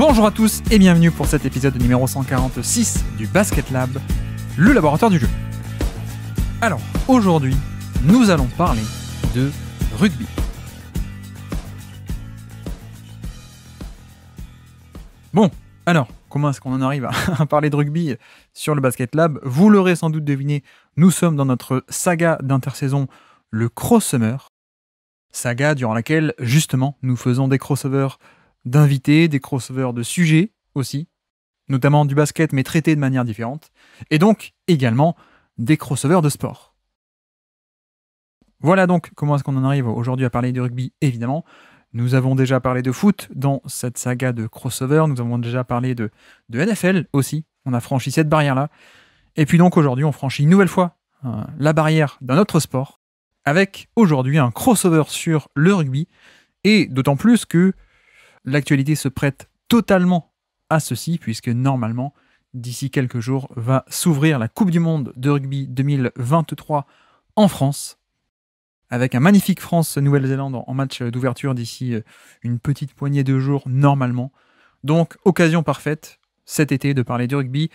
Bonjour à tous et bienvenue pour cet épisode numéro 146 du Basket Lab, le laboratoire du jeu. Alors, aujourd'hui, nous allons parler de rugby. Bon, alors, comment est-ce qu'on en arrive à parler de rugby sur le Basket Lab? Vous l'aurez sans doute deviné, nous sommes dans notre saga d'intersaison, le Crossover. Saga durant laquelle, justement, nous faisons des crossovers d'invités, des crossovers de sujets aussi, notamment du basket, mais traités de manière différente, et donc également des crossovers de sport. Voilà donc comment est-ce qu'on en arrive aujourd'hui à parler du rugby, évidemment. Nous avons déjà parlé de foot dans cette saga de crossover, nous avons déjà parlé de NFL aussi, on a franchi cette barrière-là, et puis donc aujourd'hui on franchit une nouvelle fois la barrière d'un autre sport, avec aujourd'hui un crossover sur le rugby, et d'autant plus que l'actualité se prête totalement à ceci, puisque normalement, d'ici quelques jours, va s'ouvrir la Coupe du Monde de rugby 2023 en France, avec un magnifique France-Nouvelle-Zélande en match d'ouverture d'ici une petite poignée de jours normalement. Donc, occasion parfaite cet été de parler du rugby,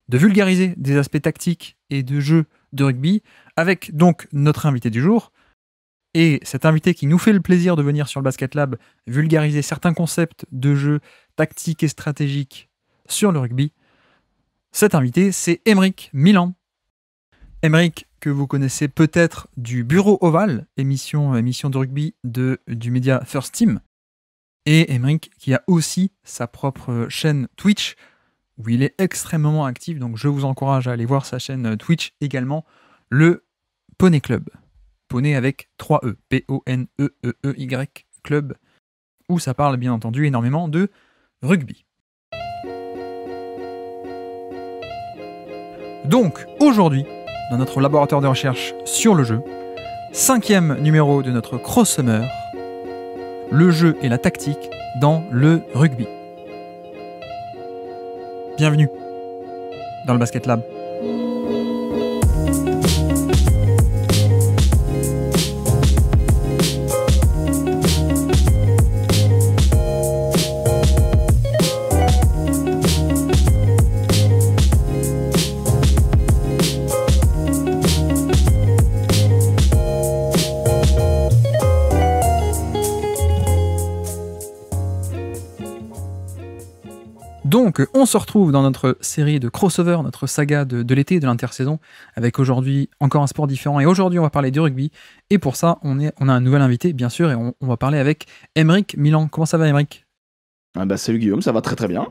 de vulgariser des aspects tactiques et de jeu de rugby, avec donc notre invité du jour. Et cet invité qui nous fait le plaisir de venir sur le Basket Lab vulgariser certains concepts de jeu tactiques et stratégiques sur le rugby, cet invité, c'est Aymeric Milan. Aymeric, que vous connaissez peut-être du Bureau Ovale, émission de rugby du média First Team. Et Aymeric qui a aussi sa propre chaîne Twitch, où il est extrêmement actif, donc je vous encourage à aller voir sa chaîne Twitch également, le Poney Club. Poney avec 3 E, P-O-N-E-E-E-Y, Club, où ça parle bien entendu énormément de rugby. Donc, aujourd'hui, dans notre laboratoire de recherche sur le jeu, 5e numéro de notre Crossover, le jeu et la tactique dans le rugby. Bienvenue dans le Basket Lab. Donc, on se retrouve dans notre série de crossover, notre saga de l'été, de l'intersaison, avec aujourd'hui encore un sport différent. Et aujourd'hui, on va parler du rugby. Et pour ça, on a un nouvel invité, bien sûr, et on va parler avec Aymeric Milan. Comment ça va, Aymeric ? Salut Guillaume, ça va très très bien.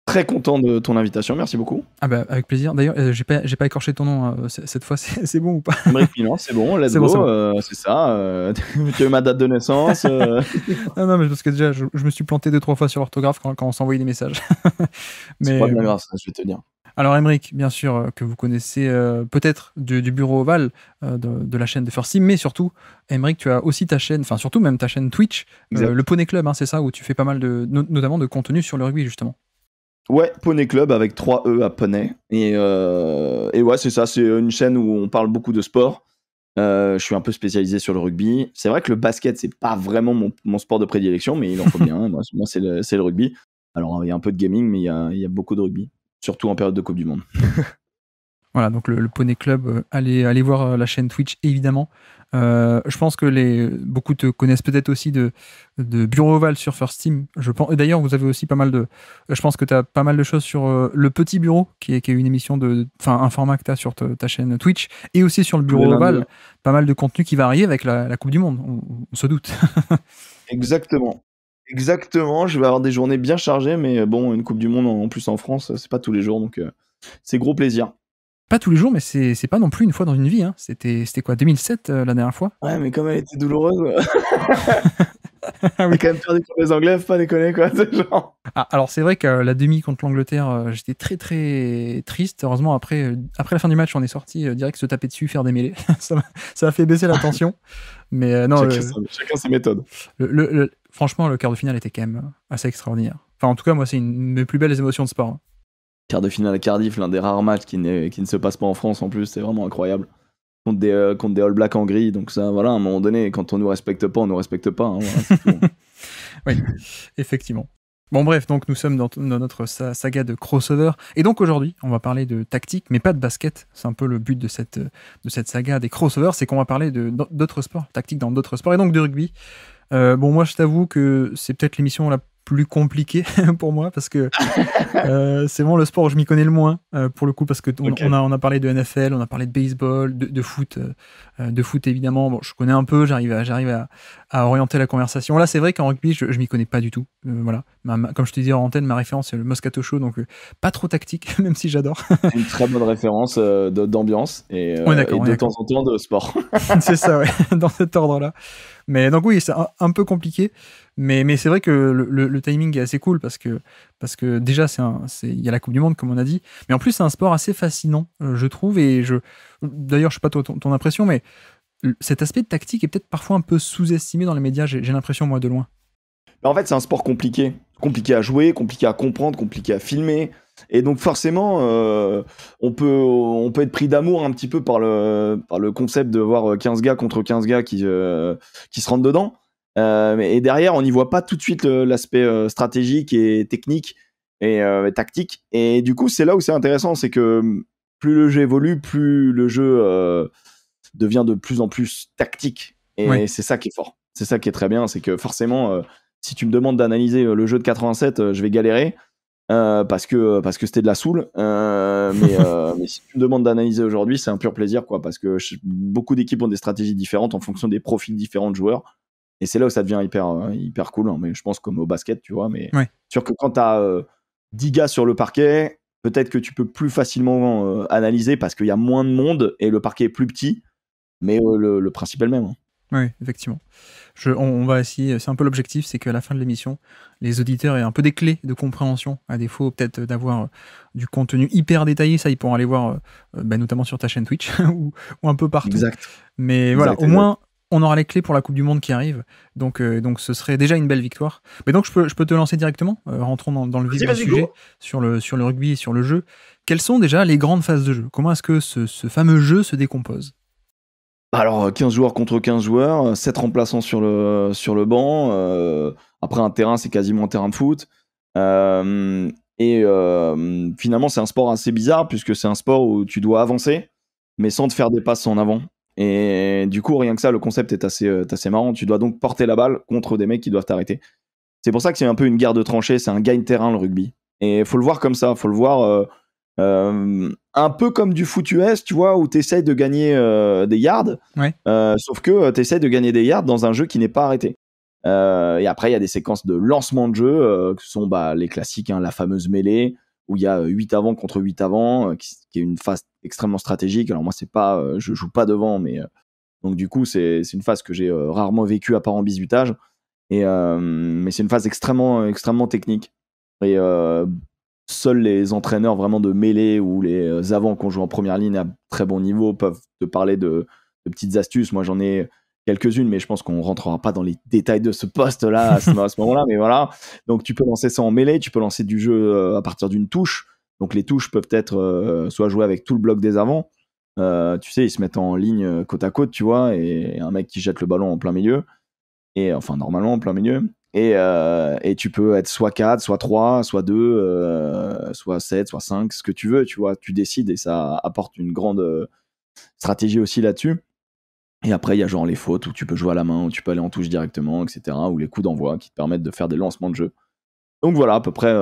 Très content de ton invitation, merci beaucoup. Avec plaisir. D'ailleurs, j'ai pas écorché ton nom cette fois, c'est bon ou pas ? Aymeric Milan, c'est bon, let's go, bon. C'est ça. Tu as eu ma date de naissance. Non, mais parce que déjà, je me suis planté 2-3 fois sur l'orthographe quand on s'envoyait des messages. C'est pas bien grave, ça, je vais te dire. Alors Aymeric, bien sûr, que vous connaissez peut-être du Bureau Ovale, de la chaîne de First Team, mais surtout, Aymeric, tu as aussi ta chaîne, enfin surtout même ta chaîne Twitch, le Poney Club, c'est ça, où tu fais pas mal notamment de contenu sur le rugby, justement. Ouais, Poney Club avec 3 E à Poney. Et ouais, c'est ça, c'est une chaîne où on parle beaucoup de sport. Je suis un peu spécialisé sur le rugby. C'est vrai que le basket, c'est pas vraiment mon sport de prédilection, mais il en faut bien. Moi, c'est le rugby. Alors, il y a un peu de gaming, mais il y a beaucoup de rugby. Surtout en période de Coupe du Monde. Voilà, donc le Poney Club, allez voir la chaîne Twitch, évidemment. Je pense que beaucoup te connaissent peut-être aussi de Bureau Ovale sur First Team. Et d'ailleurs, vous avez aussi pas mal de... Je pense que tu as pas mal de choses sur le Petit Bureau, qui est une émission un format que tu as sur ta chaîne Twitch, et aussi sur le Bureau Ovale, pas mal de contenu qui va arriver avec la Coupe du Monde, on se doute. Exactement, je vais avoir des journées bien chargées, mais bon, une Coupe du Monde en plus en France, c'est pas tous les jours, donc c'est gros plaisir. Pas tous les jours, mais c'est pas non plus une fois dans une vie. Hein. C'était quoi, 2007 la dernière fois ? Ouais, mais comme elle était douloureuse. Ah oui. Quand même perdu contre les Anglais, faut pas déconner quoi. Genre... alors c'est vrai que la demi contre l'Angleterre, j'étais très très triste. Heureusement après la fin du match, on est sorti direct se taper dessus, faire des mêlées. ça a fait baisser la tension. Mais non. Chacun ses méthodes. Franchement, le quart de finale était quand même assez extraordinaire. Enfin, en tout cas, moi, c'est une de mes plus belles émotions de sport. Hein. Quart de finale à Cardiff, l'un des rares matchs qui ne se passe pas en France en plus, c'est vraiment incroyable. Contre des All Blacks en gris, donc ça, voilà, à un moment donné, quand on nous respecte pas, on nous respecte pas. Hein, voilà, c'est tout. Oui, effectivement. Bon bref, donc nous sommes dans notre saga de crossover. Et donc aujourd'hui, on va parler de tactique, mais pas de basket. C'est un peu le but de cette saga des crossovers, c'est qu'on va parler d'autres sports, tactique dans d'autres sports, et donc de rugby. Bon, moi je t'avoue que c'est peut-être l'émission la plus compliquée pour moi, parce que c'est vraiment le sport où je m'y connais le moins, pour le coup, parce que on a parlé de NFL, on a parlé de baseball, de foot évidemment. Bon, je connais un peu, j'arrive à orienter la conversation. Là, c'est vrai qu'en rugby, je m'y connais pas du tout. Voilà. Comme je te disais en antenne, ma référence c'est le Moscato Show, donc pas trop tactique, même si j'adore. C'est une très bonne référence d'ambiance et de temps en temps de sport. C'est ça, ouais, dans cet ordre-là. Mais donc oui, c'est un peu compliqué, mais c'est vrai que le timing est assez cool parce que déjà il y a la Coupe du Monde comme on a dit, mais en plus c'est un sport assez fascinant, je trouve, et d'ailleurs je sais pas toi ton impression, mais cet aspect de tactique est peut-être parfois un peu sous-estimé dans les médias, j'ai l'impression moi de loin. En fait c'est un sport compliqué à jouer, compliqué à comprendre, compliqué à filmer. Et donc forcément, on peut être pris d'amour un petit peu par le concept de voir 15 gars contre 15 gars qui se rentrent dedans. Et derrière, on n'y voit pas tout de suite l'aspect stratégique et technique et tactique. Et du coup, c'est là où c'est intéressant, c'est que plus le jeu évolue, plus le jeu devient de plus en plus tactique. Et oui, c'est ça qui est fort. C'est ça qui est très bien, c'est que forcément, si tu me demandes d'analyser le jeu de 87, je vais galérer. Parce que c'était de la soule, mais si tu me demandes d'analyser aujourd'hui, c'est un pur plaisir, quoi, parce que beaucoup d'équipes ont des stratégies différentes en fonction des profils différents de joueurs, et c'est là où ça devient hyper cool, hein, mais je pense comme au basket, tu vois, mais sûr que quand t'as 10 gars sur le parquet, peut-être que tu peux plus facilement analyser parce qu'il y a moins de monde et le parquet est plus petit, mais le principe est le même, hein. Oui, effectivement. On va essayer, c'est un peu l'objectif, c'est qu'à la fin de l'émission, les auditeurs aient un peu des clés de compréhension, à défaut peut-être d'avoir du contenu hyper détaillé, ça ils pourront aller voir notamment sur ta chaîne Twitch ou un peu partout. Exact. Mais voilà, au moins on aura les clés pour la Coupe du Monde qui arrive, donc ce serait déjà une belle victoire. Mais donc je peux te lancer directement, rentrons dans le vif du sujet, sur le rugby et sur le jeu. Quelles sont déjà les grandes phases de jeu? Comment est-ce que ce fameux jeu se décompose? Alors, 15 joueurs contre 15 joueurs, 7 remplaçants sur le banc. Après, un terrain, c'est quasiment un terrain de foot. Finalement, c'est un sport assez bizarre, puisque c'est un sport où tu dois avancer, mais sans te faire des passes en avant. Et du coup, rien que ça, le concept est assez marrant. Tu dois donc porter la balle contre des mecs qui doivent t'arrêter. C'est pour ça que c'est un peu une guerre de tranchées, c'est un gagne-terrain, le rugby. Et il faut le voir comme ça, il faut le voir... un peu comme du foot US, tu vois, où tu essayes de gagner des yards, sauf que tu essayes de gagner des yards dans un jeu qui n'est pas arrêté. Et après, il y a des séquences de lancement de jeu, qui sont les classiques, hein, la fameuse mêlée, où il y a 8 avant contre 8 avant, qui est une phase extrêmement stratégique. Alors moi, c'est pas, je joue pas devant, mais donc du coup, c'est une phase que j'ai rarement vécue à part en bisutage. Mais c'est une phase extrêmement technique. Et seuls les entraîneurs vraiment de mêlée ou les avants qu'on joue en première ligne à très bon niveau peuvent te parler de petites astuces. Moi, j'en ai quelques-unes, mais je pense qu'on rentrera pas dans les détails de ce poste-là à ce moment-là. Mais voilà. Donc, tu peux lancer ça en mêlée, tu peux lancer du jeu à partir d'une touche. Donc, les touches peuvent être soit jouées avec tout le bloc des avants. Tu sais, ils se mettent en ligne côte à côte, tu vois, et un mec qui jette le ballon en plein milieu. Et enfin, normalement, en plein milieu. Et tu peux être soit 4, soit 3, soit 2, soit 7, soit 5, ce que tu veux, tu vois, tu décides, et ça apporte une grande stratégie aussi là-dessus. Et après, il y a genre les fautes où tu peux jouer à la main, où tu peux aller en touche directement, etc., ou les coups d'envoi qui te permettent de faire des lancements de jeu. Donc voilà, à peu près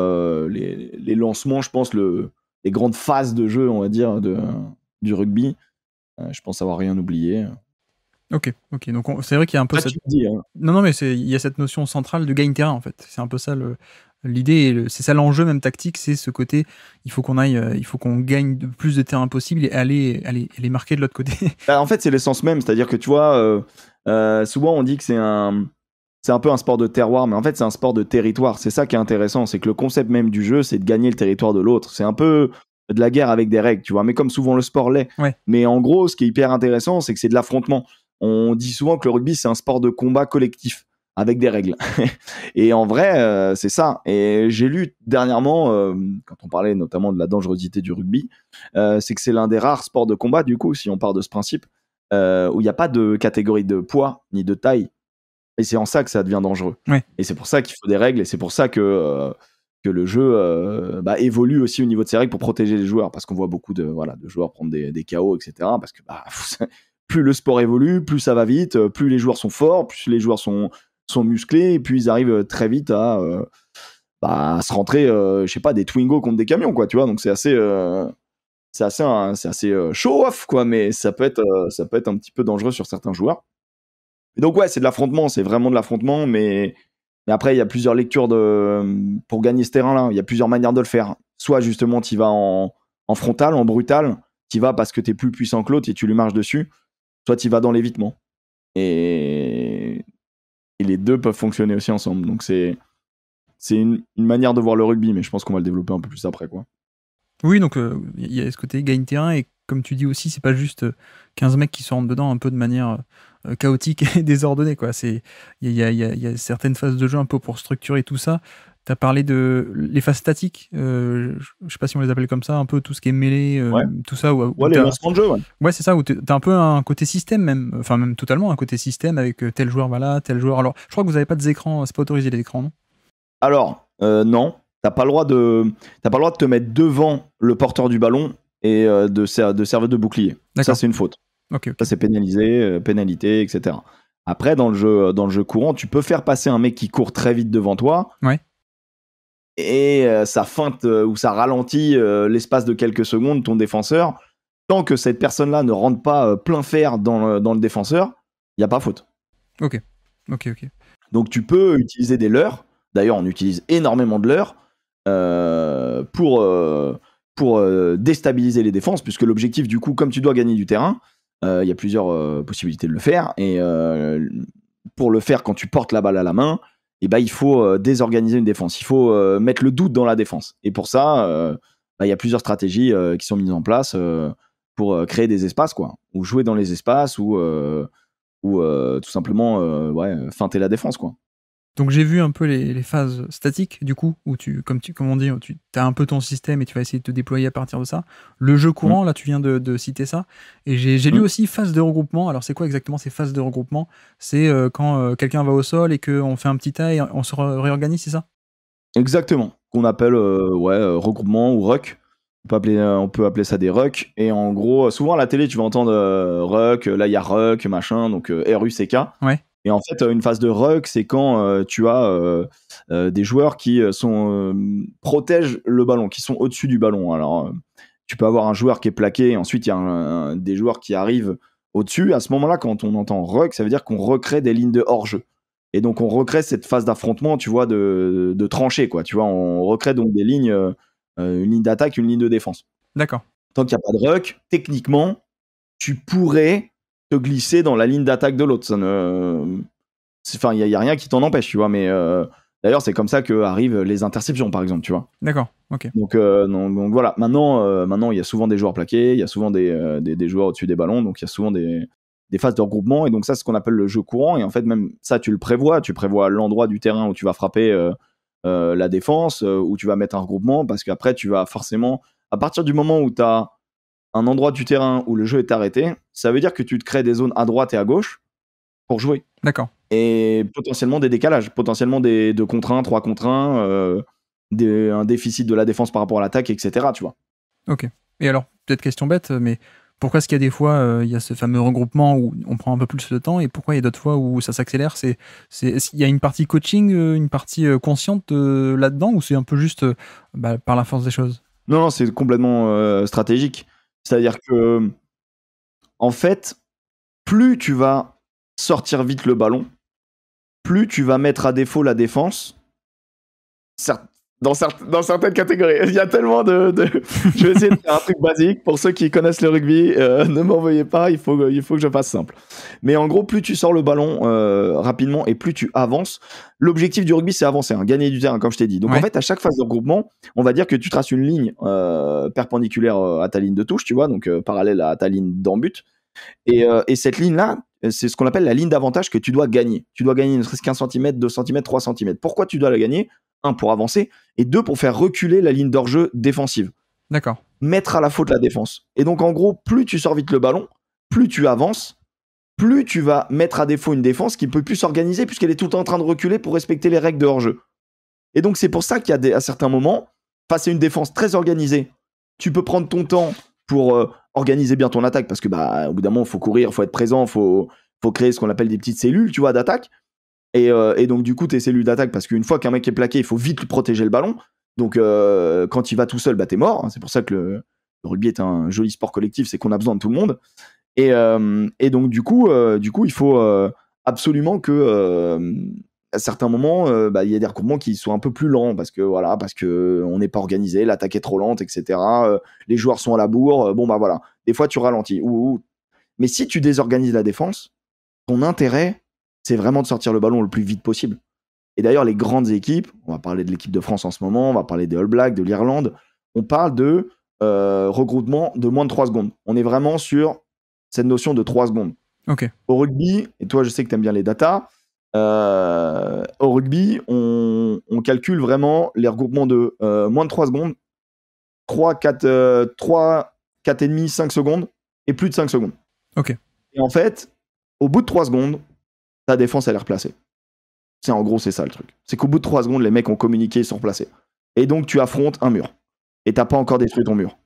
les lancements, je pense, les grandes phases de jeu, on va dire, du rugby. Je pense avoir rien oublié. Ok, donc c'est vrai qu'il y a un peu cette... hein. Non, mais il y a cette notion centrale de gagne terrain, en fait. C'est un peu ça l'idée, c'est ça l'enjeu même tactique, c'est ce côté, il faut qu'on gagne le plus de terrain possible et aller marquer de l'autre côté. En fait, c'est l'essence même, c'est-à-dire que tu vois, souvent on dit que c'est un peu un sport de terroir, mais en fait c'est un sport de territoire. C'est ça qui est intéressant, c'est que le concept même du jeu, c'est de gagner le territoire de l'autre. C'est un peu de la guerre avec des règles, tu vois, mais comme souvent le sport l'est. Ouais. Mais en gros, ce qui est hyper intéressant, c'est que c'est de l'affrontement. On dit souvent que le rugby, c'est un sport de combat collectif, avec des règles. Et en vrai, c'est ça. Et j'ai lu dernièrement, quand on parlait notamment de la dangerosité du rugby, c'est que c'est l'un des rares sports de combat, du coup, si on part de ce principe, où il n'y a pas de catégorie de poids ni de taille. Et c'est en ça que ça devient dangereux. Ouais. Et c'est pour ça qu'il faut des règles, et c'est pour ça que le jeu évolue aussi au niveau de ses règles pour protéger les joueurs, parce qu'on voit beaucoup de joueurs prendre des KO, etc. Parce que plus le sport évolue, plus ça va vite, plus les joueurs sont forts, plus les joueurs sont musclés, et puis ils arrivent très vite à se rentrer, je sais pas, des Twingo contre des camions, quoi, tu vois. Donc c'est assez show off, quoi, mais ça peut être un petit peu dangereux sur certains joueurs. Et donc ouais, c'est de l'affrontement, c'est vraiment de l'affrontement, mais après il y a plusieurs lectures pour gagner ce terrain-là. Il y a plusieurs manières de le faire. Soit justement tu vas en frontal, en brutal, tu vas parce que tu es plus puissant que l'autre et tu lui marches dessus. Soit tu vas dans l'évitement. Et les deux peuvent fonctionner aussi ensemble. Donc c'est une manière de voir le rugby, mais je pense qu'on va le développer un peu plus après, quoi. Oui, donc il y a ce côté gagne terrain, et comme tu dis aussi, c'est pas juste 15 mecs qui se rentrent dedans un peu de manière chaotique et désordonnée, quoi. Il y a certaines phases de jeu un peu pour structurer tout ça. Tu as parlé de les phases statiques, je sais pas si on les appelle comme ça, un peu tout ce qui est mêlé, tout ça. Les lancements de jeu, ouais. Ouais, c'est ça, où t'as un peu un côté système même, enfin même totalement un côté système avec tel joueur va là, tel joueur. Alors, je crois que vous avez pas d'écran, c'est pas autorisé les écrans, non? Alors, non. T'as pas le droit de te mettre devant le porteur du ballon et de servir de bouclier. Ça, c'est une faute. Okay. Ça, c'est pénalisé, pénalité, etc. Après, dans le jeu courant, tu peux faire passer un mec qui court très vite devant toi. Ouais. Et ça feinte ou ça ralentit l'espace de quelques secondes ton défenseur. Tant que cette personne-là ne rentre pas plein fer dans le défenseur, il n'y a pas faute. Ok. Donc tu peux utiliser des leurres. D'ailleurs, on utilise énormément de leurres pour déstabiliser les défenses, puisque l'objectif, du coup, comme tu dois gagner du terrain, il y a plusieurs possibilités de le faire. Et pour le faire, quand tu portes la balle à la main, il faut désorganiser une défense. Il faut mettre le doute dans la défense. Et pour ça, il y a plusieurs stratégies qui sont mises en place pour créer des espaces, quoi, ou jouer dans les espaces, ou tout simplement feinter la défense, quoi. Donc j'ai vu un peu les phases statiques, du coup, où comme on dit, tu as un peu ton système et tu vas essayer de te déployer à partir de ça. Le jeu courant, là tu viens de citer ça. Et j'ai lu aussi phase de regroupement. Alors c'est quoi exactement ces phases de regroupement? C'est quand quelqu'un va au sol et qu'on fait un petit tas et on se réorganise, c'est ça? Exactement. Qu'on appelle regroupement ou ruck. On peut appeler ça des rucks. Et en gros, souvent à la télé, tu vas entendre ruck, là il y a ruck, machin, donc RUCK. Ouais. Et en fait, une phase de ruck, c'est quand tu as des joueurs qui protègent le ballon, qui sont au-dessus du ballon. Alors, tu peux avoir un joueur qui est plaqué, et ensuite il y a des joueurs qui arrivent au-dessus. À ce moment-là, quand on entend ruck, ça veut dire qu'on recrée des lignes de hors-jeu. Et donc, on recrée cette phase d'affrontement, tu vois, de tranchée, quoi. Tu vois, on recrée donc des lignes, une ligne d'attaque, une ligne de défense. D'accord. Tant qu'il n'y a pas de ruck, techniquement, tu pourrais te glisser dans la ligne d'attaque de l'autre. Enfin, il n'y a rien qui t'en empêche, tu vois. Mais d'ailleurs, c'est comme ça qu'arrivent les interceptions, par exemple, tu vois. D'accord, ok. Donc voilà. Maintenant, il y a souvent des joueurs plaqués, il y a souvent des joueurs au-dessus des ballons, donc il y a souvent des phases de regroupement. Et donc ça, c'est ce qu'on appelle le jeu courant. Et en fait, même ça, tu le prévois. Tu prévois l'endroit du terrain où tu vas frapper la défense, où tu vas mettre un regroupement, parce qu'après, tu vas forcément, à partir du moment où tu as un endroit du terrain où le jeu est arrêté, ça veut dire que tu te crées des zones à droite et à gauche pour jouer. D'accord. Et potentiellement des décalages, potentiellement des 2 contre 1, 3 contre 1, un déficit de la défense par rapport à l'attaque, etc. Tu vois. Ok. Et alors, peut-être question bête, mais pourquoi est-ce qu'il y a des fois, il y a ce fameux regroupement où on prend un peu plus de temps, et pourquoi il y a d'autres fois où ça s'accélère? Il y a une partie coaching, une partie consciente là-dedans, ou c'est un peu juste par la force des choses? Non, c'est complètement stratégique. C'est-à-dire que, en fait, plus tu vas sortir vite le ballon, plus tu vas mettre à défaut la défense. Dans certaines catégories. Il y a tellement de... Je vais essayer de faire un truc basique. Pour ceux qui connaissent le rugby, ne m'envoyez pas, il faut que je fasse simple. Mais en gros, plus tu sors le ballon rapidement et plus tu avances. L'objectif du rugby, c'est avancer, gagner du terrain, comme je t'ai dit. Donc en fait, à chaque phase de regroupement, on va dire que tu traces une ligne perpendiculaire à ta ligne de touche, tu vois, donc parallèle à ta ligne d'en-but. Et cette ligne-là, c'est ce qu'on appelle la ligne d'avantage que tu dois gagner. Tu dois gagner ne serait-ce qu'un centimètre, 2 cm, 3 cm. Pourquoi tu dois la gagner? 1, pour avancer, et 2, pour faire reculer la ligne d'hors-jeu défensive. D'accord. Mettre à la faute la défense. Et donc, en gros, plus tu sors vite le ballon, plus tu avances, plus tu vas mettre à défaut une défense qui ne peut plus s'organiser puisqu'elle est tout le temps en train de reculer pour respecter les règles de hors-jeu. Et donc, c'est pour ça qu'il y a à certains moments, face à une défense très organisée, tu peux prendre ton temps pour organiser bien ton attaque parce que au bout d'un moment, il faut courir, il faut être présent, il faut créer ce qu'on appelle des petites cellules, tu vois, d'attaque. Et donc, du coup, tes cellules d'attaque, parce qu'une fois qu'un mec est plaqué, il faut vite lui protéger le ballon. Donc, quand il va tout seul, t'es mort. C'est pour ça que le rugby est un joli sport collectif, c'est qu'on a besoin de tout le monde. Et donc, du coup, il faut absolument que à certains moments, y a des regroupements qui sont un peu plus lents parce que on n'est pas organisé, l'attaque est trop lente, etc. Les joueurs sont à la bourre. Voilà. Des fois, tu ralentis. Mais si tu désorganises la défense, ton intérêt, c'est vraiment de sortir le ballon le plus vite possible. Et d'ailleurs, les grandes équipes, on va parler de l'équipe de France en ce moment, on va parler des All Blacks, de l'Irlande, on parle de regroupement de moins de 3 secondes. On est vraiment sur cette notion de 3 secondes. Ok. Au rugby, et toi, je sais que tu aimes bien les datas, au rugby, on calcule vraiment les regroupements de moins de 3 secondes, 3, 4 et demi, 5 secondes, et plus de 5 secondes. Ok. Et en fait, au bout de 3 secondes, ta défense, elle est replacée. En gros, c'est ça le truc. C'est qu'au bout de 3 secondes, les mecs ont communiqué, ils sont replacés. Et donc, tu affrontes un mur. Et t'as pas encore détruit ton mur.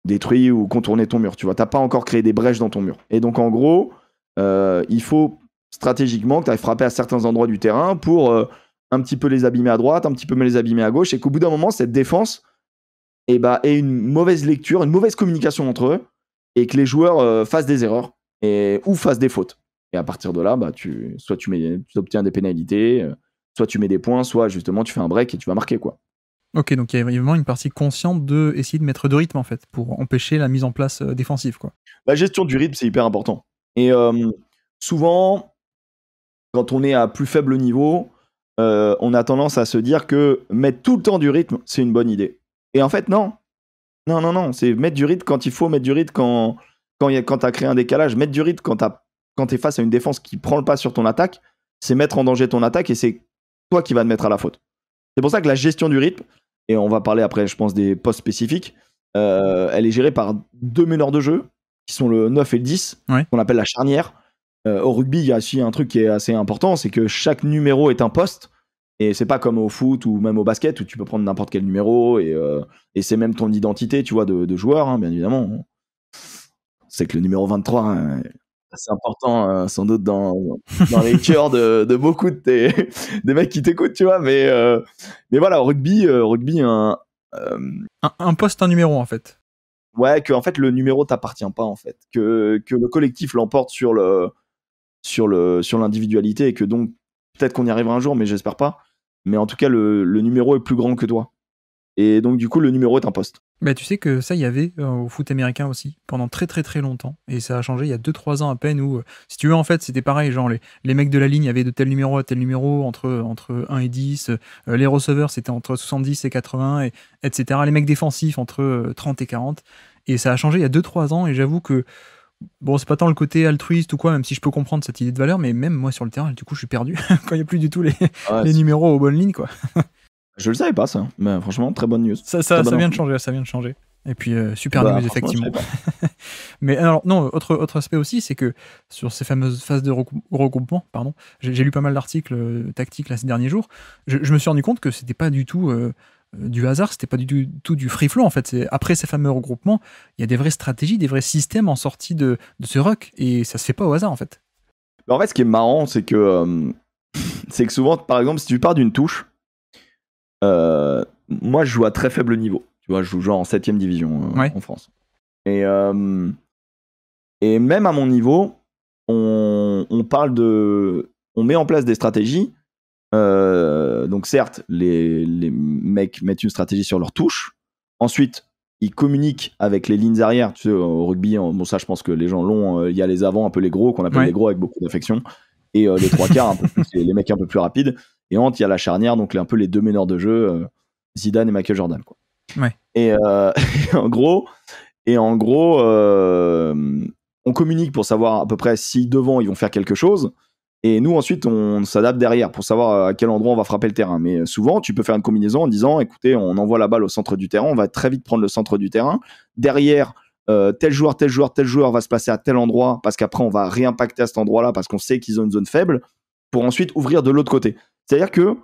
Détruit ou contourné ton mur, tu vois. T'as pas encore créé des brèches dans ton mur. Et donc, en gros, il faut stratégiquement que tu ailles frapper à certains endroits du terrain pour un petit peu les abîmer à droite, un petit peu les abîmer à gauche, et qu'au bout d'un moment, cette défense ait une mauvaise lecture, une mauvaise communication entre eux, et que les joueurs fassent des erreurs ou fassent des fautes. Et à partir de là, soit tu obtiens des pénalités, soit tu mets des points, soit justement tu fais un break et tu vas marquer, quoi. Ok, donc il y a vraiment une partie consciente de essayer de mettre de rythme en fait, pour empêcher la mise en place défensive, quoi. La gestion du rythme, c'est hyper important. Et souvent, quand on est à plus faible niveau, on a tendance à se dire que mettre tout le temps du rythme, c'est une bonne idée. Et en fait, non. Non. C'est mettre du rythme quand il faut, mettre du rythme quand tu as créé un décalage, mettre du rythme quand tu es face à une défense qui prend le pas sur ton attaque, c'est mettre en danger ton attaque et c'est toi qui vas te mettre à la faute. C'est pour ça que la gestion du rythme, et on va parler après, je pense, des postes spécifiques, elle est gérée par 2 meneurs de jeu, qui sont le 9 et le 10, qu'on appelle la charnière. Au rugby, il y a aussi un truc qui est assez important, c'est que chaque numéro est un poste. Et c'est pas comme au foot ou même au basket où tu peux prendre n'importe quel numéro et c'est même ton identité, tu vois, de joueur, hein, bien évidemment. C'est que le numéro 23, hein, c'est important, sans doute dans les cœurs de beaucoup des mecs qui t'écoutent, tu vois. Mais voilà, au rugby, un poste, un numéro, en fait. Ouais, que en fait le numéro t'appartient pas, en fait, que le collectif l'emporte sur l'individualité et que donc peut-être qu'on y arrivera un jour, mais j'espère pas. Mais en tout cas, le numéro est plus grand que toi. Et donc, du coup, le numéro est un poste. Bah, tu sais que ça, il y avait au foot américain aussi, pendant très très très longtemps. Et ça a changé il y a 2-3 ans à peine où, si tu veux, en fait, c'était pareil. Genre, les mecs de la ligne avaient de tel numéro à tel numéro, entre 1 et 10. Les receveurs, c'était entre 70 et 80, etc. Les mecs défensifs, entre 30 et 40. Et ça a changé il y a 2-3 ans. Et j'avoue que, bon, c'est pas tant le côté altruiste ou quoi, même si je peux comprendre cette idée de valeur, mais même moi sur le terrain, du coup, je suis perdu quand il n'y a plus du tout les numéros aux bonnes lignes, quoi. Je le savais pas, ça. Mais franchement, très bonne news. Ça vient de changer, Et puis, super news, effectivement. Mais alors, non, autre aspect aussi, c'est que sur ces fameuses phases de regroupement, j'ai lu pas mal d'articles tactiques là, ces derniers jours. Je me suis rendu compte que c'était pas du tout du hasard, c'était pas du tout du free flow, en fait. Après ces fameux regroupements, il y a des vraies stratégies, des vrais systèmes en sortie de ce ruck, et ça se fait pas au hasard, en fait. Mais en fait, ce qui est marrant, c'est que souvent, par exemple, si tu pars d'une touche, moi, je joue à très faible niveau. Tu vois, je joue genre en 7ème division en France. Et même à mon niveau, on met en place des stratégies. Donc certes, les mecs mettent une stratégie sur leur touche. Ensuite, ils communiquent avec les lignes arrière. Tu sais, au rugby, bon ça, je pense que les gens l'ont. Il y a les avants, un peu les gros, qu'on appelle les gros avec beaucoup d'affection. Et les 3/4, un peu plus, les mecs un peu plus rapides. Et ensuite, il y a la charnière, donc un peu les 2 meneurs de jeu, Zidane et Michael Jordan, quoi. Et en gros, on communique pour savoir à peu près si devant ils vont faire quelque chose. Et nous, ensuite, on s'adapte derrière pour savoir à quel endroit on va frapper le terrain. Mais souvent, tu peux faire une combinaison en disant, écoutez, on envoie la balle au centre du terrain, on va très vite prendre le centre du terrain. Derrière, tel joueur va se placer à tel endroit parce qu'après on va réimpacter à cet endroit-là parce qu'on sait qu'ils ont une zone faible pour ensuite ouvrir de l'autre côté. C'est-à-dire que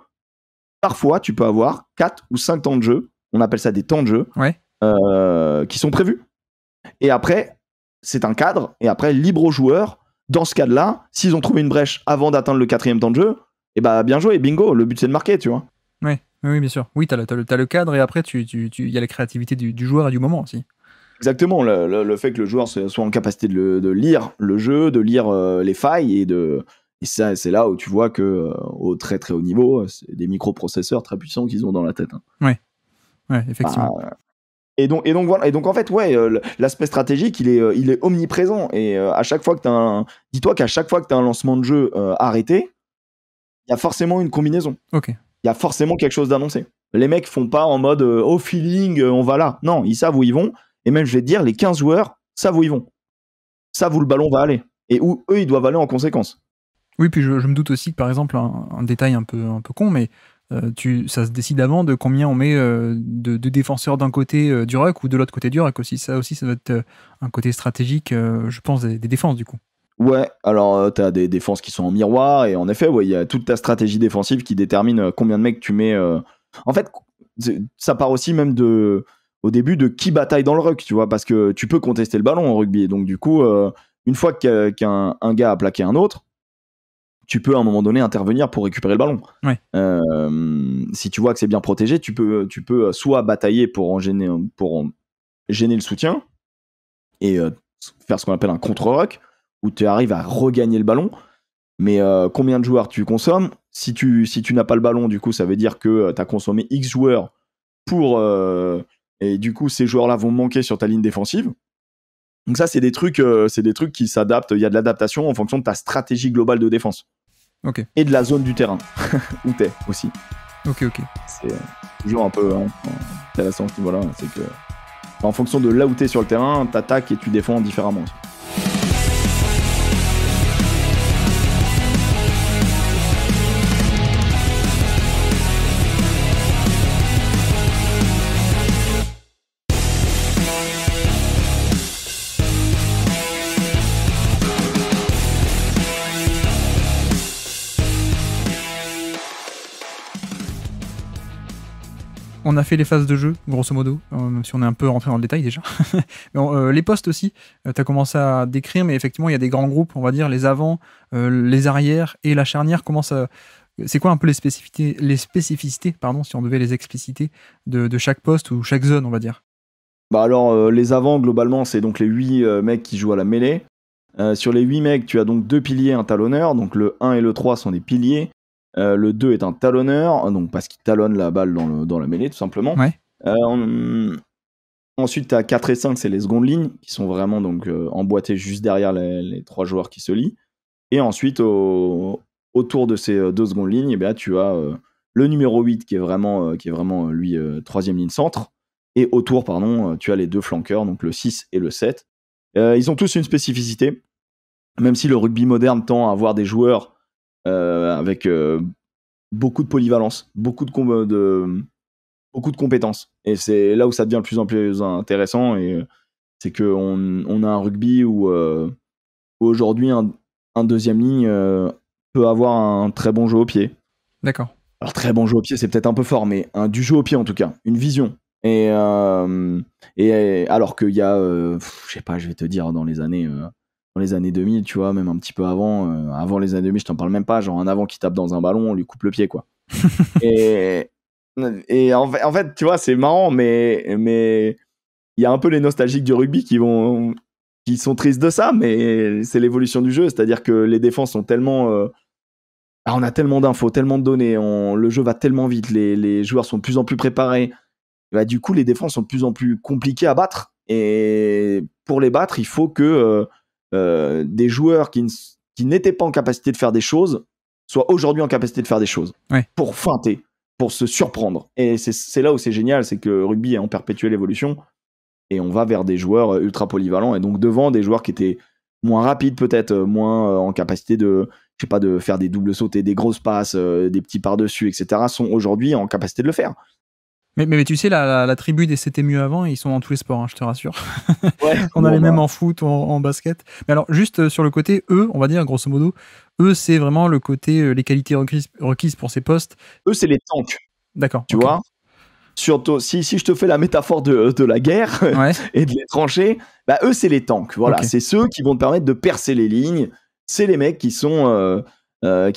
parfois tu peux avoir 4 ou 5 temps de jeu, on appelle ça des temps de jeu, qui sont prévus. Et après, c'est un cadre, et après, libre aux joueurs, dans ce cadre-là, s'ils ont trouvé une brèche avant d'atteindre le 4e temps de jeu, et bah bien joué, bingo, le but c'est de marquer, tu vois. Oui, bien sûr. Oui, t'as le cadre, et après, il y a la créativité du joueur et du moment aussi. Exactement, le fait que le joueur soit en capacité de lire le jeu, de lire les failles, et ça, c'est là où tu vois que au très très haut niveau, c'est des microprocesseurs très puissants qu'ils ont dans la tête. Ouais, effectivement. Et donc voilà. Et donc en fait, l'aspect stratégique, il est omniprésent. Et à chaque fois que dis-toi qu'à chaque fois que t'as un lancement de jeu arrêté, il y a forcément une combinaison. Ok. Il y a forcément quelque chose d'annoncé. Les mecs font pas en mode au feeling, on va là. Non, ils savent où ils vont. Et même, je vais te dire, les 15 joueurs savent où ils vont. Savent où le ballon va aller. Et où eux, ils doivent aller en conséquence. Oui, puis je me doute aussi que, par exemple, un détail un peu con, mais ça se décide avant de combien on met de défenseurs d'un côté du ruck ou de l'autre côté du ruck aussi. Ça doit être un côté stratégique, je pense, des défenses, du coup. Ouais, alors t'as des défenses qui sont en miroir, et en effet, il y a toute ta stratégie défensive qui détermine combien de mecs tu mets. En fait, ça part aussi même au début de qui bataille dans le ruck, tu vois, parce que tu peux contester le ballon en rugby. Et donc, du coup, une fois qu'un gars a plaqué un autre, tu peux à un moment donné intervenir pour récupérer le ballon. Ouais. Si tu vois que c'est bien protégé, tu peux soit batailler pour gêner le soutien et faire ce qu'on appelle un contre-ruck, où tu arrives à regagner le ballon. Mais combien de joueurs tu consommes ? Si tu n'as pas le ballon, du coup, ça veut dire que tu as consommé X joueurs et du coup, ces joueurs-là vont manquer sur ta ligne défensive. Donc ça, c'est des trucs qui s'adaptent. Il y a de l'adaptation en fonction de ta stratégie globale de défense. Ok. Et de la zone du terrain où t'es aussi. Ok. C'est toujours un peu intéressant ce niveau-là. C'est que en fonction de là où t'es sur le terrain, t'attaques et tu défends différemment aussi. On a fait les phases de jeu, grosso modo, même si on est un peu rentré dans le détail déjà. Les postes aussi, tu as commencé à décrire, mais effectivement, il y a des grands groupes, on va dire, les avants, les arrières et la charnière. C'est quoi un peu les spécificités, si on devait les expliciter, de chaque poste ou chaque zone, on va dire ? Bah alors, les avants, globalement, c'est donc les 8 mecs qui jouent à la mêlée. Sur les 8 mecs, tu as donc 2 piliers, un talonneur. Donc le 1 et le 3 sont des piliers. Le 2 est un talonneur, donc parce qu'il talonne la balle dans la mêlée, tout simplement. Ouais. Ensuite, tu as 4 et 5, c'est les secondes lignes, qui sont vraiment donc, emboîtés juste derrière les 3 joueurs qui se lient. Et ensuite, autour de ces 2 secondes lignes, eh bien, tu as le numéro 8 qui est vraiment lui, 3e ligne centre. Et autour, tu as les 2 flanqueurs, donc le 6 et le 7. Ils ont tous une spécificité, même si le rugby moderne tend à avoir des joueurs avec beaucoup de polyvalence, beaucoup de compétences. Et c'est là où ça devient de plus en plus intéressant. Et c'est qu'on a un rugby où aujourd'hui, un deuxième ligne peut avoir un très bon jeu au pied. D'accord. Alors, très bon jeu au pied, c'est peut-être un peu fort, mais du jeu au pied en tout cas, une vision. Et alors qu'il y a, je sais pas, je vais te dire, dans les années 2000, tu vois, même un petit peu avant les années 2000, je t'en parle même pas, genre un avant qui tape dans un ballon, on lui coupe le pied, quoi. et en fait, tu vois, c'est marrant, mais il y a un peu les nostalgiques du rugby qui sont tristes de ça, mais c'est l'évolution du jeu, c'est-à-dire que les défenses sont tellement... on a tellement d'infos, tellement de données, le jeu va tellement vite, les joueurs sont de plus en plus préparés. Bah, du coup, les défenses sont de plus en plus compliquées à battre. Et pour les battre, il faut que des joueurs qui n'étaient pas en capacité de faire des choses soient aujourd'hui en capacité de faire des choses. Ouais. Pour feinter, pour se surprendre. Et c'est là où c'est génial, c'est que le rugby est en perpétuelle évolution. Et on va vers des joueurs ultra polyvalents. Et donc devant des joueurs qui étaient moins rapides peut-être, moins en capacité de faire des doubles sautés, des grosses passes, des petits par-dessus, etc., sont aujourd'hui en capacité de le faire. Mais tu sais, la tribu des C'était mieux avant, ils sont dans tous les sports, hein, je te rassure. Ouais, On a bon, les mêmes bah, en foot, en basket. Mais alors, juste sur le côté, eux, on va dire, grosso modo, eux, c'est vraiment le côté, les qualités requises pour ces postes. eux, c'est les tanks, D'accord, tu ok. vois. Surtout, si je te fais la métaphore de la guerre Ouais, et de les tranchées, bah, eux, c'est les tanks. Voilà, ok. c'est ceux qui vont te permettre de percer les lignes. C'est les mecs qui sont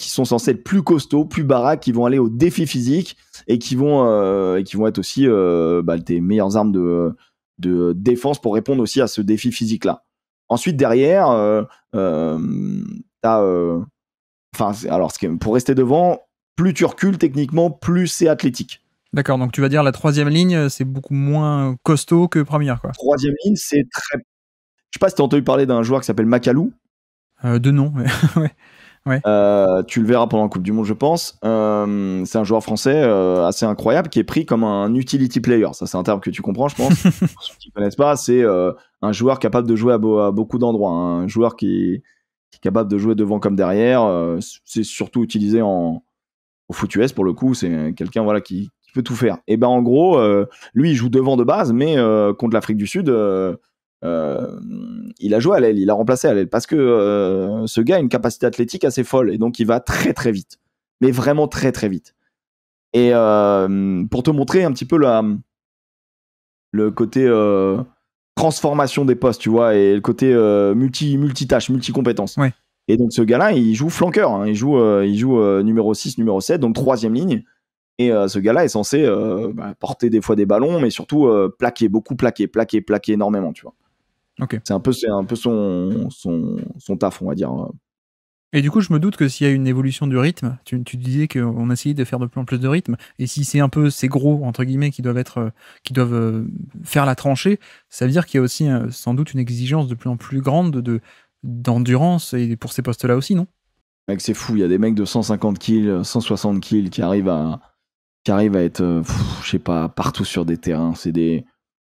censés être plus costauds, plus baraques, qui vont aller au défi physique et qui vont être aussi bah, tes meilleures armes de défense pour répondre aussi à ce défi physique-là. Ensuite, derrière, t'as. Enfin, alors, pour rester devant, plus tu recules techniquement, plus c'est athlétique. D'accord, donc tu vas dire la troisième ligne, c'est beaucoup moins costaud que première, quoi. Troisième ligne, c'est très. Je sais pas si tu as entendu parler d'un joueur qui s'appelle Macalou. De nom, mais ouais. Ouais. Tu le verras pendant la Coupe du Monde, je pense. C'est un joueur français assez incroyable qui est pris comme un utility player. Ça, c'est un terme que tu comprends, je pense. Pour ceux qui ne connaissent pas, c'est un joueur capable de jouer à beaucoup d'endroits. Un joueur qui est capable de jouer devant comme derrière. C'est surtout utilisé au foot US pour le coup. C'est quelqu'un voilà, qui peut tout faire. Et ben en gros, lui, il joue devant de base, mais contre l'Afrique du Sud. Il a joué à l'aile, il a remplacé à l'aile parce que ce gars a une capacité athlétique assez folle et donc il va très très vite, mais vraiment très très vite. Et pour te montrer un petit peu le côté transformation des postes, tu vois, et le côté multitâche, multi-compétences. Ouais. Et donc ce gars-là, il joue flanqueur, hein, il joue numéro 6, numéro 7, donc troisième ligne. Et ce gars-là est censé porter des fois des ballons, mais surtout plaquer, beaucoup plaquer énormément, tu vois. Ok. C'est un peu son taf, on va dire. Et du coup, je me doute que s'il y a une évolution du rythme, tu disais qu'on essayait de faire de plus en plus de rythme, et si c'est un peu ces gros, entre guillemets, qui doivent faire la tranchée, ça veut dire qu'il y a aussi sans doute une exigence de plus en plus grande d'endurance et pour ces postes-là aussi, non? Mec, c'est fou, il y a des mecs de 150 kills, 160 kills qui arrivent à être, je sais pas, partout sur des terrains.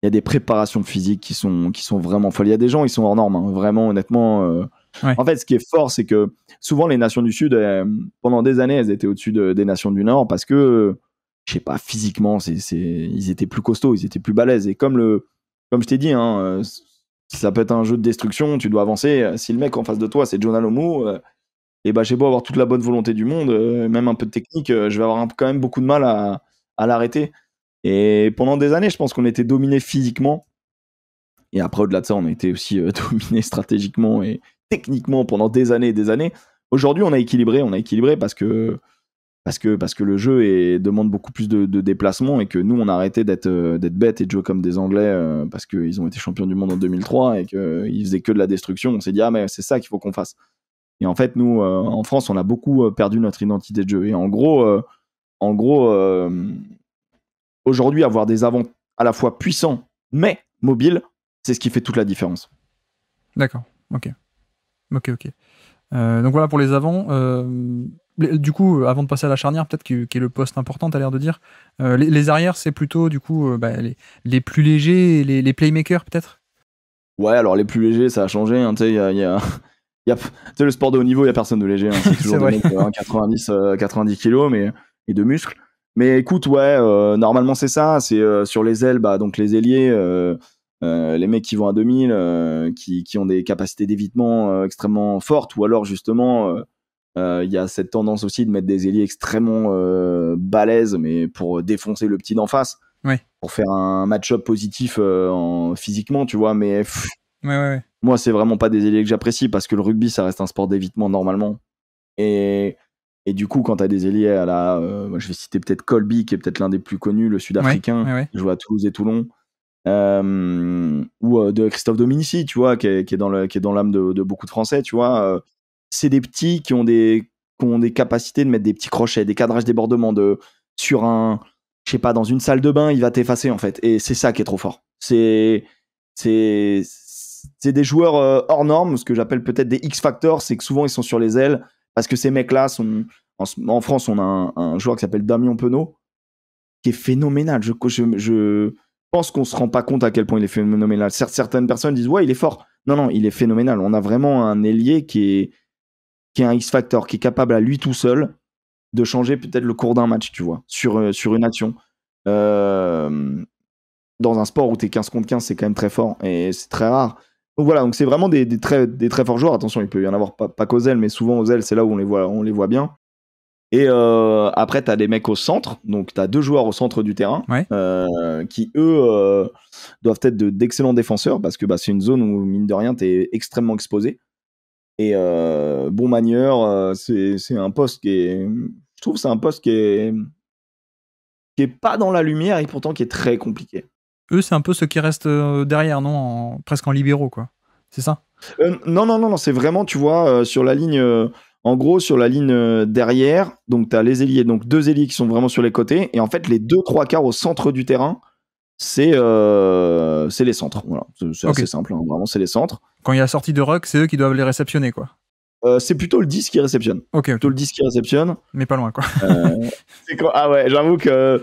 Il y a des préparations physiques qui sont vraiment folles. Il y a des gens, ils sont hors normes, hein, vraiment, honnêtement. Ouais. En fait, ce qui est fort, c'est que souvent les nations du Sud, pendant des années, elles étaient au-dessus des nations du Nord parce que, je sais pas, physiquement, ils étaient plus costauds, ils étaient plus balèzes. Et comme je t'ai dit, hein, ça peut être un jeu de destruction, tu dois avancer. Si le mec en face de toi, c'est John Alomou, et bah, j'ai beau avoir toute la bonne volonté du monde, même un peu de technique, je vais avoir quand même beaucoup de mal à l'arrêter. Et pendant des années, je pense qu'on était dominé physiquement. Et après, au-delà de ça, on a été aussi dominé stratégiquement et techniquement pendant des années et des années. Aujourd'hui, on a équilibré parce que le jeu demande beaucoup plus de déplacements et que nous, on a arrêté d'être bêtes et de jouer comme des Anglais parce qu'ils ont été champions du monde en 2003 et qu'ils faisaient que de la destruction. On s'est dit, ah, mais c'est ça qu'il faut qu'on fasse. Et en fait, nous, en France, on a beaucoup perdu notre identité de jeu. Et en gros, aujourd'hui, avoir des avants à la fois puissants mais mobiles, c'est ce qui fait toute la différence. D'accord, ok. Donc voilà pour les avants. Du coup, avant de passer à la charnière, peut-être qui est le poste important, t'as l'air de dire. Les arrières, c'est plutôt du coup les plus légers, et les playmakers peut-être. Ouais, alors les plus légers, ça a changé. Hein, tu sais, tu sais, le sport de haut niveau, il n'y a personne de léger. Hein, c'est toujours C'est des vrai. mecs de 90 kilos et de muscles. Mais écoute, ouais, normalement c'est ça. C'est sur les ailes, bah, donc les ailiers, les mecs qui vont à 2000, qui ont des capacités d'évitement extrêmement fortes, ou alors justement, il y a cette tendance aussi de mettre des ailiers extrêmement balèzes, mais pour défoncer le petit d'en face, Ouais. pour faire un match-up positif physiquement, tu vois. Mais Ouais. moi, c'est vraiment pas des ailiers que j'apprécie parce que le rugby, ça reste un sport d'évitement normalement. Et du coup, quand t'as des ailiers à moi, je vais citer peut-être Colby, qui est peut-être l'un des plus connus, le Sud-Africain, Ouais. qui joue à Toulouse et Toulon. Ou de Christophe Dominici, tu vois, qui est dans l'âme de beaucoup de Français, tu vois. C'est des petits qui ont des capacités de mettre des petits crochets, des cadrages débordements sur je sais pas, dans une salle de bain, il va t'effacer en fait. Et c'est ça qui est trop fort. C'est des joueurs hors normes, ce que j'appelle peut-être des X-Factors, c'est que souvent ils sont sur les ailes parce que ces mecs-là sont. En France, on a un joueur qui s'appelle Damien Penaud, qui est phénoménal. Je pense qu'on se rend pas compte à quel point il est phénoménal. Certaines personnes disent ouais, il est fort. Non, il est phénoménal. On a vraiment un ailier qui est un X-Factor, qui est capable à lui tout seul de changer peut-être le cours d'un match, tu vois, sur une action. Dans un sport où t'es 15 contre 15, c'est quand même très fort et c'est très rare. Donc voilà, donc c'est vraiment des très forts joueurs. Attention, il peut y en avoir pas qu'aux ailes, mais souvent aux ailes, c'est là où on les voit bien. Et après, t'as des mecs au centre, donc t'as 2 joueurs au centre du terrain, Ouais. qui eux doivent être d'excellents défenseurs parce que c'est une zone où mine de rien t'es extrêmement exposé. Et bon manieur, c'est un poste je trouve, c'est un poste qui est pas dans la lumière et pourtant qui est très compliqué. Eux, c'est un peu ceux qui restent derrière, non, presque en libéraux, quoi. C'est ça? Non, c'est vraiment, tu vois, sur la ligne, en gros, sur la ligne derrière, donc t'as les ailiers, donc 2 ailiers qui sont vraiment sur les côtés, et en fait, les 2-3 quarts au centre du terrain, c'est les centres. Voilà, c'est Ok. assez simple, hein, vraiment, c'est les centres. Quand il y a sortie de ruck, c'est eux qui doivent les réceptionner, quoi. C'est plutôt le 10 qui réceptionne. Ok. Plutôt le 10 qui réceptionne. Mais pas loin, quoi. Ah ouais, j'avoue que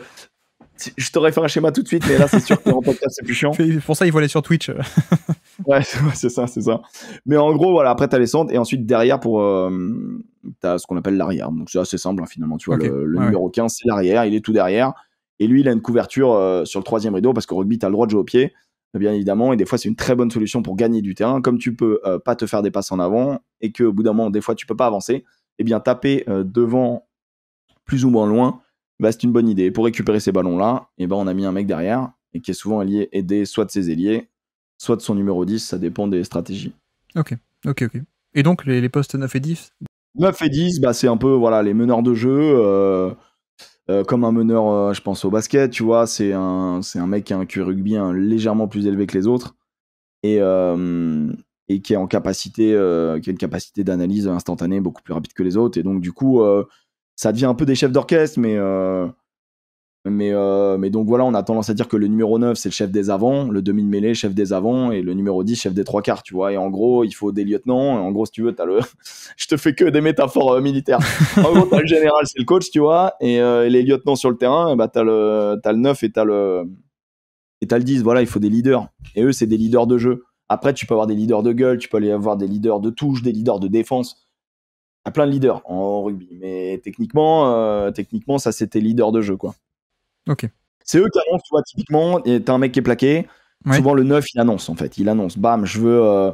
je t'aurais fait un schéma tout de suite, mais là, c'est sûr que en podcast, c'est plus chiant. Pour ça, il faut aller sur Twitch. Ouais, c'est ça. Mais en gros, voilà, après, t'as les centres, et ensuite, derrière, t'as ce qu'on appelle l'arrière. Donc, c'est assez simple, hein, finalement. Tu vois, Ok. le numéro 15, c'est l'arrière, il est tout derrière. Et lui, il a une couverture sur le 3e rideau, parce qu'au rugby, t'as le droit de jouer au pied, bien évidemment. Et des fois, c'est une très bonne solution pour gagner du terrain. Comme tu peux pas te faire des passes en avant, et qu'au bout d'un moment, des fois, tu peux pas avancer, eh bien, taper devant, plus ou moins loin, c'est une bonne idée. Et pour récupérer ces ballons-là, on a mis un mec derrière, et qui est souvent aidé soit de ses ailiers, soit de son numéro 10, ça dépend des stratégies. Ok. Et donc, les postes 9 et 10 9 et 10, c'est un peu voilà, les meneurs de jeu, comme un meneur, je pense au basket, tu vois, c'est un mec qui a un QI rugby légèrement plus élevé que les autres, et qui est en capacité, qui a une capacité d'analyse instantanée beaucoup plus rapide que les autres, et donc du coup, ça devient un peu des chefs d'orchestre, mais donc voilà, on a tendance à dire que le numéro 9, c'est le chef des avants, le demi de mêlée, chef des avants, et le numéro 10, chef des 3/4, tu vois. Et en gros, il faut des lieutenants. Et en gros, si tu veux, je te fais que des métaphores militaires. En gros, t'as le général, c'est le coach, tu vois. Et les lieutenants sur le terrain, t'as le 9 et t'as le 10. Voilà, il faut des leaders. Et eux, c'est des leaders de jeu. Après, tu peux avoir des leaders de gueule, tu peux aller avoir des leaders de touche, des leaders de défense. Il y a plein de leaders en rugby. Mais techniquement, ça, c'est tes leaders de jeu, quoi. Ok. C'est eux qui annoncent, tu vois, typiquement, t'as un mec qui est plaqué, Ouais. souvent le 9, il annonce, en fait. Il annonce, bam, je veux,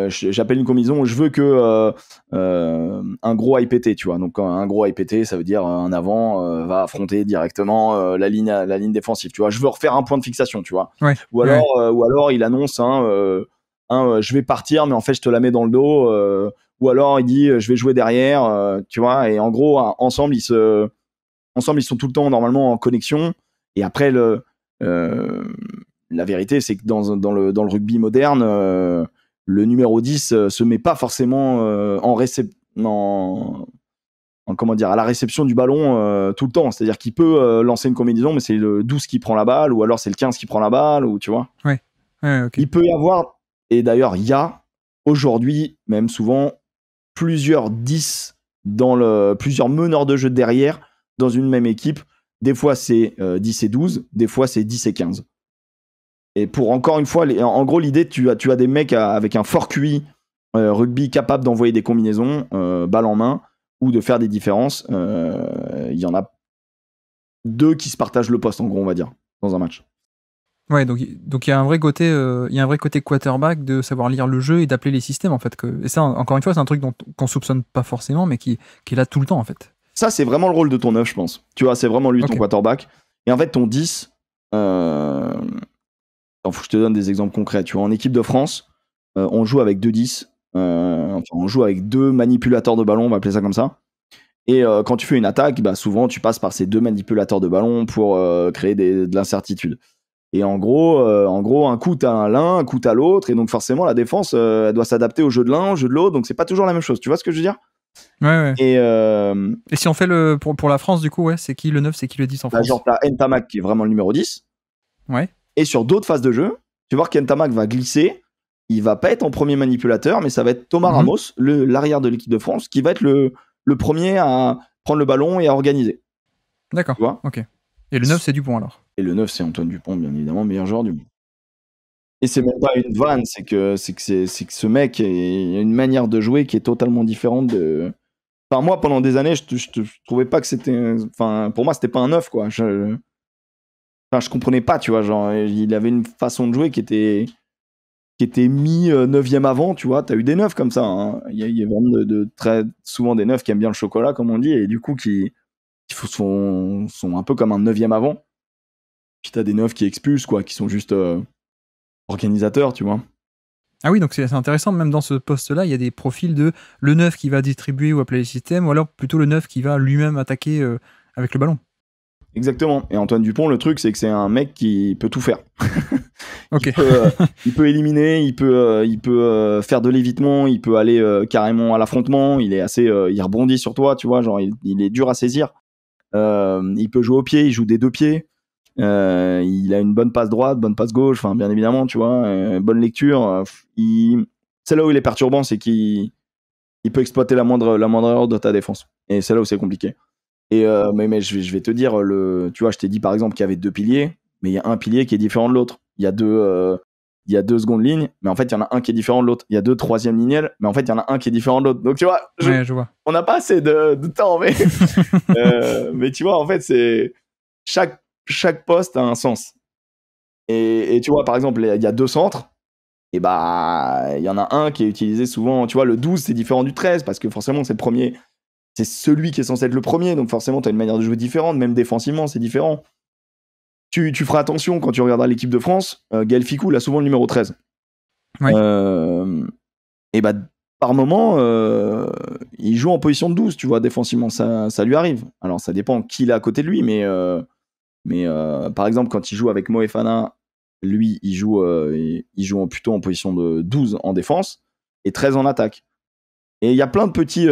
j'appelle une combinaison, je veux que un gros IPT, tu vois. Donc, un gros IPT, ça veut dire un avant va affronter directement la ligne défensive, tu vois. Je veux refaire un point de fixation, tu vois. Ouais. Ou alors, il annonce je vais partir, mais en fait, je te la mets dans le dos. Ou alors, il dit, je vais jouer derrière, tu vois. Et en gros, ensemble, ils sont tout le temps normalement en connexion. Et après, la vérité, c'est que dans le rugby moderne, le numéro 10 se met pas forcément à la réception du ballon tout le temps. C'est-à-dire qu'il peut lancer une combinaison, mais c'est le 12 qui prend la balle, ou alors c'est le 15 qui prend la balle, ou tu vois. Ouais, ok. Il peut y avoir, et d'ailleurs, il y a aujourd'hui, même souvent, plusieurs 10 plusieurs meneurs de jeu derrière dans une même équipe. Des fois, c'est 10 et 12, des fois, c'est 10 et 15. Et pour encore une fois, en gros, l'idée, tu as des mecs avec un fort QI rugby capable d'envoyer des combinaisons, balle en main, ou de faire des différences. Il y en a 2 qui se partagent le poste, en gros, on va dire, dans un match. Ouais, donc il y a un vrai côté, quarterback de savoir lire le jeu et d'appeler les systèmes, en fait. Et ça, encore une fois, c'est un truc qu'on soupçonne pas forcément, mais qui est là tout le temps, en fait. Ça, c'est vraiment le rôle de ton 9, je pense. Tu vois, c'est vraiment lui, ton quarterback. Et en fait, ton 10, faut que je te donne des exemples concrets. Tu vois, en équipe de France, on joue avec 2 10. On joue avec 2 manipulateurs de ballon, on va appeler ça comme ça. Et quand tu fais une attaque, souvent, tu passes par ces 2 manipulateurs de ballon pour créer de l'incertitude. Et en gros, un coup, t'as l'un, un coup, t'as l'autre. Et donc, forcément, la défense, elle doit s'adapter au jeu de l'un, au jeu de l'autre. Donc, c'est pas toujours la même chose. Tu vois ce que je veux dire ? Ouais. Et si on fait pour la France, du coup, ouais, c'est qui le 9, c'est qui le 10 en France ? Genre, t'as Ntamak qui est vraiment le numéro 10. Ouais. Et sur d'autres phases de jeu, tu vas voir qu'Ntamak va glisser. Il va pas être en premier manipulateur, mais ça va être Thomas Ramos, l'arrière de l'équipe de France, qui va être le premier à prendre le ballon et à organiser. D'accord. Tu vois ? Ok. Et le 9, c'est Dupont, alors ? Et le 9, c'est Antoine Dupont, bien évidemment, meilleur joueur du monde. Et c'est même pas une vanne, c'est que ce mec a une manière de jouer qui est totalement différente de... Enfin, moi, pendant des années, je trouvais pas que c'était... Enfin, pour moi, c'était pas un 9, quoi. Enfin, je comprenais pas, tu vois. Genre, il avait une façon de jouer qui était mis 9e avant, tu vois. T'as eu des neufs comme ça. Hein. Il y a vraiment très souvent des neufs qui aiment bien le chocolat, comme on dit, et du coup, qui sont un peu comme un 9e avant. Puis t'as des neufs qui expulsent, quoi, qui sont juste organisateurs, tu vois. Ah oui, donc c'est intéressant, même dans ce poste-là, il y a des profils de le neuf qui va distribuer ou appeler les systèmes, ou alors plutôt le neuf qui va lui-même attaquer avec le ballon. Exactement. Et Antoine Dupont, le truc, c'est que c'est un mec qui peut tout faire. Ok. Il peut éliminer, il peut faire de l'évitement, il peut aller carrément à l'affrontement, il rebondit sur toi, tu vois, genre il est dur à saisir. Il peut jouer au pied, il joue des deux pieds. Il a une bonne passe droite, bonne passe gauche, enfin bien évidemment, tu vois, bonne lecture. C'est là où il est perturbant, c'est qu'il peut exploiter la moindre erreur de ta défense. Et c'est là où c'est compliqué. Et mais je vais te dire, tu vois, je t'ai dit par exemple qu'il y avait 2 piliers, mais il y a un pilier qui est différent de l'autre. Il y a deux secondes lignes, mais en fait il y en a un qui est différent de l'autre. Il y a 2 troisième lignelles, mais en fait il y en a un qui est différent de l'autre. Donc tu vois, Ouais, je vois. on n'a pas assez de temps, mais tu vois, en fait c'est chaque poste a un sens. Et tu vois, par exemple, il y a 2 centres, et bah il y en a un qui est utilisé souvent. Tu vois, le 12 c'est différent du 13 parce que forcément c'est le premier. C'est celui qui est censé être le premier, donc forcément, tu as une manière de jouer différente, même défensivement, c'est différent. Tu feras attention quand tu regarderas l'équipe de France, Gaël Fickou, il a souvent le numéro 13. Oui. Et bah, par moment, il joue en position de 12, tu vois, défensivement, ça lui arrive. Alors, ça dépend qui il a à côté de lui, mais par exemple, quand il joue avec Moefana, lui, il joue plutôt en position de 12 en défense et 13 en attaque. Et il y a plein de petites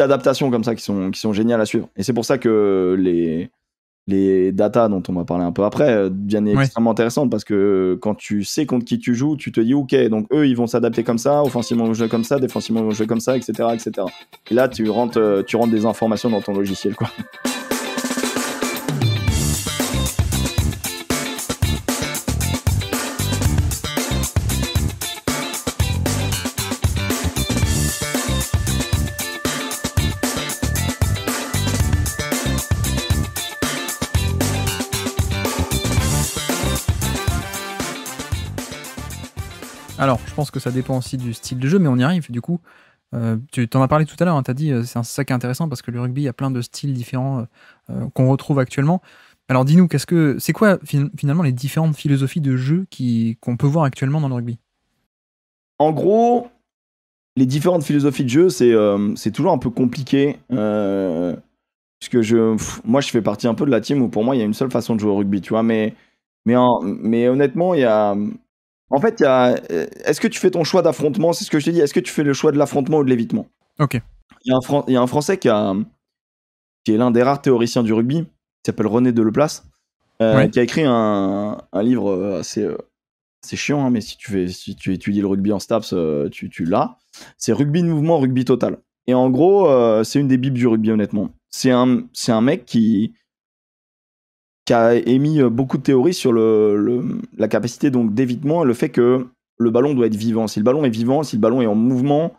adaptations comme ça qui sont géniales à suivre. Et c'est pour ça que les datas dont on va parler un peu après deviennent extrêmement intéressantes, parce que quand tu sais contre qui tu joues, tu te dis ok, donc eux ils vont s'adapter comme ça, offensivement ils vont jouer comme ça, défensivement ils vont jouer comme ça, etc. Et là tu rentres des informations dans ton logiciel, quoi. Alors, je pense que ça dépend aussi du style de jeu, mais on y arrive du coup. Tu t'en as parlé tout à l'heure, hein, tu as dit c'est ça qui est intéressant parce que le rugby, il y a plein de styles différents qu'on retrouve actuellement. Alors dis-nous, c'est quoi finalement les différentes philosophies de jeu qu'on peut voir actuellement dans le rugby? En gros, les différentes philosophies de jeu, c'est toujours un peu compliqué. Puisque moi, je fais partie un peu de la team où pour moi, il y a une seule façon de jouer au rugby, tu vois. Mais honnêtement, il y a. En fait, est-ce que tu fais ton choix d'affrontement? C'est ce que je t'ai dit. Est-ce que tu fais le choix de l'affrontement ou de l'évitement? Ok. Il y a un Français qui est l'un des rares théoriciens du rugby, qui s'appelle René Deleplace, qui a écrit un livre assez chiant, hein, mais si tu étudies le rugby en STAPS, tu l'as. C'est Rugby de mouvement, rugby total. Et en gros, c'est une des bibles du rugby, honnêtement. C'est un mec qui a émis beaucoup de théories sur la capacité donc d'évitement et le fait que le ballon doit être vivant. Si le ballon est vivant, si le ballon est en mouvement,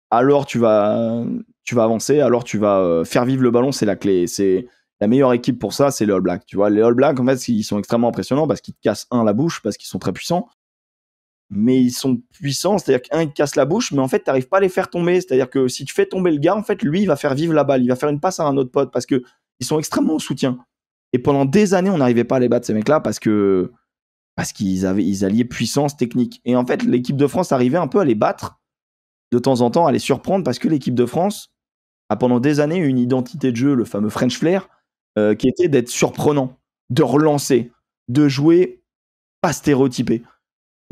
alors tu vas avancer, alors tu vas faire vivre le ballon, c'est la clé. C'est la meilleure équipe pour ça, c'est les All Blacks. Tu vois, les All Blacks, en fait, ils sont extrêmement impressionnants parce qu'ils te cassent la bouche, parce qu'ils sont très puissants. Mais ils sont puissants, c'est-à-dire qu'un, il te casse la bouche, mais en fait, t'arrives pas à les faire tomber. C'est-à-dire que si tu fais tomber le gars, en fait, lui, il va faire vivre la balle, il va faire une passe à un autre pote parce que ils sont extrêmement au soutien. Et pendant des années, on n'arrivait pas à les battre, ces mecs-là, parce qu'ils alliaient puissance technique. Et en fait, l'équipe de France arrivait un peu à les battre de temps en temps, à les surprendre, parce que l'équipe de France a pendant des années une identité de jeu, le fameux French Flair, qui était d'être surprenant, de relancer, de jouer pas stéréotypé,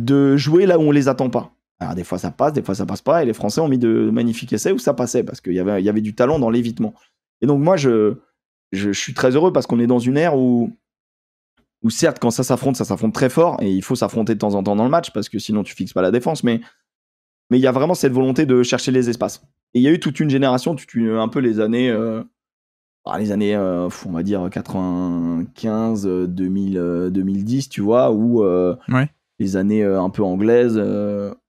de jouer là où on les attend pas. Alors des fois ça passe, des fois ça passe pas, et les Français ont mis de magnifiques essais où ça passait, parce qu'il y avait du talent dans l'évitement. Et donc moi, je suis très heureux parce qu'on est dans une ère où certes, quand ça s'affronte très fort, et il faut s'affronter de temps en temps dans le match, parce que sinon tu fixes pas la défense, mais il y a vraiment cette volonté de chercher les espaces. Et il y a eu toute une génération, un peu les années, on va dire 95, 2000, 2010, tu vois, où les années un peu anglaises,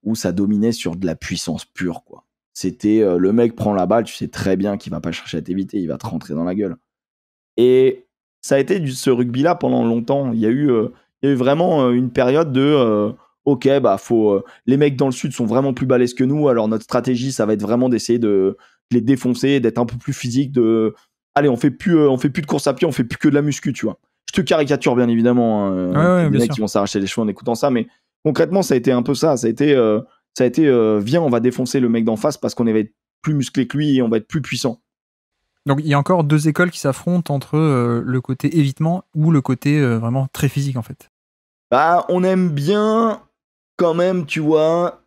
où ça dominait sur de la puissance pure, quoi. C'était le mec prend la balle, tu sais très bien qu'il va pas chercher à t'éviter, il va te rentrer dans la gueule. Et ça a été ce rugby-là pendant longtemps. Il y a eu vraiment une période de ok, bah les mecs dans le sud sont vraiment plus balèzes que nous, alors notre stratégie, ça va être vraiment d'essayer de les défoncer, d'être un peu plus physique, allez, on fait plus de course à pied, on fait plus que de la muscu, tu vois. Je te caricature bien évidemment, Ouais, des bien mecs sûr. qui vont s'arracher les cheveux en écoutant ça, mais concrètement, ça a été un peu ça. Ça a été viens, on va défoncer le mec d'en face parce qu'on va être plus musclé que lui et on va être plus puissant. Donc il y a encore deux écoles qui s'affrontent entre le côté évitement ou le côté vraiment très physique en fait. Bah, on aime bien quand même, tu vois,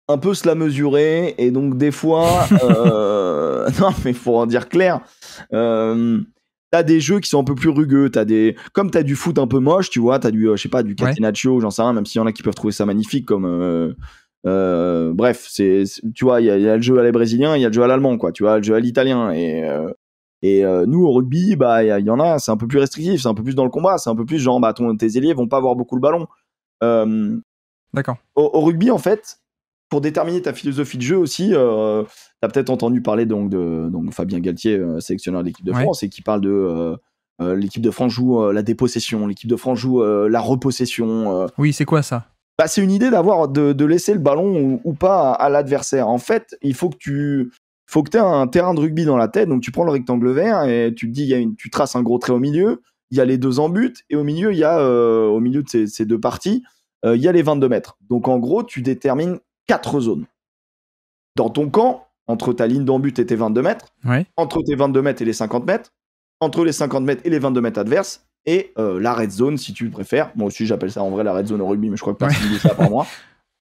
un peu se la mesurer, et donc des fois, non mais faut en dire clair, t'as des jeux qui sont un peu plus rugueux, comme t'as du foot un peu moche, tu vois, t'as du, je sais pas, du Ouais. catenaccio, j'en sais rien, même s'il y en a qui peuvent trouver ça magnifique, comme, bref, tu vois, il y a le jeu à la brésilien, il y a le jeu à l'allemand, quoi, tu vois, le jeu à l'italien, et nous au rugby, bah il y en a, c'est un peu plus restrictif, c'est un peu plus dans le combat, c'est un peu plus genre, bah tes ailiers vont pas avoir beaucoup le ballon. D'accord. Au rugby, en fait, pour déterminer ta philosophie de jeu aussi, tu as peut-être entendu parler donc Fabien Galtier, sélectionneur de l'équipe de France, et qui parle de l'équipe de France joue la dépossession, l'équipe de France joue la repossession. Oui, c'est quoi ça? Bah, c'est une idée de laisser le ballon ou pas à l'adversaire. En fait, il faut que tu aies un terrain de rugby dans la tête, donc tu prends le rectangle vert et tu te dis, tu traces un gros trait au milieu, il y a les deux en but, et au milieu, il y a, au milieu de ces deux parties, il y a les 22 mètres. Donc en gros, tu détermines 4 zones. Dans ton camp, entre ta ligne d'en but et tes 22 mètres, Ouais. entre tes 22 mètres et les 50 mètres, entre les 50 mètres et les 22 mètres adverses, et la red zone, si tu préfères. Moi aussi, j'appelle ça en vrai la red zone au rugby, mais je crois que personne ne dit ça par moi.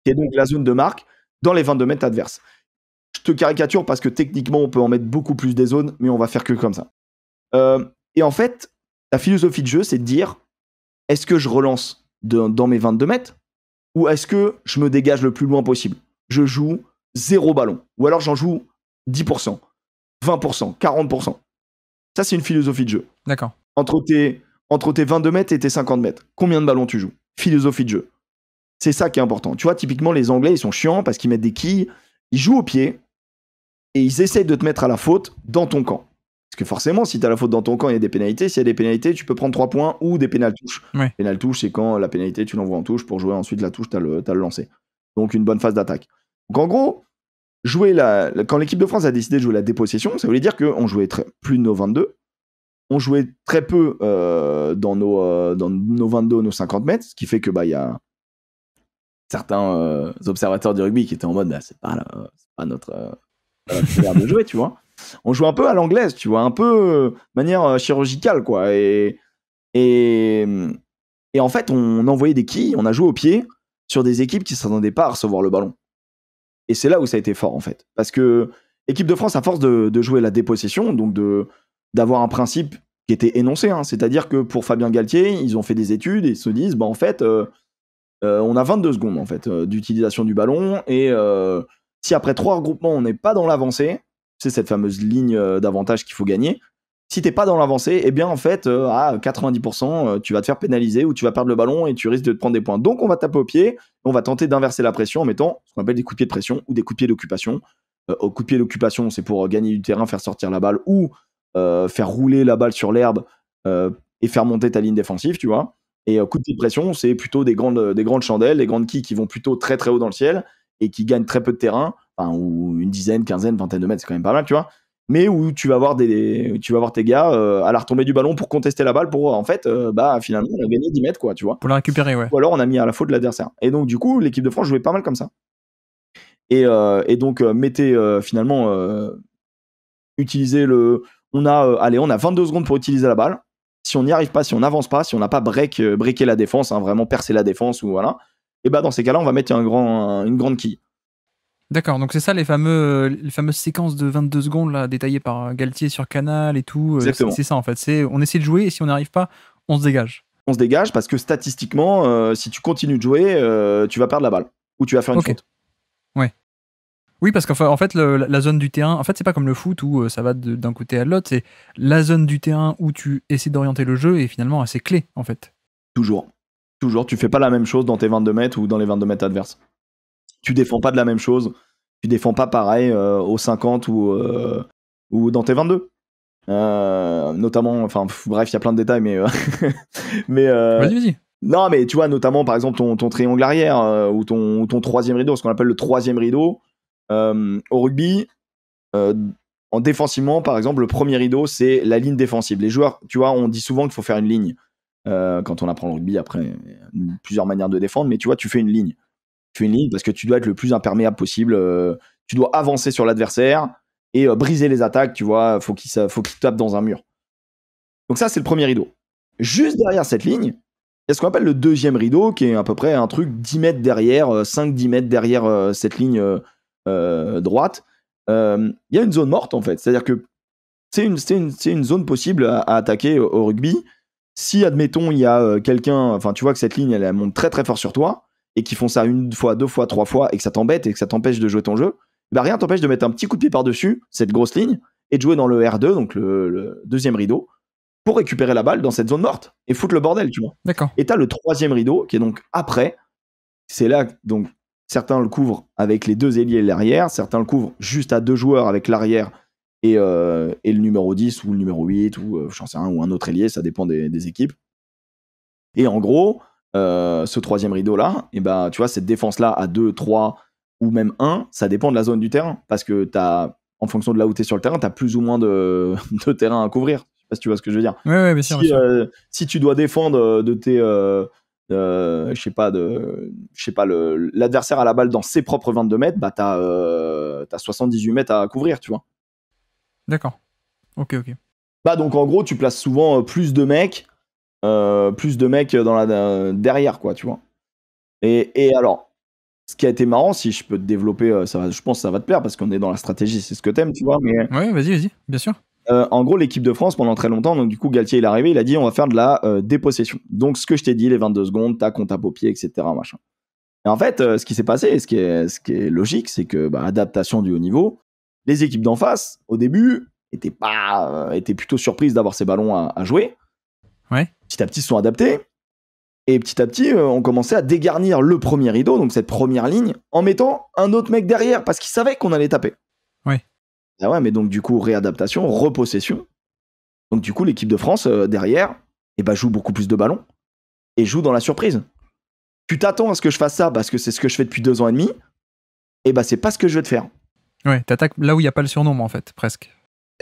Qui est donc la zone de marque dans les 22 mètres adverses. Je te caricature parce que techniquement, on peut en mettre beaucoup plus des zones, mais on va faire que comme ça. Et en fait, la philosophie de jeu, c'est de dire, est-ce que je relance dans mes 22 mètres, ou est-ce que je me dégage le plus loin possible? Je joue 0 ballon, ou alors j'en joue 10%, 20%, 40%. Ça, c'est une philosophie de jeu. D'accord. Entre tes 22 mètres et tes 50 mètres, combien de ballons tu joues? Philosophie de jeu. C'est ça qui est important. Tu vois, typiquement, les Anglais, ils sont chiants parce qu'ils mettent des quilles, ils jouent au pied, et ils essayent de te mettre à la faute dans ton camp. Parce que forcément, si tu as la faute dans ton camp, il y a des pénalités. S'il y a des pénalités, tu peux prendre 3 points ou des pénal-touches. Ouais. Pénal-touche, c'est quand la pénalité, tu l'envoies en touche. Pour jouer ensuite la touche, tu as le lancer. Donc, une bonne phase d'attaque. Donc, en gros, quand l'équipe de France a décidé de jouer la dépossession, ça voulait dire qu'on jouait plus de nos 22. On jouait très peu dans nos 22, nos 50 mètres, ce qui fait que y a certains observateurs du rugby qui étaient en mode, c'est pas notre manière de jouer, tu vois. On joue un peu à l'anglaise, tu vois, un peu manière chirurgicale, quoi. Et en fait, on envoyait des quilles, on a joué au pied sur des équipes qui ne s'attendaient pas à recevoir le ballon. Et c'est là où ça a été fort, en fait. Parce que l'équipe de France, à force de jouer la dépossession, donc d'avoir un principe qui était énoncé, hein, c'est-à-dire que pour Fabien Galtier, ils ont fait des études et ils se disent, en fait, on a 22 secondes en fait, d'utilisation du ballon, et si après 3 regroupements, on n'est pas dans l'avancée, c'est cette fameuse ligne d'avantage qu'il faut gagner. Si t'es pas dans l'avancée, eh bien en fait, à 90%, tu vas te faire pénaliser ou tu vas perdre le ballon et tu risques de te prendre des points. Donc on va taper au pied, on va tenter d'inverser la pression en mettant ce qu'on appelle des coups de pied de pression ou des coups de pied d'occupation. Au coup de pied d'occupation, c'est pour gagner du terrain, faire sortir la balle, ou faire rouler la balle sur l'herbe et faire monter ta ligne défensive, tu vois. Et coup de pied de pression, c'est plutôt des grandes chandelles, des grandes quilles qui vont plutôt très très haut dans le ciel et qui gagnent très peu de terrain, ou une dizaine, quinzaine, vingtaine de mètres, c'est quand même pas mal, tu vois. Mais où tu vas voir tes gars à la retombée du ballon pour contester la balle, pour en fait, finalement, on a gagné 10 mètres, quoi, tu vois. Pour la récupérer, ouais. Ou alors on a mis à la faute de l'adversaire. Et donc, du coup, l'équipe de France jouait pas mal comme ça. Et donc, finalement, utiliser on a 22 secondes pour utiliser la balle. Si on n'y arrive pas, si on n'avance pas, si on n'a pas breaké la défense, hein, vraiment percé la défense, ou voilà, et dans ces cas-là, on va mettre une grande quille. D'accord, donc c'est ça les fameuses séquences de 22 secondes là, détaillées par Galtier sur Canal et tout. Exactement. C'est ça en fait, on essaie de jouer et si on n'y arrive pas, on se dégage. On se dégage parce que statistiquement, si tu continues de jouer, tu vas perdre la balle ou tu vas faire une faute. Ouais. Oui, parce qu'en fait, la zone du terrain, en fait, c'est pas comme le foot où ça va d'un côté à l'autre, c'est la zone du terrain où tu essaies d'orienter le jeu et finalement assez clé en fait. Toujours, tu fais pas la même chose dans tes 22 mètres ou dans les 22 mètres adverses. Tu défends pas de la même chose, tu défends pas pareil aux 50 ou dans tes 22. Notamment, enfin bref, il y a plein de détails, mais Vas-y. non, mais tu vois, notamment par exemple ton triangle arrière ou ton troisième rideau, ce qu'on appelle le troisième rideau au rugby. En défensivement, par exemple, le premier rideau, c'est la ligne défensive. Les joueurs, tu vois, on dit souvent qu'il faut faire une ligne quand on apprend le rugby. Après, il y a plusieurs manières de défendre, mais tu vois, tu fais une ligne. Tu fais une ligne parce que tu dois être le plus imperméable possible. Tu dois avancer sur l'adversaire et briser les attaques, tu vois. Faut qu'il tape dans un mur. Donc ça, c'est le premier rideau. Juste derrière cette ligne, il y a ce qu'on appelle le deuxième rideau, qui est à peu près un truc 10 mètres derrière, 5-10 mètres derrière cette ligne droite. Il y a une zone morte, en fait. C'est-à-dire que c'est une zone possible à attaquer au rugby. Si, admettons, il y a quelqu'un, enfin, tu vois que cette ligne, elle monte très très fort sur toi, et qu'ils font ça une fois, deux fois, trois fois, et que ça t'embête, et que ça t'empêche de jouer ton jeu, bah rien t'empêche de mettre un petit coup de pied par-dessus, cette grosse ligne, et de jouer dans le R2, donc le deuxième rideau, pour récupérer la balle dans cette zone morte, et foutre le bordel, tu vois. D'accord. Et t'as le troisième rideau, qui est donc après, c'est là, donc, certains le couvrent avec les deux ailiers et l'arrière, certains le couvrent juste à deux joueurs avec l'arrière et le numéro 10 ou le numéro 8 ou j'en sais rien, ou un autre ailier, ça dépend des équipes. Et en gros, ce troisième rideau-là, et ben, tu vois, cette défense-là à 2, 3 ou même 1, ça dépend de la zone du terrain. Parce que en fonction de là où tu es sur le terrain, tu as plus ou moins de terrain à couvrir. Je sais pas si tu vois ce que je veux dire. Ouais, bien sûr. Si tu dois défendre de tes... je sais pas, l'adversaire à la balle dans ses propres 22 mètres, bah t'as 78 mètres à couvrir, tu vois. D'accord. Ok. Bah donc en gros, tu places souvent plus de mecs derrière, quoi, tu vois. Et alors, ce qui a été marrant, si je peux te développer, je pense que ça va te plaire parce qu'on est dans la stratégie, c'est ce que t'aimes, tu vois. Mais Ouais, vas-y, bien sûr. en gros, l'équipe de France, pendant très longtemps, donc du coup, Galtier, il est arrivé, il a dit on va faire de la dépossession. Donc, ce que je t'ai dit, les 22 secondes, tac, on tape au pied, etc. Machin. Et en fait, ce qui s'est passé, et ce qui est logique, c'est que, adaptation du haut niveau, les équipes d'en face, au début, étaient plutôt surprises d'avoir ces ballons à jouer. Ouais. Petit à petit, ils se sont adaptés. Et petit à petit, on commençait à dégarnir le premier rideau, donc cette première ligne, en mettant un autre mec derrière, parce qu'ils savaient qu'on allait taper. Ouais. Ah ouais, mais donc du coup, réadaptation, repossession. Donc du coup, l'équipe de France, derrière, joue beaucoup plus de ballons et joue dans la surprise. Tu t'attends à ce que je fasse ça parce que c'est ce que je fais depuis 2 ans et demi, et c'est pas ce que je vais te faire. Ouais, t'attaques là où il n'y a pas le surnombre, en fait, presque.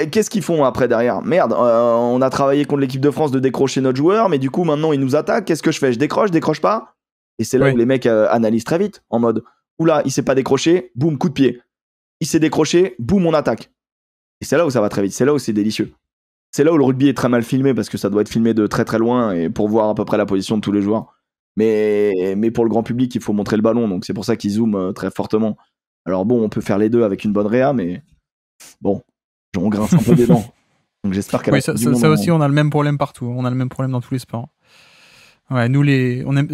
Et qu'est-ce qu'ils font après derrière ? Merde, on a travaillé contre l'équipe de France de décrocher notre joueur, mais du coup maintenant ils nous attaquent, qu'est-ce que je fais ? Je décroche pas ? Et c'est là où les mecs analysent très vite, en mode, oula, il s'est pas décroché, boum, coup de pied. Il s'est décroché, boum, on attaque. Et c'est là où ça va très vite, c'est là où c'est délicieux. C'est là où le rugby est très mal filmé, parce que ça doit être filmé de très très loin, et pour voir à peu près la position de tous les joueurs. Mais pour le grand public, il faut montrer le ballon, donc c'est pour ça qu'ils zooment très fortement. Alors bon, on peut faire les deux avec une bonne réa, mais bon, on grince un peu des dents. Donc j'espère qu'elle ça aussi, on a le même problème partout. On a le même problème dans tous les sports. Ouais, nous,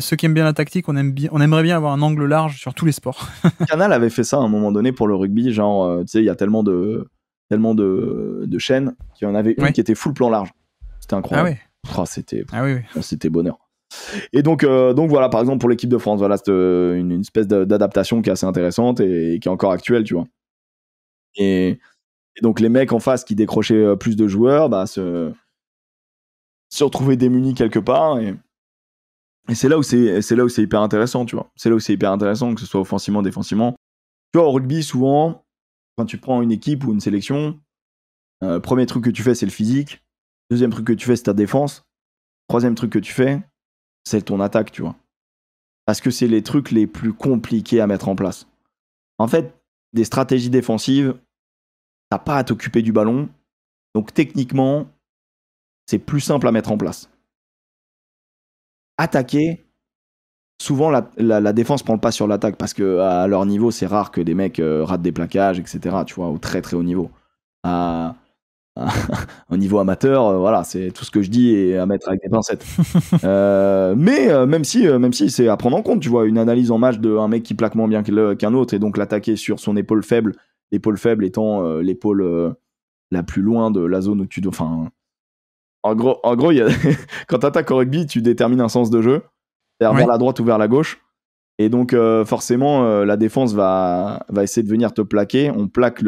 ceux qui aiment bien la tactique, on aimerait bien avoir un angle large sur tous les sports. Canal avait fait ça à un moment donné pour le rugby, genre, tu sais, il y a tellement de chaînes qu'il y en avait une qui était full plan large. C'était incroyable. Ah ouais. C'était bonheur. Et donc voilà, par exemple pour l'équipe de France, voilà, c'est une espèce d'adaptation qui est assez intéressante et qui est encore actuelle, tu vois. Et donc les mecs en face qui décrochaient plus de joueurs, se retrouvaient démunis quelque part, et c'est là où c'est hyper intéressant, tu vois. C'est là où c'est hyper intéressant, que ce soit offensivement, défensivement. Tu vois, au rugby, souvent, quand tu prends une équipe ou une sélection, premier truc que tu fais, c'est le physique. Deuxième truc que tu fais, c'est ta défense. Troisième truc que tu fais, c'est ton attaque, tu vois. Parce que c'est les trucs les plus compliqués à mettre en place. En fait, des stratégies défensives, t'as pas à t'occuper du ballon. Donc techniquement, c'est plus simple à mettre en place. Attaquer, souvent la défense prend le pas sur l'attaque, parce que à leur niveau, c'est rare que des mecs ratent des plaquages, etc. Tu vois, au très très haut niveau. Au niveau amateur, voilà, c'est tout ce que je dis et à mettre avec des pincettes. Mais même si c'est à prendre en compte, tu vois, une analyse en match d'un mec qui plaque moins bien qu'un autre, et donc l'attaquer sur son épaule faible, l'épaule faible étant l'épaule la plus loin de la zone où tu dois. Enfin, en gros, quand t'attaques au rugby, tu détermines un sens de jeu, c'est-à-dire vers la droite ou vers la gauche. Et donc forcément, la défense va essayer de venir te plaquer. On plaque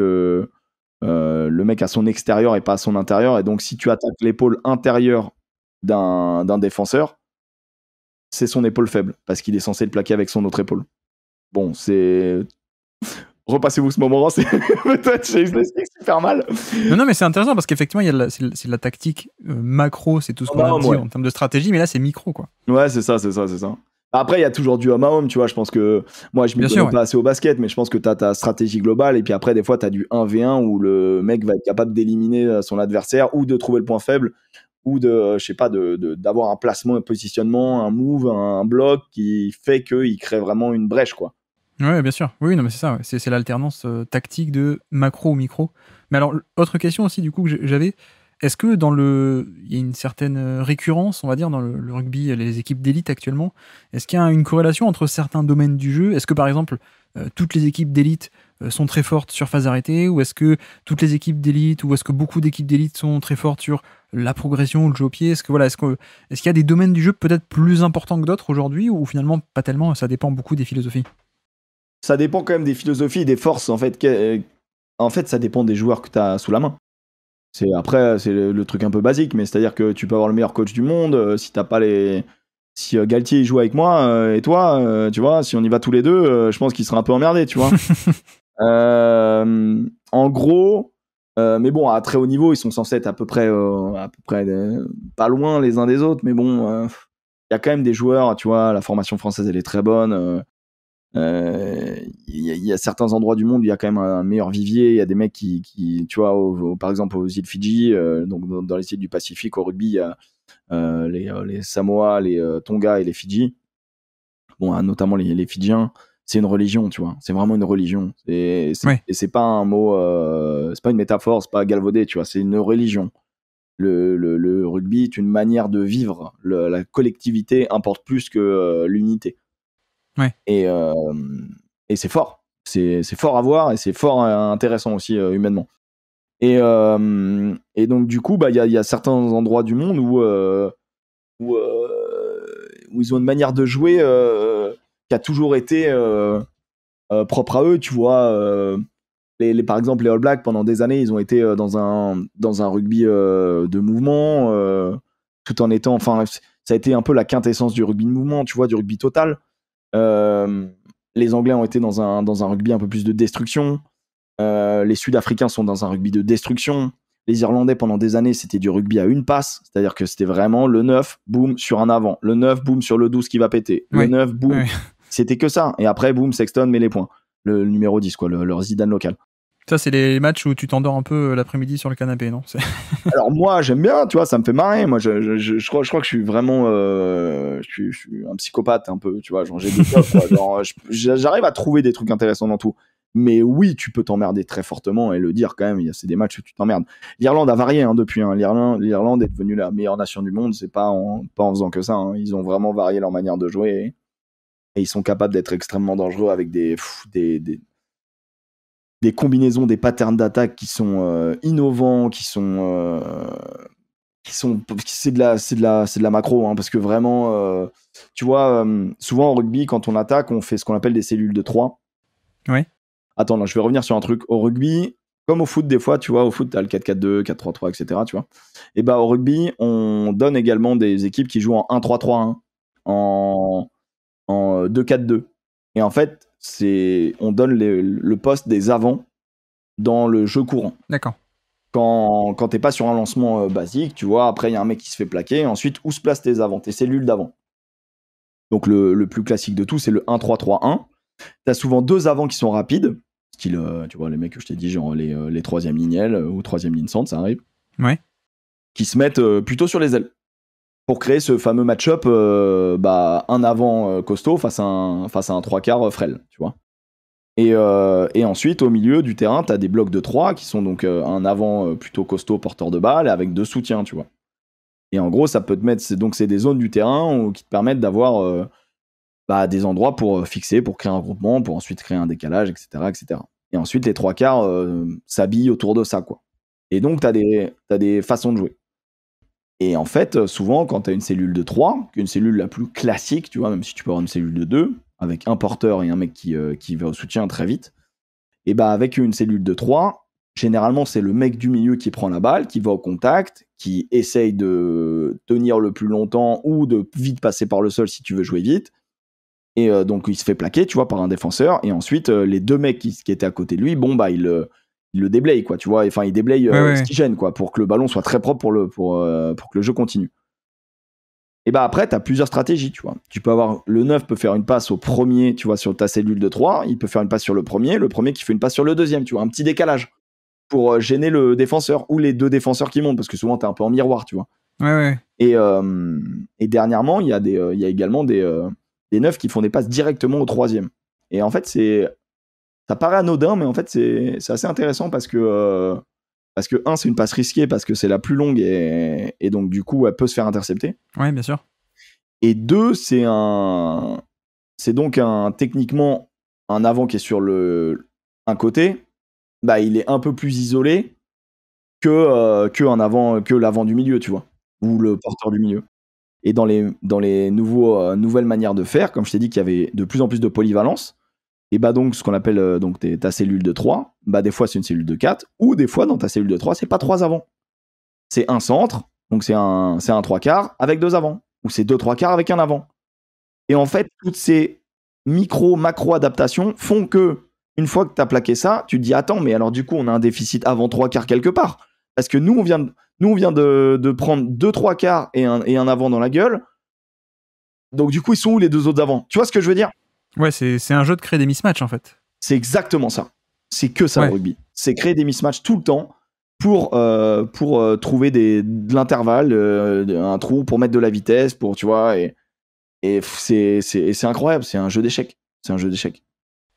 Le mec à son extérieur et pas à son intérieur. Et donc, si tu attaques l'épaule intérieure d'un défenseur, c'est son épaule faible, parce qu'il est censé le plaquer avec son autre épaule. Bon, c'est... Repassez-vous ce moment-là, c'est peut-être je l'explique super mal. Non, mais c'est intéressant parce qu'effectivement, c'est de la tactique macro, c'est tout ce qu'on a dit en termes de stratégie, mais là, c'est micro, quoi. Ouais, c'est ça. Après, il y a toujours du homme à homme, tu vois. Je pense que moi, je m'y connais pas assez au basket, mais je pense que tu as ta stratégie globale, et puis après, des fois, tu as du 1v1 où le mec va être capable d'éliminer son adversaire ou de trouver le point faible, ou de, je sais pas, d'avoir un placement, un positionnement, un move, un bloc qui fait qu'il crée vraiment une brèche, quoi. Ouais, bien sûr. Oui, non, mais c'est ça. Ouais. C'est l'alternance tactique de macro ou micro. Mais alors, autre question aussi, du coup, que j'avais. Est-ce que il y a une certaine récurrence, on va dire, dans le rugby, les équipes d'élite actuellement? Est-ce qu'il y a une corrélation entre certains domaines du jeu? Est-ce que, par exemple, toutes les équipes d'élite sont très fortes sur phase arrêtée? Ou est-ce que toutes les équipes d'élite, ou est-ce que beaucoup d'équipes d'élite sont très fortes sur la progression ou le jeu au pied? Est-ce qu'il y a des domaines du jeu peut-être plus importants que d'autres aujourd'hui, ou finalement pas tellement, ça dépend beaucoup des philosophies? Ça dépend quand même des philosophies et des forces. En fait, ça dépend des joueurs que tu as sous la main. Après, c'est le truc un peu basique, mais c'est-à-dire que tu peux avoir le meilleur coach du monde, si t'as pas les... Si Galtier joue avec moi et toi, tu vois, si on y va tous les deux, je pense qu'il sera un peu emmerdé, tu vois. En gros, mais bon, à très haut niveau, ils sont censés être à peu près pas loin les uns des autres, mais bon, il y a quand même des joueurs, tu vois, la formation française, elle est très bonne. Il y a certains endroits du monde où il y a quand même un meilleur vivier. Il y a des mecs qui tu vois, par exemple aux îles Fidji, donc dans les îles du Pacifique, au rugby, il y a les Samoa, les Tonga et les Fidji. Bon, notamment les Fidjiens. C'est une religion, tu vois. C'est vraiment une religion. Et c'est pas un mot, c'est pas une métaphore, c'est pas galvaudé, tu vois. C'est une religion. Le rugby est une manière de vivre. La collectivité importe plus que l'unité. Ouais. Et c'est fort. C'est fort à voir et c'est fort intéressant aussi humainement. Et donc du coup, il y a certains endroits du monde où ils ont une manière de jouer qui a toujours été propre à eux. Tu vois, par exemple les All Blacks pendant des années, ils ont été dans un rugby de mouvement, tout en étant, enfin, ça a été un peu la quintessence du rugby de mouvement, tu vois, du rugby total. Les Anglais ont été dans un rugby un peu plus de destruction. Les Sud-Africains sont dans un rugby de destruction. Les Irlandais, pendant des années, c'était du rugby à une passe. C'est-à-dire que c'était vraiment le 9, boum, sur un avant. Le 9, boum, sur le 12 qui va péter. Le 9, boum. C'était que ça. Et après, boum, Sexton met les points. Le numéro 10, quoi, leur Zidane local. Ça, c'est les matchs où tu t'endors un peu l'après-midi sur le canapé, non? Alors moi, j'aime bien, tu vois, ça me fait marrer. Moi, je crois que je suis vraiment... je suis un psychopathe un peu, tu vois. Genre, j'ai des top, quoi. Genre, j'arrive à trouver des trucs intéressants dans tout. Mais oui, tu peux t'emmerder très fortement et le dire quand même. C'est des matchs où tu t'emmerdes. L'Irlande a varié depuis. L'Irlande est devenue la meilleure nation du monde. C'est pas en faisant que ça. Hein. Ils ont vraiment varié leur manière de jouer et ils sont capables d'être extrêmement dangereux avec des combinaisons, des patterns d'attaque qui sont innovants, c'est de la macro, hein, parce que vraiment, tu vois, souvent en rugby, quand on attaque, on fait ce qu'on appelle des cellules de 3. Ouais. Attends, là, je vais revenir sur un truc. Au rugby, comme au foot, des fois, tu vois, au foot, t'as le 4-4-2, 4-3-3, etc., tu vois. Et bah, au rugby, on donne également des équipes qui jouent en 1-3-3-1, en 2-4-2. Et en fait, on donne le poste des avants dans le jeu courant. D'accord. Quand t'es pas sur un lancement basique, tu vois, après, il y a un mec qui se fait plaquer. Ensuite, où se placent tes avants, tes cellules d'avant? Donc, le plus classique de tout, c'est le 1-3-3-1. T'as souvent deux avants qui sont rapides, style, tu vois, les mecs que je t'ai dit, genre les troisième lignes L ou troisième ligne centre, ça arrive. Ouais. Qui se mettent plutôt sur les ailes. Pour créer ce fameux match-up, un avant costaud face à un trois quarts frêle, tu vois. Et ensuite, au milieu du terrain, t'as des blocs de 3 qui sont donc un avant plutôt costaud porteur de balle avec 2 soutiens, tu vois. Et en gros, ça peut te mettre... c'est des zones du terrain qui te permettent d'avoir des endroits pour fixer, pour créer un groupement, pour ensuite créer un décalage, etc. etc. Et ensuite, les trois quarts s'habillent autour de ça, quoi. Et donc, t'as des façons de jouer. Et en fait, souvent, quand t'as une cellule de 3, une cellule la plus classique, tu vois, même si tu peux avoir une cellule de 2, avec un porteur et un mec qui va au soutien très vite, et avec une cellule de 3, généralement, c'est le mec du milieu qui prend la balle, qui va au contact, qui essaye de tenir le plus longtemps ou de vite passer par le sol si tu veux jouer vite. Et donc, il se fait plaquer, tu vois, par un défenseur. Et ensuite, les deux mecs qui étaient à côté de lui, bon, bah, il le déblaye, quoi, tu vois. Enfin, il déblaye ce qui gêne, quoi, pour que le ballon soit très propre pour que le jeu continue. Et bah après, tu as plusieurs stratégies, tu vois. Tu peux avoir le 9 peut faire une passe au premier, tu vois, sur ta cellule de 3. Il peut faire une passe sur le premier qui fait une passe sur le deuxième, tu vois, un petit décalage pour gêner le défenseur ou les deux défenseurs qui montent, parce que souvent, tu es un peu en miroir, tu vois. Et dernièrement, il y a également des 9 qui font des passes directement au troisième. Et en fait, ça paraît anodin, mais en fait, c'est assez intéressant parce que, c'est une passe risquée, parce que c'est la plus longue et donc, du coup, elle peut se faire intercepter. Ouais, bien sûr. Et 2, c'est donc techniquement un avant qui est sur un côté, bah, il est un peu plus isolé que l'avant du milieu, tu vois, ou le porteur du milieu. Et dans les nouvelles manières de faire, comme je t'ai dit qu'il y avait de plus en plus de polyvalence, et bah donc ce qu'on appelle ta cellule de 3, bah des fois c'est une cellule de 4, ou des fois dans ta cellule de 3, c'est pas 3 avants. C'est un centre, donc c'est un 3/4 avec 2 avants, ou c'est 2 3/4 avec un avant. Et en fait, toutes ces macro adaptations font que, une fois que tu as plaqué ça, tu te dis attends, mais alors du coup, on a un déficit avant 3/4 quelque part. Parce que nous, on vient de prendre 2 3/4 et un avant dans la gueule. Donc du coup, ils sont où les deux autres avant? Tu vois ce que je veux dire? Ouais, c'est un jeu de créer des mismatchs en fait. C'est exactement ça. C'est que ça, le rugby. C'est créer des mismatchs tout le temps pour trouver de l'intervalle, un trou pour mettre de la vitesse, pour, tu vois, et c'est incroyable. C'est un jeu d'échecs.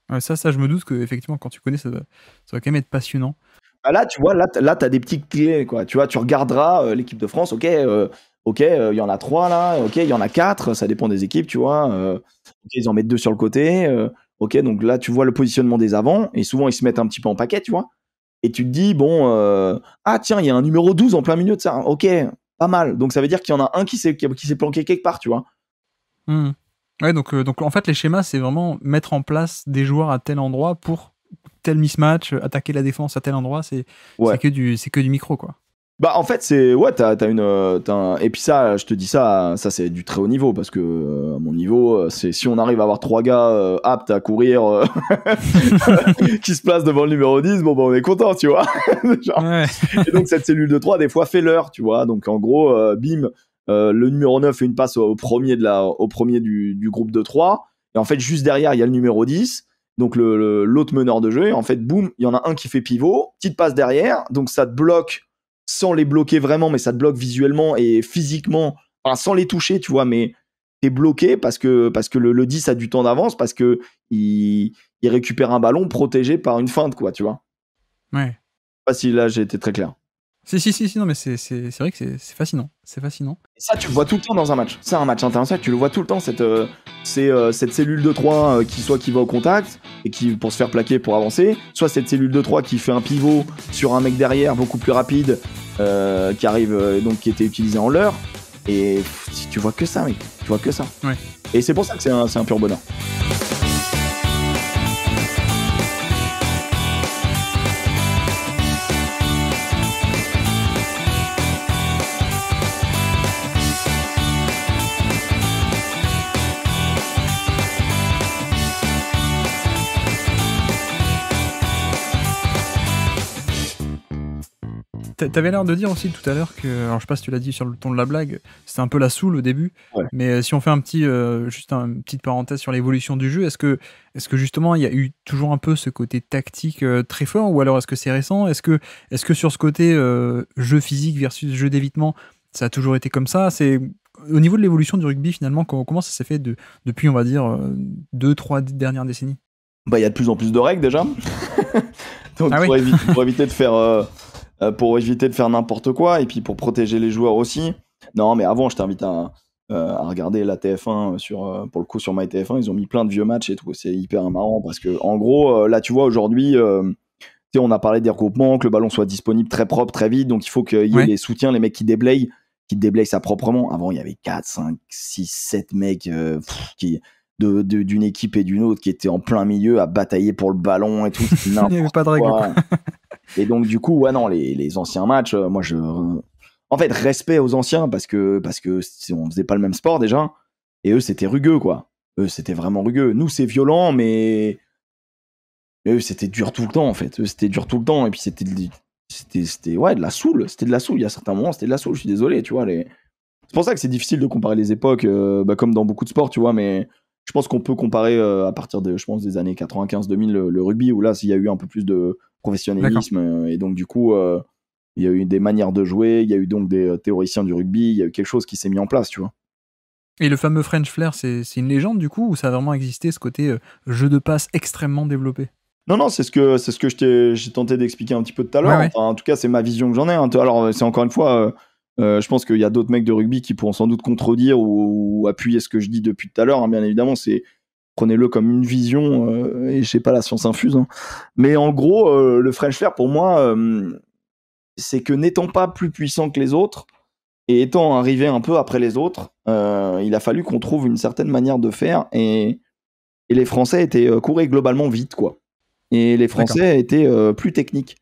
Ouais, ça, je me doute que effectivement, quand tu connais, ça va quand même être passionnant. Bah là, tu vois, là, t'as des petites clés, quoi. Tu vois, tu regarderas l'équipe de France. Ok, il y en a 3 là. Ok, il y en a 4. Ça dépend des équipes, tu vois. Ok, ils en mettent 2 sur le côté. Ok, donc là, tu vois le positionnement des avants. Et souvent, ils se mettent un petit peu en paquet, tu vois. Et tu te dis, bon, ah tiens, il y a un numéro 12 en plein milieu de ça. Ok, pas mal. Donc ça veut dire qu'il y en a un qui s'est planqué quelque part, tu vois. Ouais, donc en fait, les schémas, c'est vraiment mettre en place des joueurs à tel endroit pour tel mismatch, attaquer la défense à tel endroit. C'est que du micro, quoi. Bah en fait c'est et puis ça, je te dis ça c'est du très haut niveau, parce que à mon niveau, c'est si on arrive à avoir 3 gars aptes à courir qui se placent devant le numéro 10, bon bah on est content, tu vois. Genre. Ouais. Et donc cette cellule de 3 des fois fait l'heure, tu vois. Donc en gros bim, le numéro 9 fait une passe au premier du groupe de 3, et en fait juste derrière il y a le numéro 10, donc l'autre meneur de jeu, et en fait boum, il y en a un qui fait pivot, petite passe derrière, donc ça te bloque sans les bloquer vraiment, mais ça te bloque visuellement et physiquement, enfin, sans les toucher, tu vois, mais t'es bloqué parce que le 10 a du temps d'avance, parce que il récupère un ballon protégé par une feinte, quoi, tu vois. Ouais. Je sais pas si là j'ai été très clair. Si, non, mais c'est vrai que c'est fascinant. C'est fascinant. Et ça, tu le vois tout le temps dans un match. C'est un match international, tu le vois tout le temps, cette cellule de 3 qui va au contact et qui, pour se faire plaquer, pour avancer, soit cette cellule de 3 qui fait un pivot sur un mec derrière beaucoup plus rapide, qui arrive, donc qui était utilisé en leurre. Et tu vois que ça, mec. Tu vois que ça. Ouais. Et c'est pour ça que c'est un pur bonheur. T'avais l'air de dire aussi tout à l'heure que, alors je sais pas si tu l'as dit sur le ton de la blague, c'était un peu la soule au début, ouais. Mais si on fait juste une petite parenthèse sur l'évolution du jeu, est-ce que justement il y a eu toujours un peu ce côté tactique très fort, ou alors est-ce que c'est récent? Est-ce que sur ce côté jeu physique versus jeu d'évitement, ça a toujours été comme ça? C'est au niveau de l'évolution du rugby finalement, comment ça s'est fait depuis, on va dire, 2-3 dernières décennies? Bah il y a de plus en plus de règles déjà. Donc pour éviter de faire n'importe quoi, et puis pour protéger les joueurs aussi. Non, mais avant, je t'invite à regarder la TF1 pour le coup sur MyTF1. Ils ont mis plein de vieux matchs et tout. C'est hyper marrant parce que, en gros, là, tu vois, aujourd'hui, on a parlé des regroupements, que le ballon soit disponible très propre, très vite. Donc, il faut qu'il y ait les soutiens, les mecs qui déblayent ça proprement. Avant, il y avait 4, 5, 6, 7 mecs d'une équipe et d'une autre qui étaient en plein milieu à batailler pour le ballon et tout. Il n'y avait pas de règle. Et donc, du coup, ouais, non, les anciens matchs, moi, en fait, respect aux anciens parce que on faisait pas le même sport déjà. Et eux, c'était rugueux, quoi. Eux, c'était vraiment rugueux. Nous, c'est violent, mais eux, c'était dur tout le temps, en fait. Eux, c'était dur tout le temps. Et puis, c'était ouais, de la soule. C'était de la soule. Il y a certains moments, c'était de la soule. Je suis désolé, tu vois. C'est pour ça que c'est difficile de comparer les époques, comme dans beaucoup de sports, tu vois. Mais je pense qu'on peut comparer à partir je pense, des années 95-2000 le rugby, où là, il y a eu un peu plus de professionnalisme. Et donc, du coup, il y a eu des manières de jouer. Il y a eu donc des théoriciens du rugby. Il y a eu quelque chose qui s'est mis en place, tu vois. Et le fameux French Flair, c'est une légende du coup, ou ça a vraiment existé ce côté jeu de passe extrêmement développé? Non, c'est ce que j'ai tenté d'expliquer un petit peu tout à l'heure. Ouais. Enfin, en tout cas, c'est ma vision que j'en ai. Hein. Alors, c'est encore une fois, je pense qu'il y a d'autres mecs de rugby qui pourront sans doute contredire ou appuyer ce que je dis depuis tout à l'heure. Hein. Bien évidemment, prenez-le comme une vision et je sais pas, la science infuse. Hein. Mais en gros, le French Flair, pour moi, c'est que n'étant pas plus puissant que les autres et étant arrivé un peu après les autres, il a fallu qu'on trouve une certaine manière de faire et les Français couraient globalement vite, quoi. Et les Français étaient plus techniques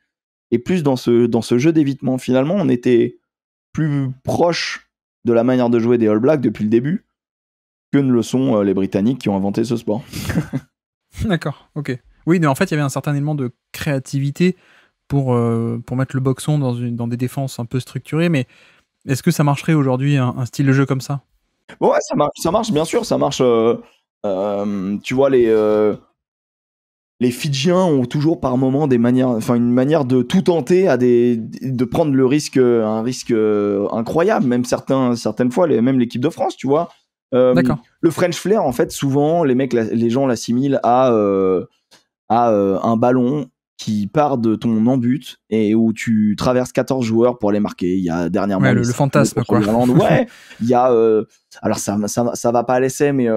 et plus dans ce jeu d'évitement. Finalement, on était plus proche de la manière de jouer des All Blacks depuis le début que ne le sont les Britanniques qui ont inventé ce sport. D'accord, ok. Oui, mais en fait, il y avait un certain élément de créativité pour mettre le boxon dans des défenses un peu structurées, mais est-ce que ça marcherait aujourd'hui, un style de jeu comme ça? Bon, ouais, ça marche, bien sûr, ça marche. Tu vois, les Fidjiens ont toujours par moment une manière de tout tenter, de prendre un risque incroyable, même certaines fois, même l'équipe de France, tu vois. D'accord. Le French Flair, en fait, souvent, les gens l'assimilent à un ballon qui part de ton en-but et où tu traverses 14 joueurs pour les marquer. Il y a dernièrement le fantasme, quoi. Ouais, il y a alors ça va pas à l'essai, mais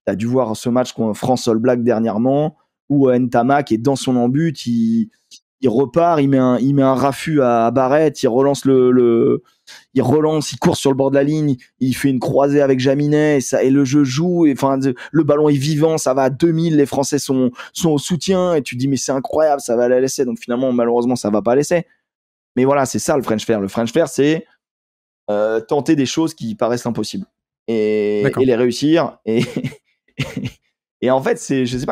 t'as dû voir ce match contre France All Black dernièrement où Ntama qui est dans son en-but, il repart, il met un raffut à Barrett, il relance il court sur le bord de la ligne, il fait une croisée avec Jaminet et le jeu joue, le ballon est vivant, ça va à 2000, les Français sont au soutien et tu te dis mais c'est incroyable, ça va aller à l'essai. Donc finalement malheureusement ça va pas à l'essai. Mais voilà, c'est ça le French Flair. Le French Flair, c'est tenter des choses qui paraissent impossibles et les réussir et en fait, je sais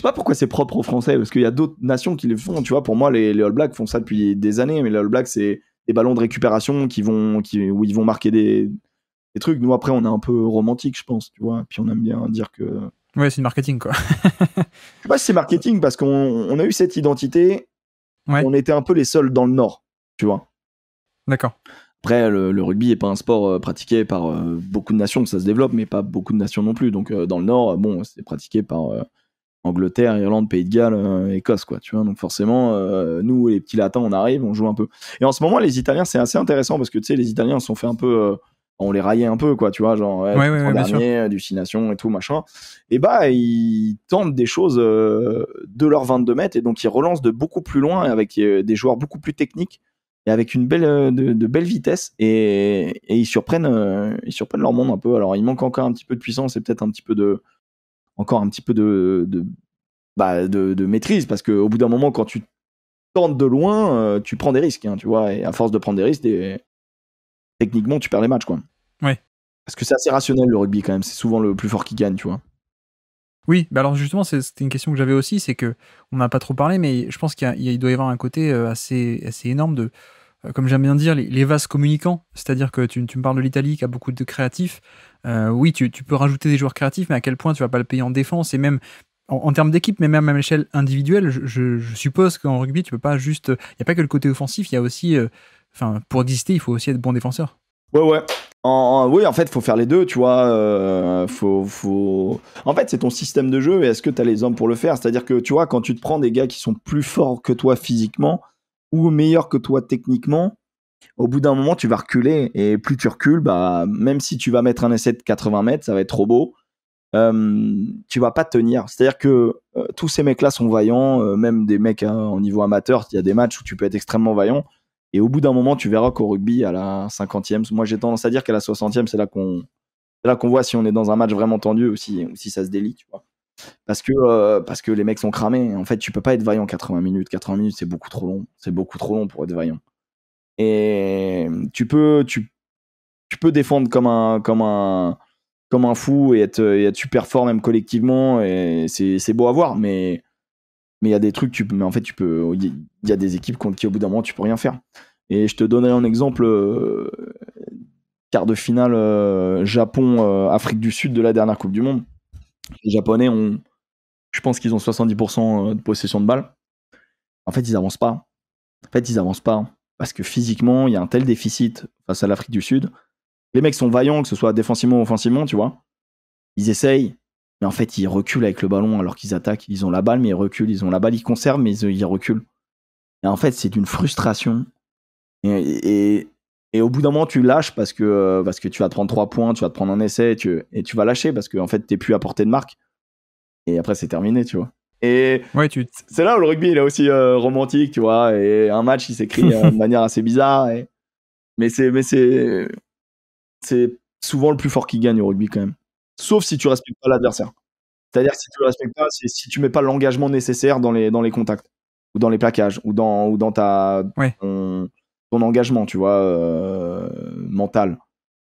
pas pourquoi c'est propre aux Français, parce qu'il y a d'autres nations qui le font. Tu vois, pour moi, les All Blacks font ça depuis des années, mais les All Blacks, c'est des ballons de récupération où ils vont marquer des trucs. Nous, après, on est un peu romantique, je pense, tu vois. Puis on aime bien dire que. Ouais, c'est du marketing, quoi. Je sais pas si c'est marketing, parce qu'on a eu cette identité. Ouais. On était un peu les seuls dans le Nord, tu vois. D'accord. Après, le rugby n'est pas un sport pratiqué par beaucoup de nations, ça se développe, mais pas beaucoup de nations non plus. Donc, dans le Nord, bon, c'est pratiqué par Angleterre, Irlande, Pays de Galles, Écosse, quoi. Tu vois, donc forcément, nous, les petits latins, on arrive, on joue un peu. Et en ce moment, les Italiens, c'est assez intéressant parce que, tu sais, les Italiens se sont fait un peu. On les raillait un peu, quoi, tu vois, genre, dernier, du 6 nations et tout, machin. Et bah, ils tentent des choses de leurs 22 mètres et donc ils relancent de beaucoup plus loin avec des joueurs beaucoup plus techniques et avec une de belle vitesse et ils surprennent leur monde un peu. Alors il manque encore un petit peu de puissance et peut-être un petit peu de maîtrise, parce qu'au bout d'un moment, quand tu tentes de loin, tu prends des risques, hein, tu vois, et à force de prendre des risques, techniquement tu perds les matchs, quoi. Ouais. Parce que c'est assez rationnel le rugby quand même, c'est souvent le plus fort qui gagne, tu vois. Oui, bah alors justement, c'était une question que j'avais aussi, c'est que on n'a pas trop parlé, mais je pense qu'il doit y avoir un côté assez énorme de, comme j'aime bien dire, les vases communicants. C'est-à-dire que tu me parles de l'Italie qui a beaucoup de créatifs. Oui, tu peux rajouter des joueurs créatifs, mais à quel point tu vas pas le payer en défense et même en termes d'équipe, mais même à l'échelle individuelle. Je suppose qu'en rugby, tu peux pas juste. Il n'y a pas que le côté offensif, il y a aussi. Pour exister, il faut aussi être bon défenseur. Ouais. Oui, en fait, faut faire les deux, tu vois. En fait, c'est ton système de jeu et est-ce que tu as les hommes pour le faire? C'est-à-dire que, tu vois, quand tu te prends des gars qui sont plus forts que toi physiquement ou meilleurs que toi techniquement, au bout d'un moment, tu vas reculer et plus tu recules, bah, même si tu vas mettre un essai de 80 mètres, ça va être trop beau. Tu vas pas tenir. C'est-à-dire que tous ces mecs-là sont vaillants, même des mecs en niveau amateur, il y a des matchs où tu peux être extrêmement vaillant. Et au bout d'un moment, tu verras qu'au rugby, à la 50e, moi j'ai tendance à dire qu'à la 60e, c'est là qu'on voit si on est dans un match vraiment tendu ou si ça se délie, tu vois. parce que les mecs sont cramés. En fait, tu peux pas être vaillant 80 minutes. 80 minutes, c'est beaucoup trop long. C'est beaucoup trop long pour être vaillant. Et tu peux défendre comme un fou et être super fort même collectivement. Et c'est beau à voir, mais il y a des trucs, mais en fait, il y a des équipes contre qui au bout d'un moment tu peux rien faire. Et je te donnerai un exemple, quart de finale Japon-Afrique du Sud de la dernière Coupe du Monde. Les Japonais je pense qu'ils ont 70% de possession de balle. En fait, ils avancent pas. Parce que physiquement, il y a un tel déficit face à l'Afrique du Sud. Les mecs sont vaillants, que ce soit défensivement ou offensivement, tu vois. Ils essayent, mais en fait, ils reculent avec le ballon alors qu'ils attaquent. Ils ont la balle, mais ils reculent. Ils ont la balle, ils conservent, mais ils reculent. Et en fait, c'est d'une frustration. Et au bout d'un moment, tu lâches parce que tu vas te prendre 3 points, tu vas te prendre un essai et tu vas lâcher parce qu'en fait, t'es plus à portée de marque. Et après, c'est terminé, tu vois. Et Ouais, c'est là où le rugby il est aussi romantique, tu vois. Et un match, il s'écrit de manière assez bizarre. Mais c'est souvent le plus fort qui gagne au rugby quand même. Sauf si tu respectes pas l'adversaire. C'est-à-dire que si tu le respectes pas, c'est si tu mets pas l'engagement nécessaire dans les contacts ou dans les plaquages ou dans Ouais. ton engagement, tu vois, mental.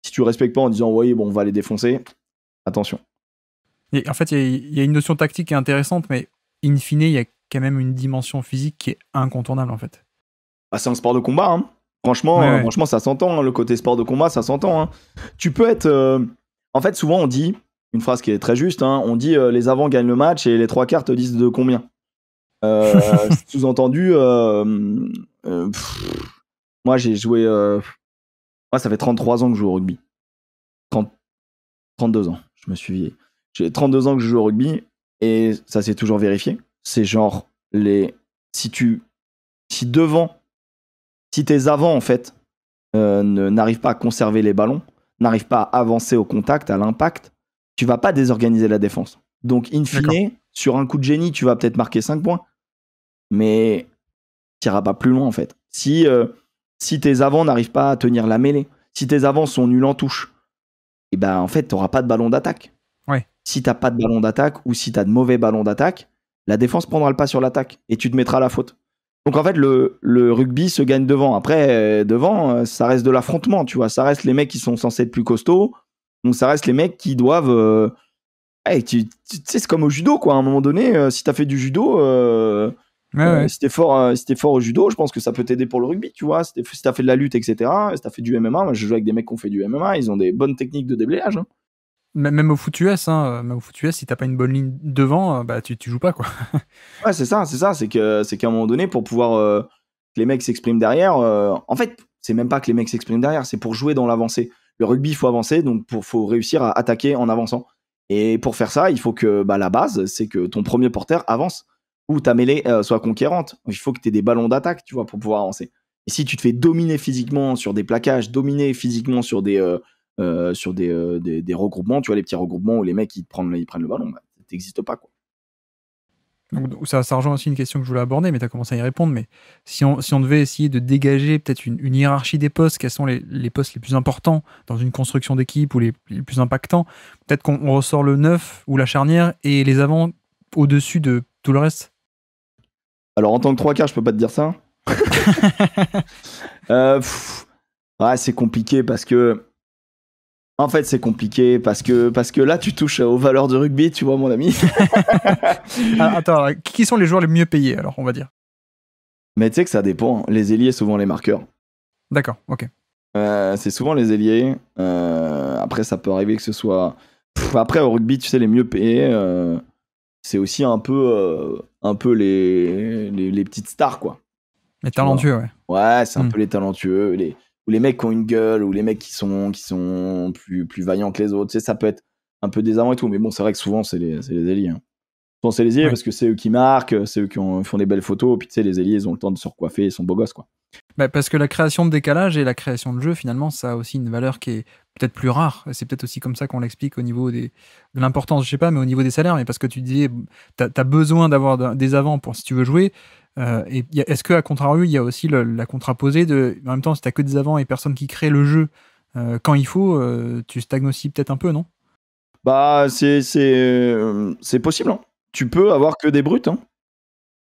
Si tu le respectes pas en disant oui, bon, on va les défoncer, attention. Et en fait, il y a une notion tactique qui est intéressante, mais in fine, il y a quand même une dimension physique qui est incontournable, en fait. Bah, c'est un sport de combat, hein. Franchement, Ouais. franchement, ça s'entend, hein, le côté sport de combat, ça s'entend. Hein. Tu peux être... En fait, souvent, on dit, une phrase qui est très juste, hein, on dit les avants gagnent le match et les 3/4 te disent de combien. Sous-entendu, moi, j'ai joué... Moi, ça fait 33 ans que je joue au rugby. 32 ans, je me suis vieilli. J'ai 32 ans que je joue au rugby et ça s'est toujours vérifié. C'est genre, si tes avants, en fait, n'arrivent pas à conserver les ballons, n'arrivent pas à avancer au contact, à l'impact, tu vas pas désorganiser la défense. Donc, in fine, sur un coup de génie, tu vas peut-être marquer 5 points, mais tu n'iras pas plus loin, en fait. Si tes avants n'arrivent pas à tenir la mêlée, si tes avants sont nuls en touche, et ben, en fait, tu n'auras pas de ballon d'attaque. Ouais. Si tu n'as pas de ballon d'attaque ou si tu as de mauvais ballons d'attaque, la défense prendra le pas sur l'attaque et tu te mettras à la faute. Donc en fait, le rugby se gagne devant. Après, devant, ça reste de l'affrontement, tu vois. Ça reste les mecs qui sont censés être plus costauds. Donc ça reste les mecs qui doivent... tu sais, c'est comme au judo, quoi. À un moment donné, si t'as fait du judo, si t'es fort au judo, je pense que ça peut t'aider pour le rugby, tu vois. Si t'as fait de la lutte, etc. Si t'as fait du MMA, moi je joue avec des mecs qui ont fait du MMA, ils ont des bonnes techniques de déblayage. Hein. Même au foot US, si t'as pas une bonne ligne devant, bah tu joues pas, quoi. Ouais, c'est ça. C'est qu'à un moment donné, pour pouvoir que les mecs s'expriment derrière, en fait, c'est même pas que les mecs s'expriment derrière, c'est pour jouer dans l'avancée. Le rugby, il faut avancer, donc faut réussir à attaquer en avançant. Et pour faire ça, il faut que la base, c'est que ton premier porteur avance ou ta mêlée soit conquérante. Il faut que tu aies des ballons d'attaque, tu vois, pour pouvoir avancer. Et si tu te fais dominer physiquement sur des plaquages, dominer physiquement sur des regroupements, tu vois, les petits regroupements où les mecs ils prennent le ballon, bah, ça n'existe pas, quoi. Donc, ça rejoint aussi une question que je voulais aborder, mais tu as commencé à y répondre. Mais si on devait essayer de dégager peut-être une hiérarchie des postes, quels sont les postes les plus importants dans une construction d'équipe ou les plus impactants, peut-être qu'on ressort le 9 ou la charnière et les avants au-dessus de tout le reste. Alors en tant que 3/4, je peux pas te dire ça. Ouais, c'est compliqué parce que... En fait, c'est compliqué parce que là, tu touches aux valeurs du rugby, tu vois, mon ami. Attends, qui sont les joueurs les mieux payés, alors, on va dire? Mais tu sais que ça dépend. Hein. Les ailiers, souvent les marqueurs. D'accord, ok. C'est souvent les ailiers. Après, ça peut arriver que ce soit... Après, au rugby, tu sais, les mieux payés, c'est aussi un peu les petites stars, quoi. Les talentueux, ouais. Ouais, c'est un peu les talentueux, ou les mecs qui ont une gueule, ou les mecs qui sont plus vaillants que les autres. Tu sais, ça peut être un peu désarmant et tout, mais bon, c'est vrai que souvent, c'est les ailiers. Hein. Souvent, c'est les ailiers parce que c'est eux qui marquent, c'est eux qui font des belles photos, puis tu sais, les ailiers, ils ont le temps de se recoiffer, ils sont beaux gosses, quoi. Bah, parce que la création de décalage et la création de jeu, finalement, ça a aussi une valeur qui est peut-être plus rare. C'est peut-être aussi comme ça qu'on l'explique au niveau de l'importance, je sais pas, mais au niveau des salaires. Mais parce que tu disais, t'as besoin d'avoir des avants pour si tu veux jouer. Et est-ce qu'à contrario, il y a aussi la contraposée de, en même temps, si t'as que des avants et personne qui crée le jeu quand il faut, tu stagnes aussi peut-être un peu, non? Bah, c'est possible, hein. Tu peux avoir que des brutes, hein.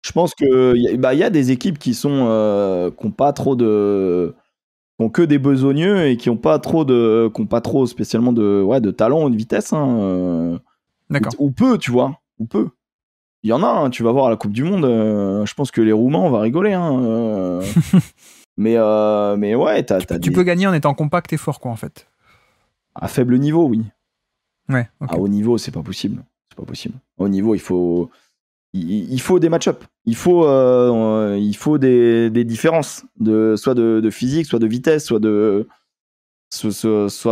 Je pense que y a des équipes qui sont qui ont pas trop de qui ont que des besogneux et qui ont pas trop spécialement de talent ou de vitesse, hein, D'accord. ou peu, tu vois, ou peu. Il y en a, hein, tu vas voir à la Coupe du Monde, je pense que les Roumains, on va rigoler, hein, mais ouais, Tu peux gagner en étant compact et fort, quoi, en fait. à faible niveau, oui. Ouais, ok. À haut niveau, c'est pas possible. C'est pas possible. À haut niveau, il faut des match-up. Il faut des différences, soit de physique, soit de vitesse, soit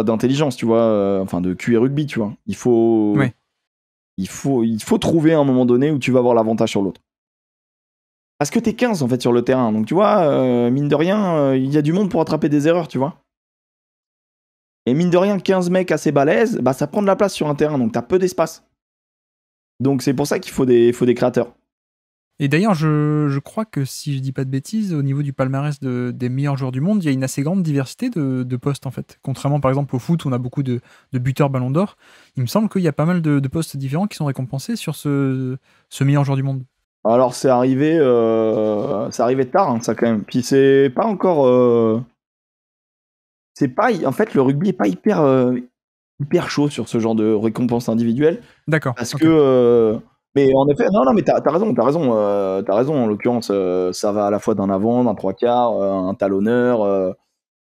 d'intelligence, tu vois, enfin de QI rugby, tu vois. Ouais. Il faut trouver un moment donné où tu vas avoir l'avantage sur l'autre. Parce que t'es 15 en fait sur le terrain, donc tu vois, mine de rien, il y a du monde pour attraper des erreurs, tu vois. Et mine de rien, 15 mecs assez balèzes, bah ça prend de la place sur un terrain, donc t'as peu d'espace. Donc c'est pour ça qu'il faut des créateurs. Et d'ailleurs, je crois que si je dis pas de bêtises, au niveau du palmarès des meilleurs joueurs du monde, il y a une assez grande diversité de postes en fait. Contrairement par exemple au foot où on a beaucoup de buteurs ballon d'or, il me semble qu'il y a pas mal de postes différents qui sont récompensés sur ce meilleur joueur du monde. Alors c'est arrivé tard, hein, ça quand même. Puis c'est pas encore... c'est pas... En fait, le rugby est pas hyper chaud sur ce genre de récompense individuelle. D'accord. Parce Okay. que... mais en effet, non, mais t'as raison. T'as raison, en l'occurrence, ça va à la fois d'un avant, d'un trois quarts, un talonneur,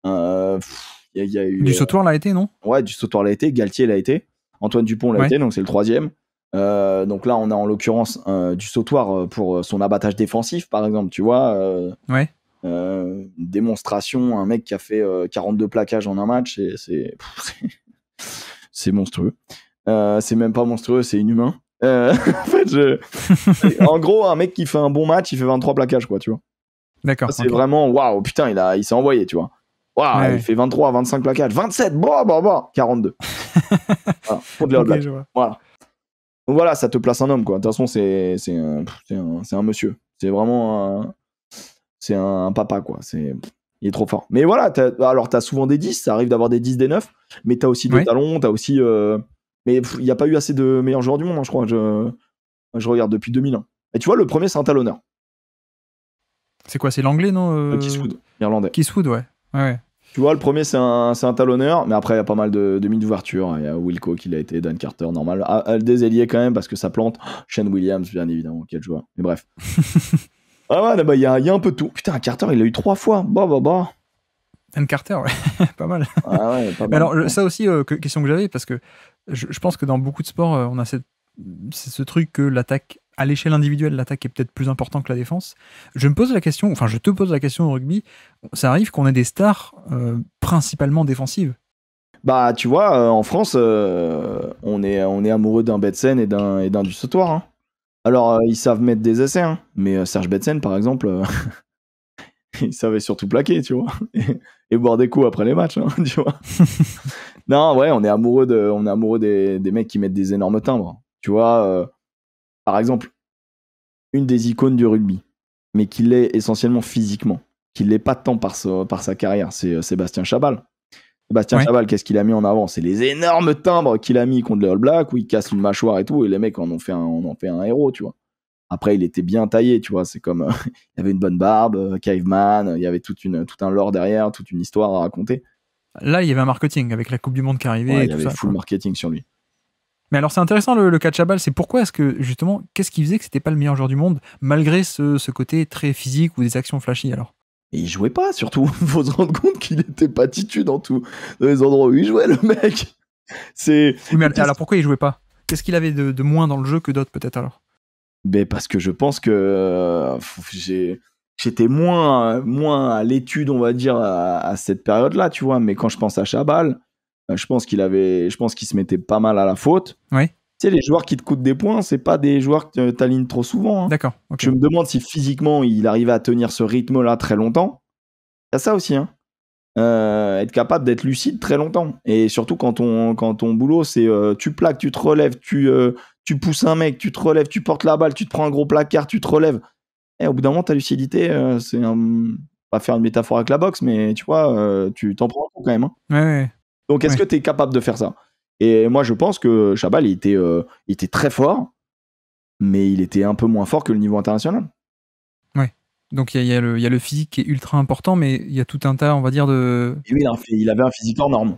y a eu, du sautoir l'a été, non? Ouais, du sautoir l'a été, Galtier l'a été, Antoine Dupont l'a été, donc c'est le troisième. Donc là, on a en l'occurrence du sautoir pour son abattage défensif, par exemple, tu vois. Ouais. Démonstration, un mec qui a fait 42 plaquages en un match, c'est monstrueux. C'est même pas monstrueux, c'est inhumain. En fait, en gros, un mec qui fait un bon match, il fait 23 plaquages, quoi, tu vois. D'accord. C'est vraiment, waouh, putain, il s'est envoyé, tu vois. Waouh, ouais. Il fait 23, 25 plaquages, 27, 42. Voilà, pour de la blague. Voilà. Donc voilà, ça te place un homme, quoi. De toute façon, c'est un monsieur. C'est vraiment c'est un papa, quoi. Il est trop fort. Mais voilà, t'as souvent des 10, ça arrive d'avoir des 10, des 9, mais t'as aussi des talons, t'as aussi... mais il n'y a pas eu assez de meilleurs joueurs du monde, hein, je crois. Je regarde depuis 2001. Et tu vois, le premier, c'est un talonneur. C'est quoi, c'est l'anglais, non Kingswood, irlandais. Kingswood, ouais. Tu vois, le premier, c'est un talonneur, mais après, il y a pas mal de demi d'ouverture. Il y a Wilco qui l'a été, Dan Carter, normal. Des ailiers quand même, parce que ça plante. Shane Williams, bien évidemment, quel joueur. Mais bref. Ah ouais, il y a un peu de tout. Putain, Carter, il l'a eu 3 fois. Dan Carter, ouais. Pas mal. Ah ouais, pas mal. Alors, ça aussi, question que j'avais, parce que je pense que dans beaucoup de sports, on a ce truc que l'attaque, à l'échelle individuelle, l'attaque est peut-être plus important que la défense. Je te pose la question au rugby, ça arrive qu'on ait des stars principalement défensives. Bah, tu vois, en France, on est amoureux d'un Betsen et d'un du sautoir. Hein. Alors, ils savent mettre des essais, hein, mais Serge Betsen, par exemple, il savait surtout plaquer, tu vois, et boire des coups après les matchs, hein, tu vois. Non, ouais, on est amoureux des mecs qui mettent des énormes timbres. Tu vois, par exemple, une des icônes du rugby, mais qui l'est essentiellement physiquement, qui l'est pas tant par sa carrière, c'est Sébastien Chabal. Sébastien Chabal, qu'est-ce qu'il a mis en avant? C'est les énormes timbres qu'il a mis contre les All Blacks, où il casse une mâchoire et tout, et les mecs en ont fait un héros, tu vois. Après, il était bien taillé, tu vois, c'est comme... il y avait une bonne barbe, caveman, il y avait tout un lore derrière, toute une histoire à raconter. Là, il y avait un marketing avec la Coupe du Monde qui arrivait. Ouais, et il y avait full marketing sur lui. Mais alors, c'est intéressant le cas de Chabal, c'est pourquoi est-ce que, justement, qu'est-ce qui faisait que c'était pas le meilleur joueur du monde, malgré ce côté très physique ou des actions flashy, alors? Et il jouait pas, surtout. Faut se rendre compte qu'il était pas titu dans les endroits où il jouait, le mec. Oui, mais alors pourquoi il jouait pas? Qu'est-ce qu'il avait de moins dans le jeu que d'autres, peut-être, alors? Ben parce que je pense que j'étais moins à l'étude, on va dire, à cette période-là, tu vois. Mais quand je pense à Chabal, je pense qu'il se mettait pas mal à la faute. Oui. Tu sais, les joueurs qui te coûtent des points, c'est pas des joueurs que t'alignes trop souvent. Hein. D'accord. Okay. Je me demande si physiquement il arrivait à tenir ce rythme-là très longtemps. Il y a ça aussi, hein. Être capable d'être lucide très longtemps. Et surtout quand ton boulot, c'est tu plaques, tu te relèves, tu pousses un mec, tu te relèves, tu portes la balle, tu te prends un gros placard, tu te relèves. Et au bout d'un moment, ta lucidité, c'est pas faire une métaphore avec la boxe, mais tu vois, tu t'en prends un coup quand même. Hein. Ouais. Donc, est-ce que tu es capable de faire ça? Et moi, je pense que Chabal, il était très fort, mais il était un peu moins fort que le niveau international. Ouais. Donc il y a le physique qui est ultra important, mais il y a tout un tas, on va dire, de... Et lui, il avait un physique hors norme.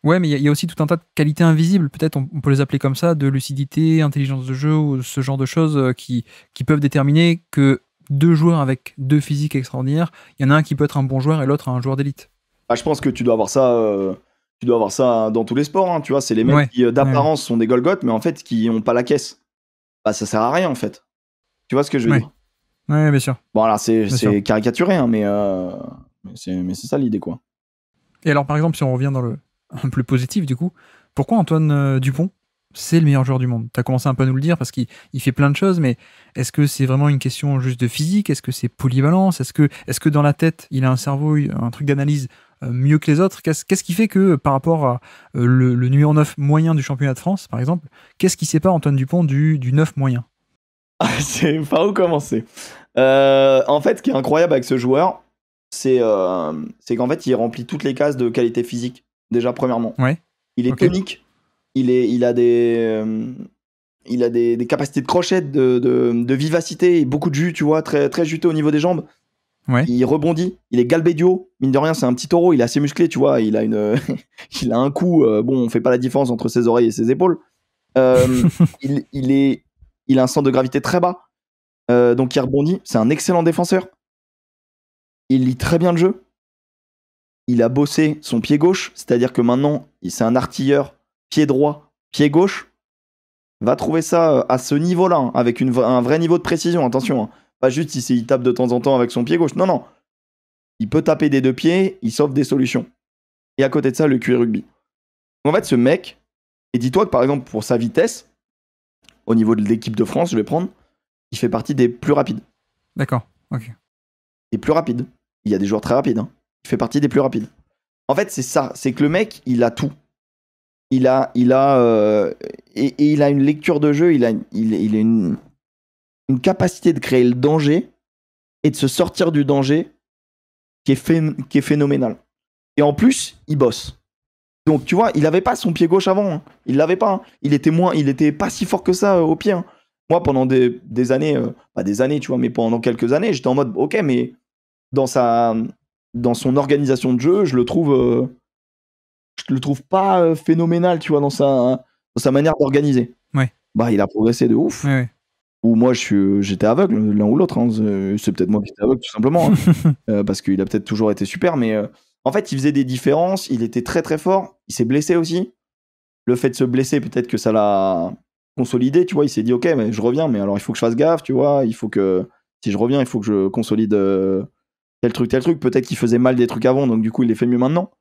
Ouais, mais il y a aussi tout un tas de qualités invisibles, peut-être on peut les appeler comme ça, de lucidité, intelligence de jeu, ou ce genre de choses qui peuvent déterminer que deux joueurs avec deux physiques extraordinaires, il y en a un qui peut être un bon joueur et l'autre un joueur d'élite. Bah, je pense que tu dois avoir ça dans tous les sports. Hein, tu vois, c'est les mecs Ouais. qui, d'apparence, sont des Golgoth, mais en fait, qui n'ont pas la caisse. Bah, ça sert à rien, en fait. Tu vois ce que je veux dire? Ouais, bien sûr. Bon, alors, c'est sûr. caricaturé, hein, mais c'est ça l'idée, quoi. Et alors, par exemple, si on revient dans le un plus positif, du coup, pourquoi Antoine Dupont, c'est le meilleur joueur du monde? Tu as commencé un peu à nous le dire parce qu'il fait plein de choses, mais est-ce que c'est vraiment une question juste de physique? Est-ce que c'est polyvalence? Est-ce que dans la tête, il a un cerveau, un truc d'analyse mieux que les autres? Qu'est-ce qui fait que, par rapport à le numéro 9 moyen du championnat de France, par exemple, qu'est-ce qui sépare Antoine Dupont du 9 moyen? C'est pas où commencer. En fait, ce qui est incroyable avec ce joueur, c'est qu'en fait, il remplit toutes les cases de qualité physique, déjà, premièrement. Ouais. Il est tonique, il a des capacités de crochet, de vivacité et beaucoup de jus, tu vois, très, très juteux au niveau des jambes. Ouais. Il rebondit, il est galbédio, mine de rien, c'est un petit taureau, il est assez musclé, tu vois, il a un coup, bon, on fait pas la différence entre ses oreilles et ses épaules. Il a un centre de gravité très bas, donc il rebondit, c'est un excellent défenseur. Il lit très bien le jeu. Il a bossé son pied gauche, c'est-à-dire que maintenant, c'est un artilleur pied droit, pied gauche. Va trouver ça à ce niveau-là, hein, avec un vrai niveau de précision, attention. Hein. Pas juste il tape de temps en temps avec son pied gauche. Non, non. Il peut taper des deux pieds, il sauve des solutions. Et à côté de ça, le QI rugby. En fait, ce mec, et dis-toi que par exemple, pour sa vitesse, au niveau de l'équipe de France, je vais prendre, il fait partie des plus rapides. D'accord, ok. Et plus rapides. Il y a des joueurs très rapides. Hein. Il fait partie des plus rapides. En fait, c'est ça. C'est que le mec, il a tout. Il a une lecture de jeu. Il a une capacité de créer le danger et de se sortir du danger qui est phénoménal. Et en plus, il bosse. Donc, tu vois, il avait pas son pied gauche avant. Hein. Il l'avait pas. Hein. Il était pas si fort que ça au pied. Hein. Moi, pendant des années, pas des années, tu vois, mais pendant quelques années, j'étais en mode, ok, mais dans son organisation de jeu, je le trouve pas phénoménal, tu vois, dans sa manière d'organiser. Ouais. Bah, il a progressé de ouf. Ouais. Ou moi, j'étais aveugle, l'un ou l'autre. Hein. C'est peut-être moi qui étais aveugle, tout simplement. Hein. Parce qu'il a peut-être toujours été super, mais en fait, il faisait des différences. Il était très, très fort. Il s'est blessé aussi. Le fait de se blesser, peut-être que ça l'a consolidé, tu vois. Il s'est dit, ok, mais je reviens, mais alors il faut que je fasse gaffe, tu vois. Il faut que, si je reviens, il faut que je consolide tel truc. Peut-être qu'il faisait mal des trucs avant, donc du coup, il les fait mieux maintenant.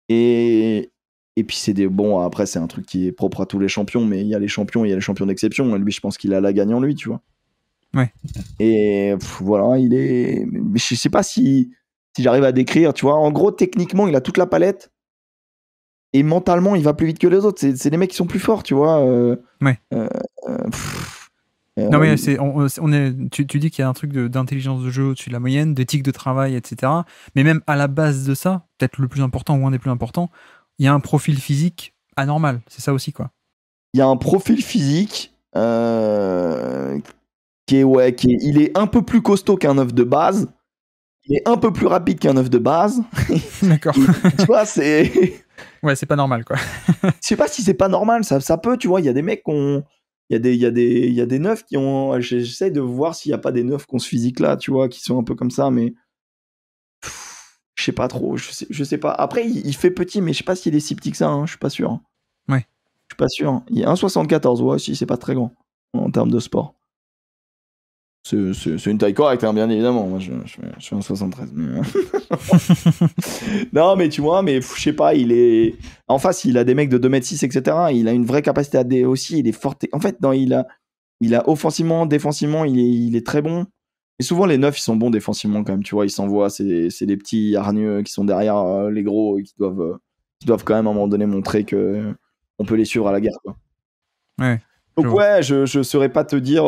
Et puis bon, après c'est un truc qui est propre à tous les champions, mais il y a les champions d'exception. Lui, je pense qu'il a la gagne en lui, tu vois. Ouais. Et voilà, mais je sais pas si j'arrive à décrire, tu vois. En gros, techniquement, il a toute la palette. Et mentalement, il va plus vite que les autres. C'est des mecs qui sont plus forts, tu vois. Ouais. Non, mais tu dis qu'il y a un truc d'intelligence de jeu au-dessus de la moyenne, d'éthique de travail, etc. Mais même à la base de ça, peut-être le plus important ou un des plus importants, il y a un profil physique anormal. C'est ça aussi, quoi. Il y a un profil physique il est un peu plus costaud qu'un œuf de base. Il est un peu plus rapide qu'un œuf de base. D'accord. Tu vois, c'est... Ouais, c'est pas normal, quoi. Je sais pas si c'est pas normal, ça peut, tu vois. Il y a des mecs qui ont... Il y a des neufs qui ont... J'essaie de voir s'il y a pas des neufs qui ont ce physique-là, tu vois, qui sont un peu comme ça, mais... Je sais pas trop, je sais pas. Après, il fait petit, mais je sais pas s'il est si petit que ça, hein, je suis pas sûr. Ouais. Je suis pas sûr. Il est 1,74, ouais, si, c'est pas très grand, en termes de sport. C'est une taille correcte, hein, bien évidemment. Moi, je suis en 73. Mais... non, mais tu vois, mais je sais pas, il est... En face, il a des mecs de 2m6, etc. Il a une vraie capacité à aussi. Il est fort. En fait, non, il a offensivement, défensivement, il est très bon. Et souvent, les neufs, ils sont bons défensivement quand même. Tu vois, ils s'envoient. C'est des petits hargneux qui sont derrière les gros et qui doivent quand même à un moment donné montrer que on peut les suivre à la guerre, quoi. Ouais. Donc, ouais, je saurais pas te dire...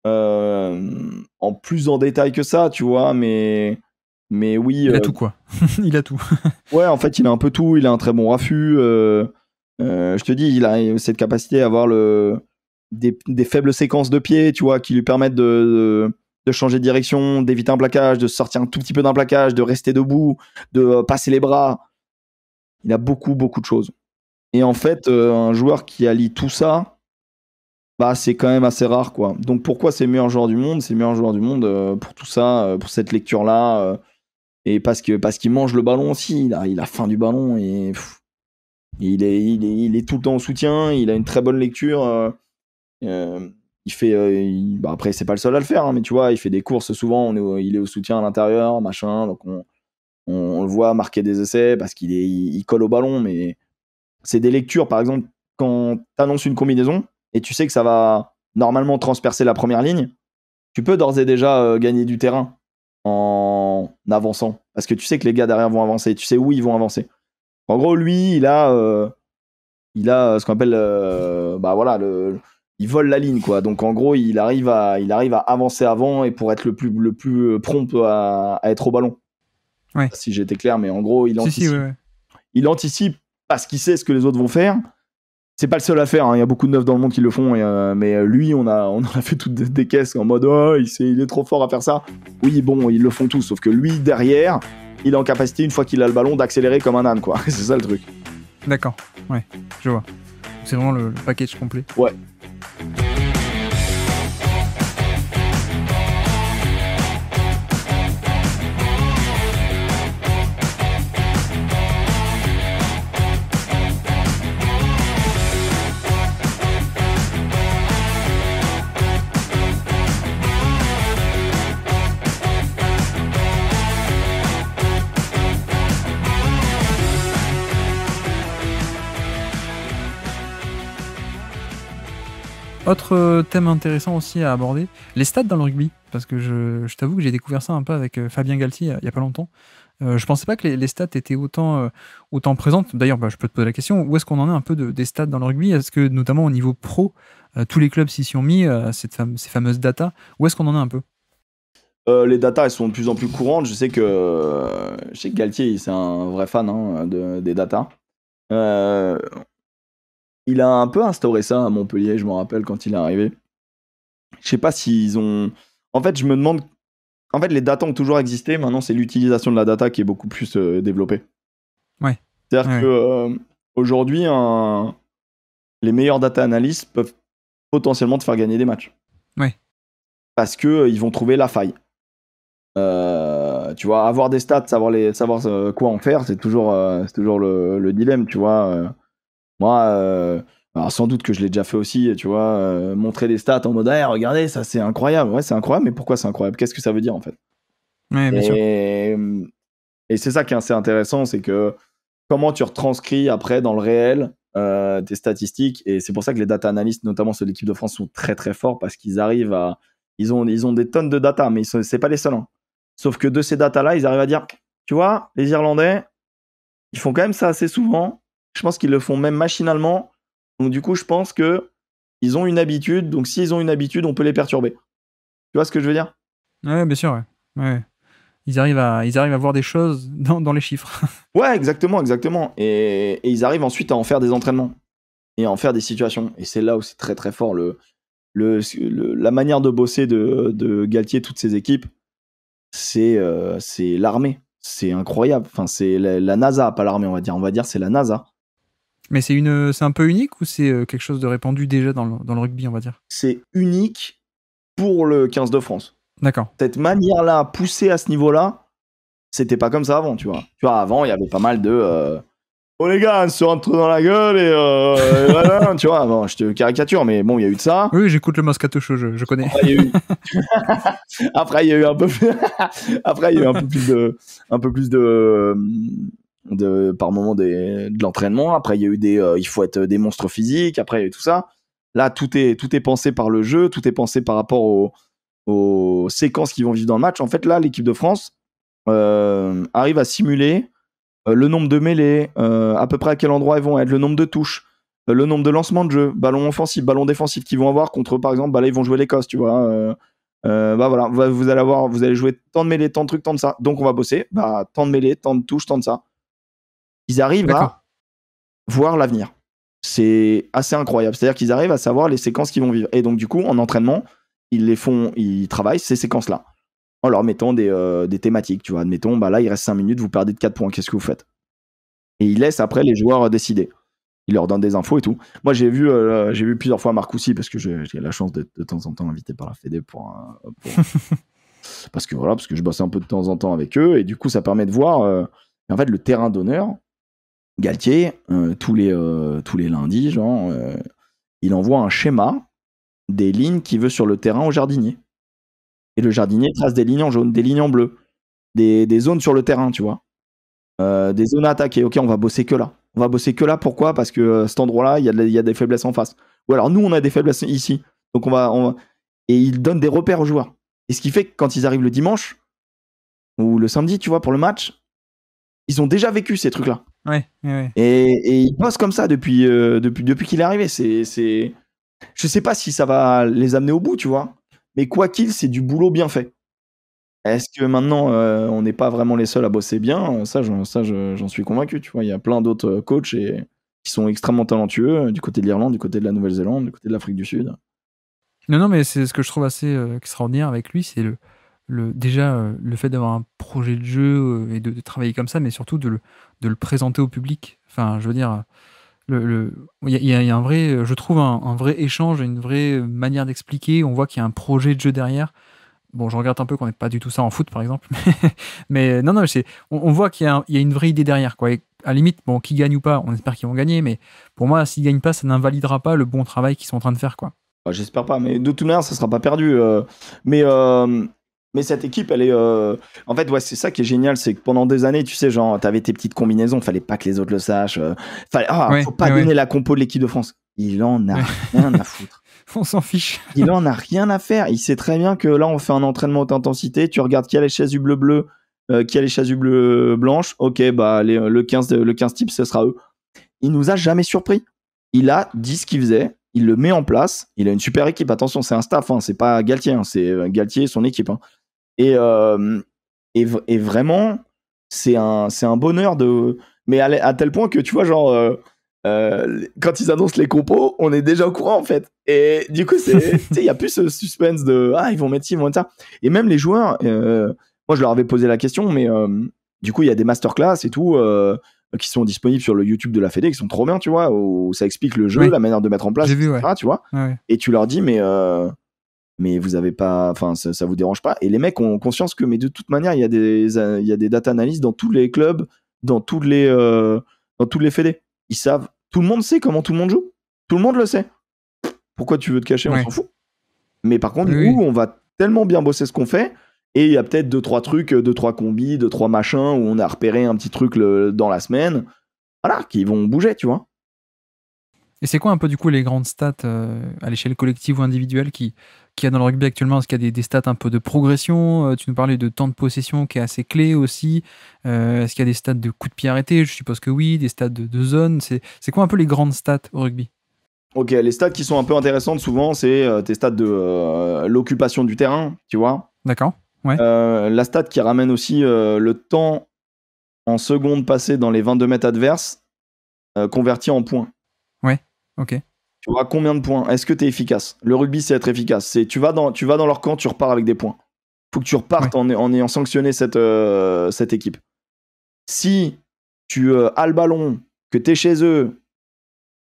en plus en détail que ça, tu vois, mais oui. Il a tout, quoi. Il a tout. Ouais, en fait, il a un peu tout. Il a un très bon raffut. Je te dis, il a cette capacité à avoir des faibles séquences de pied, tu vois, qui lui permettent de changer de direction, d'éviter un plaquage, de sortir un tout petit peu d'un plaquage, de rester debout, de passer les bras. Il a beaucoup, beaucoup de choses. Et en fait, un joueur qui allie tout ça, bah, c'est quand même assez rare, quoi. Donc pourquoi c'est le meilleur joueur du monde? C'est le meilleur joueur du monde pour tout ça, pour cette lecture-là. Et parce qu'il mange le ballon aussi. Il a faim du ballon et il est tout le temps en soutien. Il a une très bonne lecture. Il fait. Bah après, c'est pas le seul à le faire, hein, mais tu vois, il fait des courses souvent. Il est au soutien à l'intérieur, machin. Donc on le voit marquer des essais parce il colle au ballon. Mais c'est des lectures, par exemple, quand t'annonces une combinaison et tu sais que ça va normalement transpercer la première ligne, tu peux d'ores et déjà gagner du terrain en avançant. Parce que tu sais que les gars derrière vont avancer. Tu sais où ils vont avancer. En gros, lui, il a ce qu'on appelle, bah voilà, il vole la ligne, quoi. Donc en gros, il arrive à avancer avant et pour être le plus prompt à être au ballon. Ouais. Si j'étais clair, mais en gros, il anticipe. Ouais. Il anticipe parce qu'il sait ce que les autres vont faire. C'est pas le seul à faire, hein. Il y a beaucoup de neufs dans le monde qui le font, mais lui, on en a fait toutes des caisses en mode oh, il est trop fort à faire ça. Oui, bon, ils le font tous, sauf que lui, derrière, il est en capacité, une fois qu'il a le ballon, d'accélérer comme un âne, quoi. C'est ça le truc. D'accord, ouais, je vois. C'est vraiment le package complet. Ouais. Autre thème intéressant aussi à aborder, les stats dans le rugby, parce que je t'avoue que j'ai découvert ça un peu avec Fabien Galtier il y a pas longtemps. Je pensais pas que les stats étaient autant présentes. D'ailleurs, je peux te poser la question, où est-ce qu'on en est un peu des stats dans le rugby? Est-ce que notamment au niveau pro, tous les clubs s'y sont mis, ces fameuses datas, où est-ce qu'on en est un peu? Les datas, elles sont de plus en plus courantes. Je sais que Galtier, c'est un vrai fan, hein, des datas. Il a un peu instauré ça à Montpellier, je me rappelle, quand il est arrivé. Je sais pas s'ils ont... En fait, je me demande... En fait, les datas ont toujours existé. Maintenant, c'est l'utilisation de la data qui est beaucoup plus développée. Ouais. C'est-à-dire que aujourd'hui, les meilleurs data analysts peuvent potentiellement te faire gagner des matchs. Ouais. Parce qu'ils vont trouver la faille. Tu vois, avoir des stats, savoir quoi en faire, c'est toujours le dilemme, tu vois. Moi, alors sans doute que je l'ai déjà fait aussi, tu vois, montrer des stats en mode hey, regardez, ça c'est incroyable. Ouais, c'est incroyable, mais pourquoi c'est incroyable? Qu'est-ce que ça veut dire en fait? Ouais, bien sûr. Et c'est ça qui est assez intéressant, c'est que comment tu retranscris après dans le réel tes statistiques. Et c'est pour ça que les data analystes, notamment ceux de l'équipe de France, sont très très forts parce qu'ils arrivent à. Ils ont des tonnes de data, mais c'est pas les seuls. Hein. Sauf que de ces data-là, ils arrivent à dire tu vois, les Irlandais, ils font quand même ça assez souvent. Je pense qu'ils le font même machinalement. Donc du coup, je pense que ils ont une habitude. Donc s'ils ont une habitude, on peut les perturber. Tu vois ce que je veux dire? Ouais, bien sûr, ouais. Ils arrivent à voir des choses dans les chiffres. Ouais, exactement. Et ils arrivent ensuite à en faire des entraînements et à en faire des situations. Et c'est là où c'est très très fort la manière de bosser de Galtier, toutes ses équipes. C'est l'armée. C'est incroyable. Enfin, c'est la NASA, pas l'armée, on va dire. On va dire c'est la NASA. Mais c'est un peu unique ou c'est quelque chose de répandu déjà dans le rugby, on va dire? C'est unique pour le 15 de France. D'accord. Cette manière-là, poussée à ce niveau-là, c'était pas comme ça avant, tu vois. Tu vois, avant, il y avait pas mal de... oh les gars, on se rentre dans la gueule et voilà, tu vois. Bon, je te caricature, mais bon, il y a eu de ça. Oui, j'écoute le Moscato Show, je connais. Après, il y a eu un peu plus... Après, il y a eu un peu plus de par moment de l'entraînement. Après, il y a eu il faut être des monstres physiques. Après, il y a eu tout ça. Là, tout est pensé par le jeu, tout est pensé par rapport aux séquences qui vont vivre dans le match. En fait, là, l'équipe de France arrive à simuler le nombre de mêlées, à peu près à quel endroit ils vont être, le nombre de touches, le nombre de lancements de jeu, ballon offensif, ballon défensif qu'ils vont avoir contre, par exemple, là, ils vont jouer l'Écosse, tu vois. Voilà, vous allez jouer tant de mêlées, tant de trucs, tant de ça. Donc, on va bosser. Tant de mêlées, tant de touches, tant de ça. Ils arrivent à voir l'avenir. c'est assez incroyable. C'est-à-dire qu'ils arrivent à savoir les séquences qu'ils vont vivre. Et donc, du coup, en entraînement, ils travaillent ces séquences-là en leur mettant des thématiques. Tu vois, admettons, bah là, il reste 5 minutes, vous perdez de 4 points. Qu'est-ce que vous faites? Et ils laissent après les joueurs décider. Ils leur donnent des infos et tout. Moi, j'ai vu plusieurs fois Marcoussis parce que j'ai la chance d'être de temps en temps invité par la Fédé parce que je bosse un peu de temps en temps avec eux et du coup, ça permet de voir en fait le terrain d'honneur. Galtier, tous les lundis, genre, il envoie un schéma des lignes qu'il veut sur le terrain au jardinier. Et le jardinier trace des lignes en jaune, des lignes en bleu, des zones sur le terrain, tu vois. Des zones à attaquer. Ok, on va bosser que là. On va bosser que là. Pourquoi? Parce que cet endroit-là, il y a des faiblesses en face. Ou alors nous, on a des faiblesses ici. Donc on va... Et il donne des repères aux joueurs. Et ce qui fait que quand ils arrivent le dimanche ou le samedi, tu vois, pour le match, ils ont déjà vécu ces trucs-là. Ouais. Et ils bossent comme ça depuis qu'il est arrivé. Je sais pas si ça va les amener au bout, tu vois. Mais quoi qu'il, c'est du boulot bien fait. Est-ce que maintenant, on n'est pas vraiment les seuls à bosser bien? Ça, j'en suis convaincu, tu vois. Il y a plein d'autres coachs qui sont extrêmement talentueux du côté de l'Irlande, du côté de la Nouvelle-Zélande, du côté de l'Afrique du Sud. Non, mais c'est ce que je trouve assez extraordinaire avec lui, c'est déjà le fait d'avoir un projet de jeu et de travailler comme ça, mais surtout de le présenter au public. Enfin, je veux dire, il y a un vrai, je trouve un vrai échange, une vraie manière d'expliquer. On voit qu'il y a un projet de jeu derrière. Bon, je regrette un peu qu'on n'ait pas du tout ça en foot, par exemple. Mais non, on voit qu'il y a une vraie idée derrière, quoi. Et à la limite, bon, qui gagne ou pas, on espère qu'ils vont gagner, mais pour moi, s'ils gagnent pas, ça n'invalidera pas le bon travail qu'ils sont en train de faire, quoi. J'espère pas, mais de toute manière, ça sera pas perdu. Mais cette équipe, elle est. En fait, ouais, c'est ça qui est génial, c'est que pendant des années, tu sais, genre, t'avais tes petites combinaisons, fallait pas que les autres le sachent. Faut pas donner la compo de l'équipe de France. Il en a rien à foutre. On s'en fiche. Il en a rien à faire. Il sait très bien que là, on fait un entraînement haute intensité. Tu regardes qui a les chasubles bleues, qui a les chasubles blanches. Ok, bah, le 15 type, ce sera eux. Il nous a jamais surpris. Il a dit ce qu'il faisait. Il le met en place. Il a une super équipe. Attention, c'est un staff. Hein. C'est pas Galtier. Hein. C'est Galtier et son équipe. Hein. Et vraiment, c'est un bonheur de. Mais à tel point que tu vois, genre. Quand ils annoncent les compos, on est déjà au courant en fait. Et du coup, il n'y a plus ce suspense de ils vont mettre ci, ils vont mettre ça. Et même les joueurs, moi je leur avais posé la question, mais du coup, il y a des masterclass et tout qui sont disponibles sur le YouTube de la Fédé qui sont trop bien, tu vois, où ça explique le jeu, la manière de mettre en place, etc., tu vois. Ouais. Et tu leur dis, mais vous avez pas, enfin, ça vous dérange pas. Et les mecs ont conscience que, mais de toute manière, il y a des data analysts dans tous les clubs, dans toutes les fédés. Ils savent. Tout le monde sait comment tout le monde joue. Tout le monde le sait. Pourquoi tu veux te cacher? On s'en fout. Mais par contre, nous, on va tellement bien bosser ce qu'on fait. Et il y a peut-être 2-3 trucs, 2-3 combis, 2-3 machins où on a repéré un petit truc dans la semaine. Voilà, qui vont bouger, tu vois. Et c'est quoi un peu du coup les grandes stats à l'échelle collective ou individuelle qu'il y a dans le rugby actuellement? Est-ce qu'il y a des stats un peu de progression? Tu nous parlais de temps de possession qui est assez clé aussi. Est-ce qu'il y a des stats de coups de pied arrêtés? Je suppose que oui. Des stats de zone. C'est quoi un peu les grandes stats au rugby? Ok, les stats qui sont un peu intéressantes souvent, c'est tes stats de l'occupation du terrain, tu vois. D'accord, ouais. La stat qui ramène aussi le temps en secondes passées dans les 22 mètres adverses converti en points. Ouais, ok. Tu vois combien de points? Est-ce que tu es efficace? Le rugby, c'est être efficace. Tu vas dans leur camp, tu repars avec des points. Faut que tu repartes en ayant sanctionné cette équipe. Si tu as le ballon, que tu es chez eux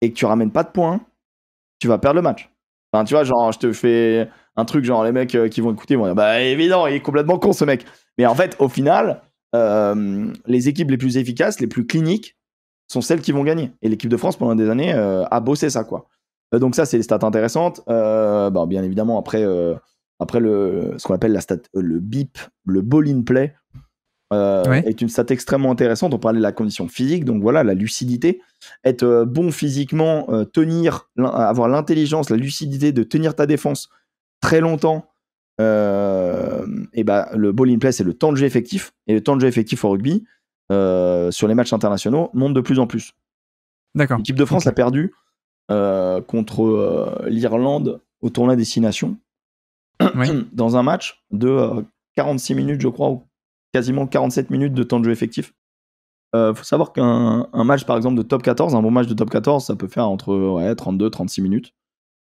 et que tu ramènes pas de points, tu vas perdre le match. Enfin, tu vois, genre, je te fais un truc, genre, les mecs qui vont écouter vont dire, bah, évidemment, il est complètement con, ce mec. Mais en fait, au final, les équipes les plus efficaces, les plus cliniques, sont celles qui vont gagner. Et l'équipe de France, pendant des années, a bossé ça, quoi. Donc ça, c'est les stats intéressantes. Bien évidemment, après ce qu'on appelle la stat, le BIP, le ball in play, est une stat extrêmement intéressante. On parlait de la condition physique, donc voilà, la lucidité. Être bon physiquement, avoir l'intelligence, la lucidité de tenir ta défense très longtemps. Le ball in play, c'est le temps de jeu effectif. Et le temps de jeu effectif au rugby, sur les matchs internationaux, monte de plus en plus. D'accord. L'équipe de France a perdu contre l'Irlande au tournoi Destination dans un match de 46 minutes, je crois, ou quasiment 47 minutes de temps de jeu effectif. faut savoir qu'un match, par exemple, de top 14, un bon match de top 14, ça peut faire entre 32-36 minutes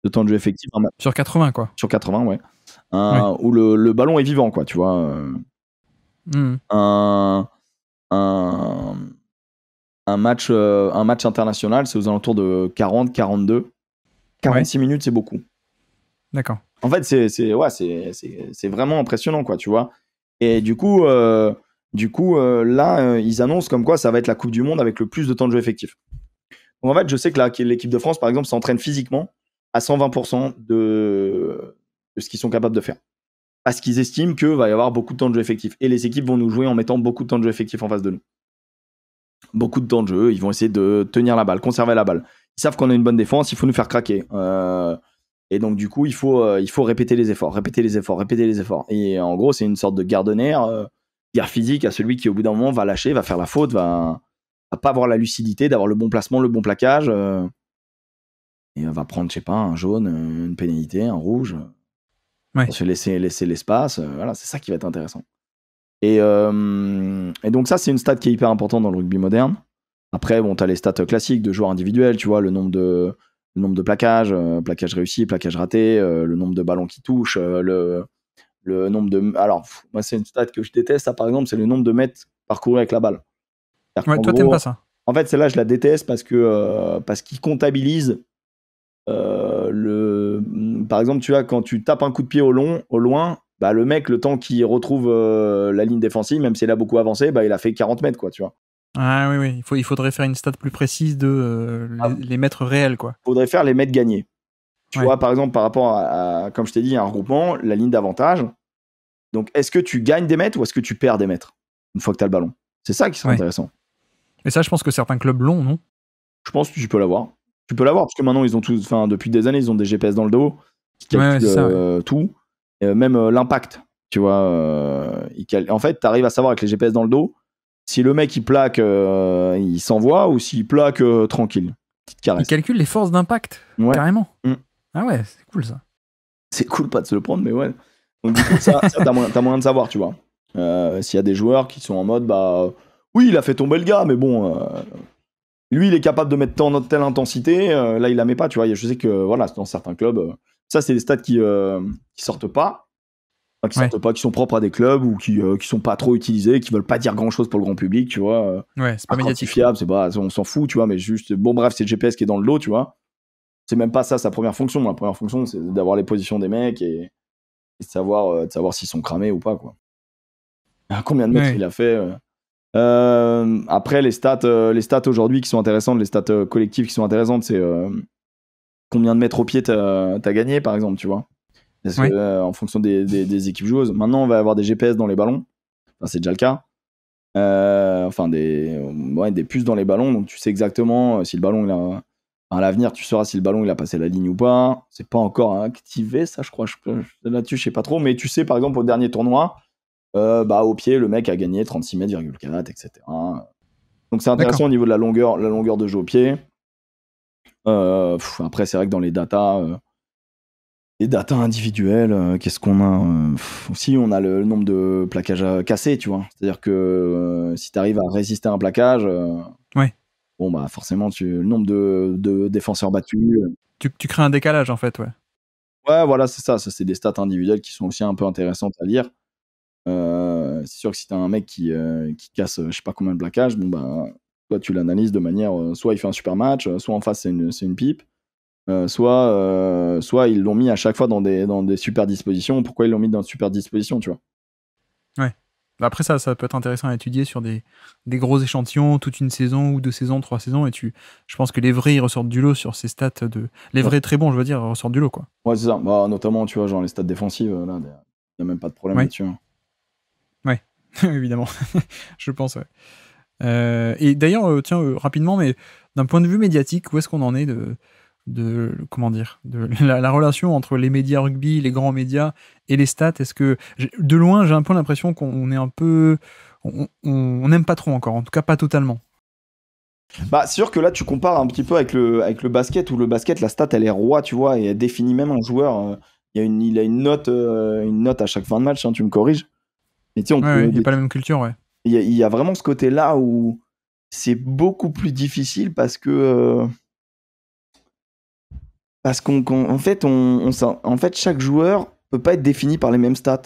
de temps de jeu effectif. Sur 80, quoi. Sur 80, ouais. Où le ballon est vivant, quoi, tu vois. Un match international, c'est aux alentours de 40-42. 46 minutes, c'est beaucoup. D'accord. En fait, c'est vraiment impressionnant, quoi, tu vois. Et du coup, là, ils annoncent comme quoi ça va être la Coupe du Monde avec le plus de temps de jeu effectif. Donc, en fait, je sais que l'équipe de France, par exemple, s'entraîne physiquement à 120% de ce qu'ils sont capables de faire. Parce qu'ils estiment qu'il va y avoir beaucoup de temps de jeu effectif. Et les équipes vont nous jouer en mettant beaucoup de temps de jeu effectif en face de nous. Beaucoup de temps de jeu, ils vont essayer de tenir la balle, conserver la balle. Ils savent qu'on a une bonne défense, il faut nous faire craquer. Et donc, du coup, il faut répéter les efforts. Et en gros, c'est une sorte de guerre de nerfs, guerre physique à celui qui, au bout d'un moment, va lâcher, va faire la faute, va pas avoir la lucidité d'avoir le bon placement, le bon plaquage. Et va prendre, je sais pas, un jaune, une pénalité, un rouge. Se laisser l'espace. Voilà, c'est ça qui va être intéressant. Et donc, ça, c'est une stat qui est hyper importante dans le rugby moderne. Après, bon, t'as les stats classiques de joueurs individuels, tu vois, le nombre de plaquages, plaquages réussis, plaquages ratés, le nombre de ballons qui touchent, le nombre de... Alors, moi, c'est une stat que je déteste, ça, par exemple, c'est le nombre de mètres parcourus avec la balle. Ouais, toi, t'aimes pas ça. En fait, celle-là, je la déteste parce qu'ils comptabilisent par exemple, tu vois, quand tu tapes un coup de pied au loin, bah, le mec, le temps qu'il retrouve la ligne défensive, même s'il a beaucoup avancé, bah, il a fait 40 mètres, quoi, tu vois. Ah oui, il faudrait faire une stat plus précise de les mètres réels, quoi. Il faudrait faire les mètres gagnés. Tu vois, par exemple, par rapport à, comme je t'ai dit, un regroupement, la ligne d'avantage. Donc, est-ce que tu gagnes des mètres ou est-ce que tu perds des mètres une fois que tu as le ballon? C'est ça qui serait intéressant. Et ça, je pense que certains clubs l'ont, non? Je pense que tu peux l'avoir. Tu peux l'avoir parce que maintenant, ils ont tous, depuis des années, ils ont des GPS dans le dos qui calculent tout. Même l'impact, tu vois. En fait, tu arrives à savoir avec les GPS dans le dos si le mec il plaque, il s'envoie ou s'il plaque tranquille. Petite caresse. Il calcule les forces d'impact, carrément. Ah ouais, c'est cool ça. C'est cool pas de se le prendre, mais ouais. Donc du coup, ça t'as moyen de savoir, tu vois. S'il y a des joueurs qui sont en mode, bah oui, il a fait tomber le gars, mais bon, lui, il est capable de mettre telle intensité, là, il la met pas, tu vois. Je sais que, voilà, dans certains clubs, ça, c'est des stats qui sortent pas. Qui sont propres à des clubs ou qui sont pas trop utilisés, qui veulent pas dire grand chose pour le grand public, tu vois. Ouais, c'est pas médiatique. Fiable, on s'en fout, tu vois, mais juste, bon, bref, c'est le GPS qui est dans le dos, tu vois. C'est même pas ça sa première fonction. La première fonction, c'est d'avoir les positions des mecs et de savoir s'ils sont cramés ou pas, quoi. Combien de mètres il a fait. Après, les stats aujourd'hui qui sont intéressantes, les stats collectives qui sont intéressantes, c'est combien de mètres au pied t'as gagné, par exemple, tu vois. Parce que, en fonction des équipes joueuses. Maintenant, on va avoir des GPS dans les ballons. Enfin, c'est déjà le cas. Des puces dans les ballons. Donc, tu sais exactement si le ballon, à l'avenir, tu sauras si le ballon, il a passé la ligne ou pas. C'est pas encore activé, ça, je crois. Là-dessus, je sais pas trop. Mais tu sais, par exemple, au dernier tournoi, au pied, le mec a gagné 36 mètres,4, etc. Donc, c'est intéressant au niveau de la longueur de jeu au pied. Après, c'est vrai que dans les datas individuelles, qu'est-ce qu'on a aussi, on a le nombre de plaquages cassés, tu vois. C'est-à-dire que si tu arrives à résister à un plaquage, bon, bah, forcément, le nombre de défenseurs battus. Tu crées un décalage, en fait, ouais. Ouais, voilà, c'est ça. Ça, c'est des stats individuelles qui sont aussi un peu intéressantes à lire. C'est sûr que si t'as un mec qui casse je sais pas combien de plaquages, bon, bah, toi, tu l'analyses de manière soit il fait un super match, soit en face, c'est une pipe. Soit ils l'ont mis à chaque fois dans des super dispositions. Pourquoi ils l'ont mis dans de super dispositions, tu vois? Ouais. Après, ça peut être intéressant à étudier sur des gros échantillons, toute une saison ou 2 saisons, 3 saisons, et je pense que les vrais, ils ressortent du lot sur ces stats les vrais très bons, je veux dire, ressortent du lot, quoi. Ouais, c'est ça. Bah, notamment, tu vois, genre les stats défensives, là, y a même pas de problème là-dessus. Ouais, évidemment. Je pense, ouais. Et d'ailleurs, tiens, rapidement, mais d'un point de vue médiatique, où est-ce qu'on en est comment dire, de la relation entre les médias rugby, les grands médias et les stats? Est-ce que de loin, j'ai un peu l'impression qu'on est un peu, on n'aime pas trop encore, en tout cas pas totalement. Bah, c'est sûr que là, tu compares un petit peu avec le basket, où le basket, la stat, elle est roi, tu vois, et elle définit même un joueur. Il a une note à chaque fin de match, hein, tu me corriges. Mais tu sais, il n'y a pas la même culture, ouais. Il y a vraiment ce côté-là où c'est beaucoup plus difficile parce que en fait, en fait, chaque joueur peut pas être défini par les mêmes stats.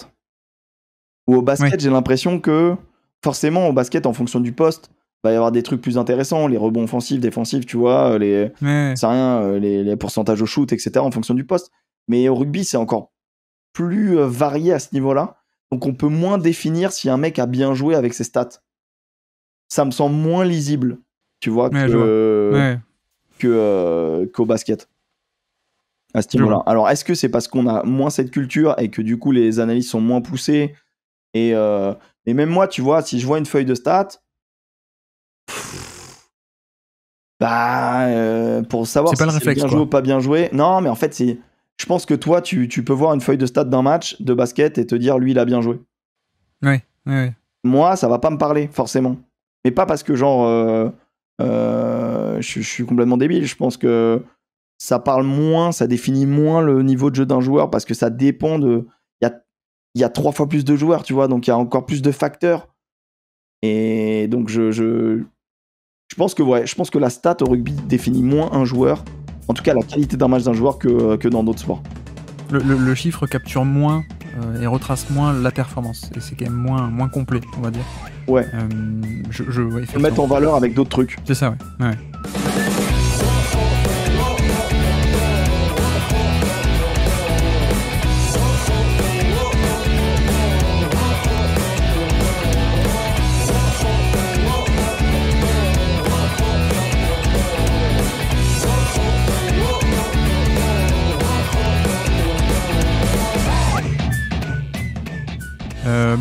Ou au basket, j'ai l'impression que forcément, au basket, en fonction du poste, va y avoir des trucs plus intéressants, les rebonds offensifs, défensifs, tu vois, c'est rien, les pourcentages au shoot, etc., en fonction du poste. Mais au rugby, c'est encore plus varié à ce niveau-là. Donc, on peut moins définir si un mec a bien joué avec ses stats. Ça me semble moins lisible, tu vois, qu'au basket. À ce niveau-là. Alors, est-ce que c'est parce qu'on a moins cette culture et que du coup, les analyses sont moins poussées et même moi, tu vois, si je vois une feuille de stats, pour savoir si c'est bien joué ou pas bien joué. Non, mais en fait, je pense que toi, tu peux voir une feuille de stats d'un match de basket et te dire, lui, il a bien joué. Ouais. Moi, ça va pas me parler, forcément. Mais pas parce que, genre, je suis complètement débile. Je pense que ça parle moins, ça définit moins le niveau de jeu d'un joueur parce que ça dépend de. Il y a 3 fois plus de joueurs, tu vois, donc il y a encore plus de facteurs. Et donc, je pense que la stat au rugby définit moins un joueur, en tout cas la qualité d'un match d'un joueur que dans d'autres sports. Le chiffre capture moins et retrace moins la performance, et c'est quand même moins complet, on va dire. Ouais. Je mettre en valeur avec d'autres trucs. C'est ça, ouais.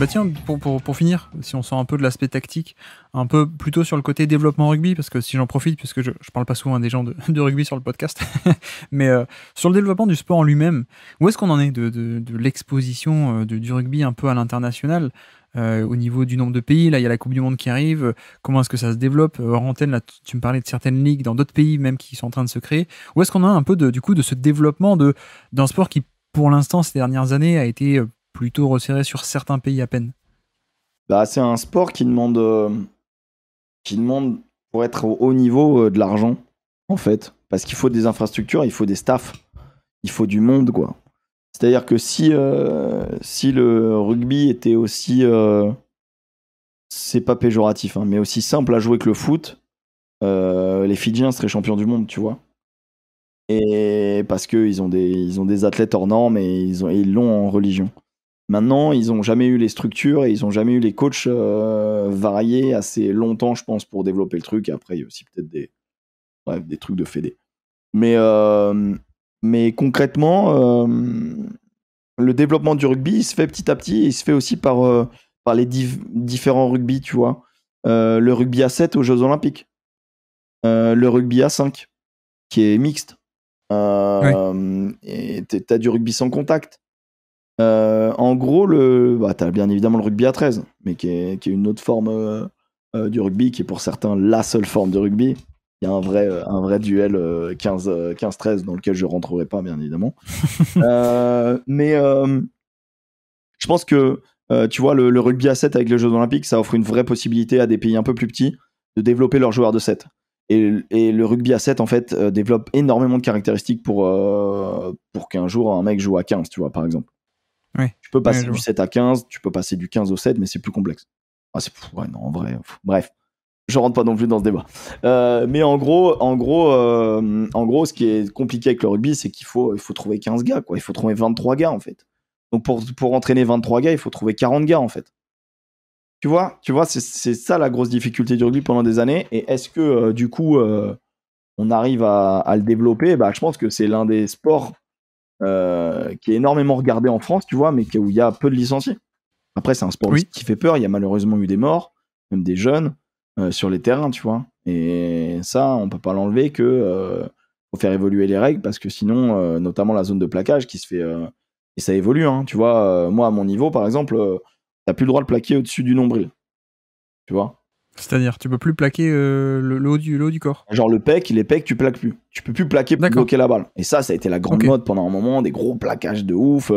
Tiens, pour finir, si on sort un peu de l'aspect tactique, un peu plutôt sur le côté développement rugby, parce que si j'en profite, puisque je parle pas souvent à des gens de rugby sur le podcast, mais sur le développement du sport en lui-même, où est-ce qu'on en est de l'exposition du rugby un peu à l'international au niveau du nombre de pays? Là, il y a la Coupe du Monde qui arrive. Comment est-ce que ça se développe? Hors antenne, là, tu me parlais de certaines ligues dans d'autres pays même qui sont en train de se créer. Où est-ce qu'on a un peu de ce développement d'un sport qui, pour l'instant, ces dernières années, a été plutôt resserré sur certains pays à peine? C'est un sport qui demande, pour être au haut niveau, de l'argent, en fait. Parce qu'il faut des infrastructures, il faut des staffs, il faut du monde, quoi. C'est-à-dire que si le rugby était aussi, c'est pas péjoratif, hein, mais aussi simple à jouer que le foot, les Fidjiens seraient champions du monde, tu vois. Et parce qu'ils ont des athlètes hors normes et ils l'ont en religion. Maintenant, ils n'ont jamais eu les structures et ils n'ont jamais eu les coachs variés assez longtemps, je pense, pour développer le truc. Et après, il y a aussi peut-être des trucs de fédé. Mais concrètement, le développement du rugby, il se fait petit à petit. Et il se fait aussi par les différents rugby, tu vois. Le rugby à 7 aux Jeux Olympiques. Le rugby à 5, qui est mixte. Et t'as du rugby sans contact. En gros, t'as bien évidemment le rugby à 13, mais qui est une autre forme du rugby, qui est pour certains la seule forme de rugby. Il y a un vrai duel 15-13 dans lequel je rentrerai pas, bien évidemment. Mais je pense que tu vois, le rugby à 7 avec les Jeux Olympiques, ça offre une vraie possibilité à des pays un peu plus petits de développer leurs joueurs de 7. Et le rugby à 7, en fait, développe énormément de caractéristiques pour qu'un jour un mec joue à 15, tu vois, par exemple. Tu peux passer du 7 à 15, tu peux passer du 15 au 7, mais c'est plus complexe. En vrai, bref. Je rentre pas non plus dans ce débat. Mais en gros, ce qui est compliqué avec le rugby, c'est qu'il faut trouver 15 gars, quoi. Il faut trouver 23 gars, en fait. Donc pour entraîner 23 gars, il faut trouver 40 gars, en fait. Tu vois, c'est ça la grosse difficulté du rugby pendant des années. Et est-ce que, du coup, on arrive à le développer? Je pense que c'est l'un des sports qui est énormément regardé en France, tu vois, mais où il y a peu de licenciés. Après, c'est un sport qui fait peur. Il y a malheureusement eu des morts, même des jeunes, sur les terrains, tu vois. Et ça, on peut pas l'enlever faut faire évoluer les règles, parce que sinon, notamment la zone de plaquage qui se fait... et ça évolue, hein, tu vois. Moi, à mon niveau, par exemple, t'as plus le droit de plaquer au-dessus du nombril. Tu vois. C'est-à-dire, tu peux plus plaquer le haut du corps. Genre les pecs, tu plaques plus. Tu peux plus plaquer pour bloquer la balle. Et ça a été la grande mode pendant un moment, des gros plaquages de ouf,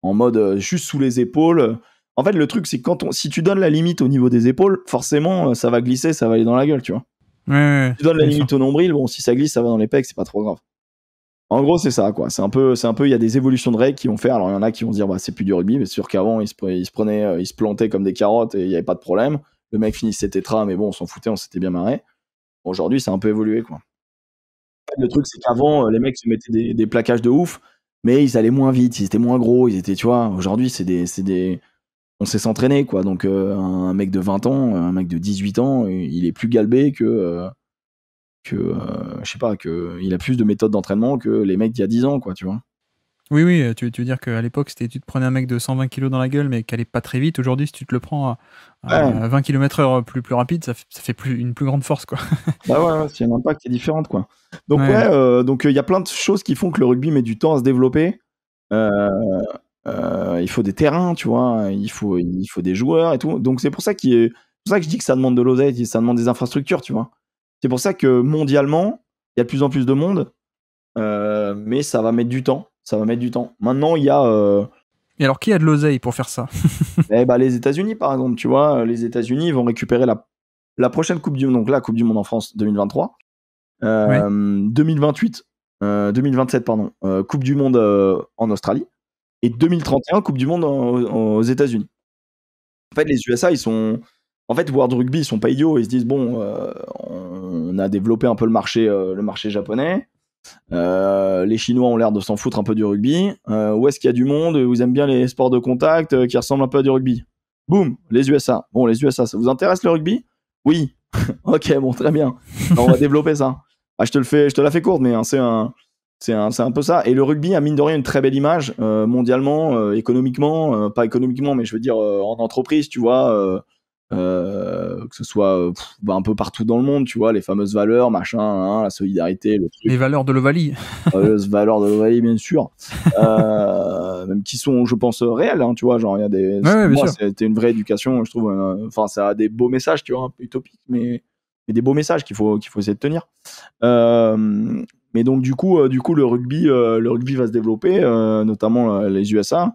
en mode juste sous les épaules. En fait, le truc, c'est que si tu donnes la limite au niveau des épaules, forcément, ça va glisser, ça va aller dans la gueule, tu vois. Ouais, Si tu donnes la bien limite sûr. au nombril, bon, si ça glisse, ça va dans les pecs, c'est pas trop grave. En gros, c'est ça, quoi. C'est un peu, il y a des évolutions de règles qui vont faire. Alors, il y en a qui vont dire, bah, c'est plus du rugby, mais c'est sûr qu'avant, ils se plantaient comme des carottes et il n'y avait pas de problème. Le mec finissait tétra, mais bon, on s'en foutait, on s'était bien marré. Aujourd'hui, ça a un peu évolué, quoi. Le truc, c'est qu'avant, les mecs se mettaient des plaquages de ouf, mais ils allaient moins vite, ils étaient moins gros, ils étaient, tu vois. Aujourd'hui, on sait s'entraîner, quoi. Donc, un mec de 20 ans, un mec de 18 ans, il est plus galbé je sais pas, il a plus de méthodes d'entraînement que les mecs d'il y a 10 ans, quoi, tu vois. Oui, tu veux dire qu'à l'époque, tu te prenais un mec de 120 kg dans la gueule, mais qui allait pas très vite. Aujourd'hui, si tu te le prends à Ouais. 20 km/h plus rapide, ça fait une plus grande force, quoi. Bah ouais, c'est un impact qui est différent, quoi. Donc Ouais. il y a plein de choses qui font que le rugby met du temps à se développer. Euh, il faut des terrains, tu vois, il faut des joueurs et tout. Donc c'est pour ça c'est pour ça que je dis que ça demande de l'oseille, ça demande des infrastructures, tu vois. C'est pour ça que mondialement, il y a de plus en plus de monde, mais ça va mettre du temps. Ça va mettre du temps. Maintenant, il y a Et alors, qui a de l'oseille pour faire ça? les États-Unis, par exemple, tu vois, les États-Unis vont récupérer la prochaine Coupe du Monde, donc la Coupe du Monde en France 2023. Ouais. 2027, pardon, Coupe du Monde en Australie, et 2031, Coupe du Monde aux États-Unis. En fait, les USA, en fait, World Rugby, ils sont pas idiots. Ils se disent, bon, on a développé un peu le marché japonais. Les Chinois ont l'air de s'en foutre un peu du rugby. Où est-ce qu'il y a du monde où ils aiment bien les sports de contact qui ressemblent un peu à du rugby? Boum, les USA. Bon, les USA, ça vous intéresse le rugby? Oui. Ok, bon, très bien. On va développer ça. Ah, je te la fais courte, mais c'est un peu ça. Et le rugby a mine de rien une très belle image mondialement, économiquement, pas économiquement, mais je veux dire en entreprise, tu vois, que ce soit un peu partout dans le monde, tu vois, les fameuses valeurs, machin, hein, la solidarité, le truc. Les valeurs de l'Ovalie. Les valeurs de l'Ovalie, bien sûr, même qui sont, je pense, réelles, hein, tu vois, genre il y a des. Ouais, bien Moi, sûr. c'était une vraie éducation, je trouve. Enfin, ça a des beaux messages, tu vois, un peu utopiques, mais des beaux messages qu'il faut essayer de tenir. Mais donc du coup, le rugby va se développer, notamment les USA.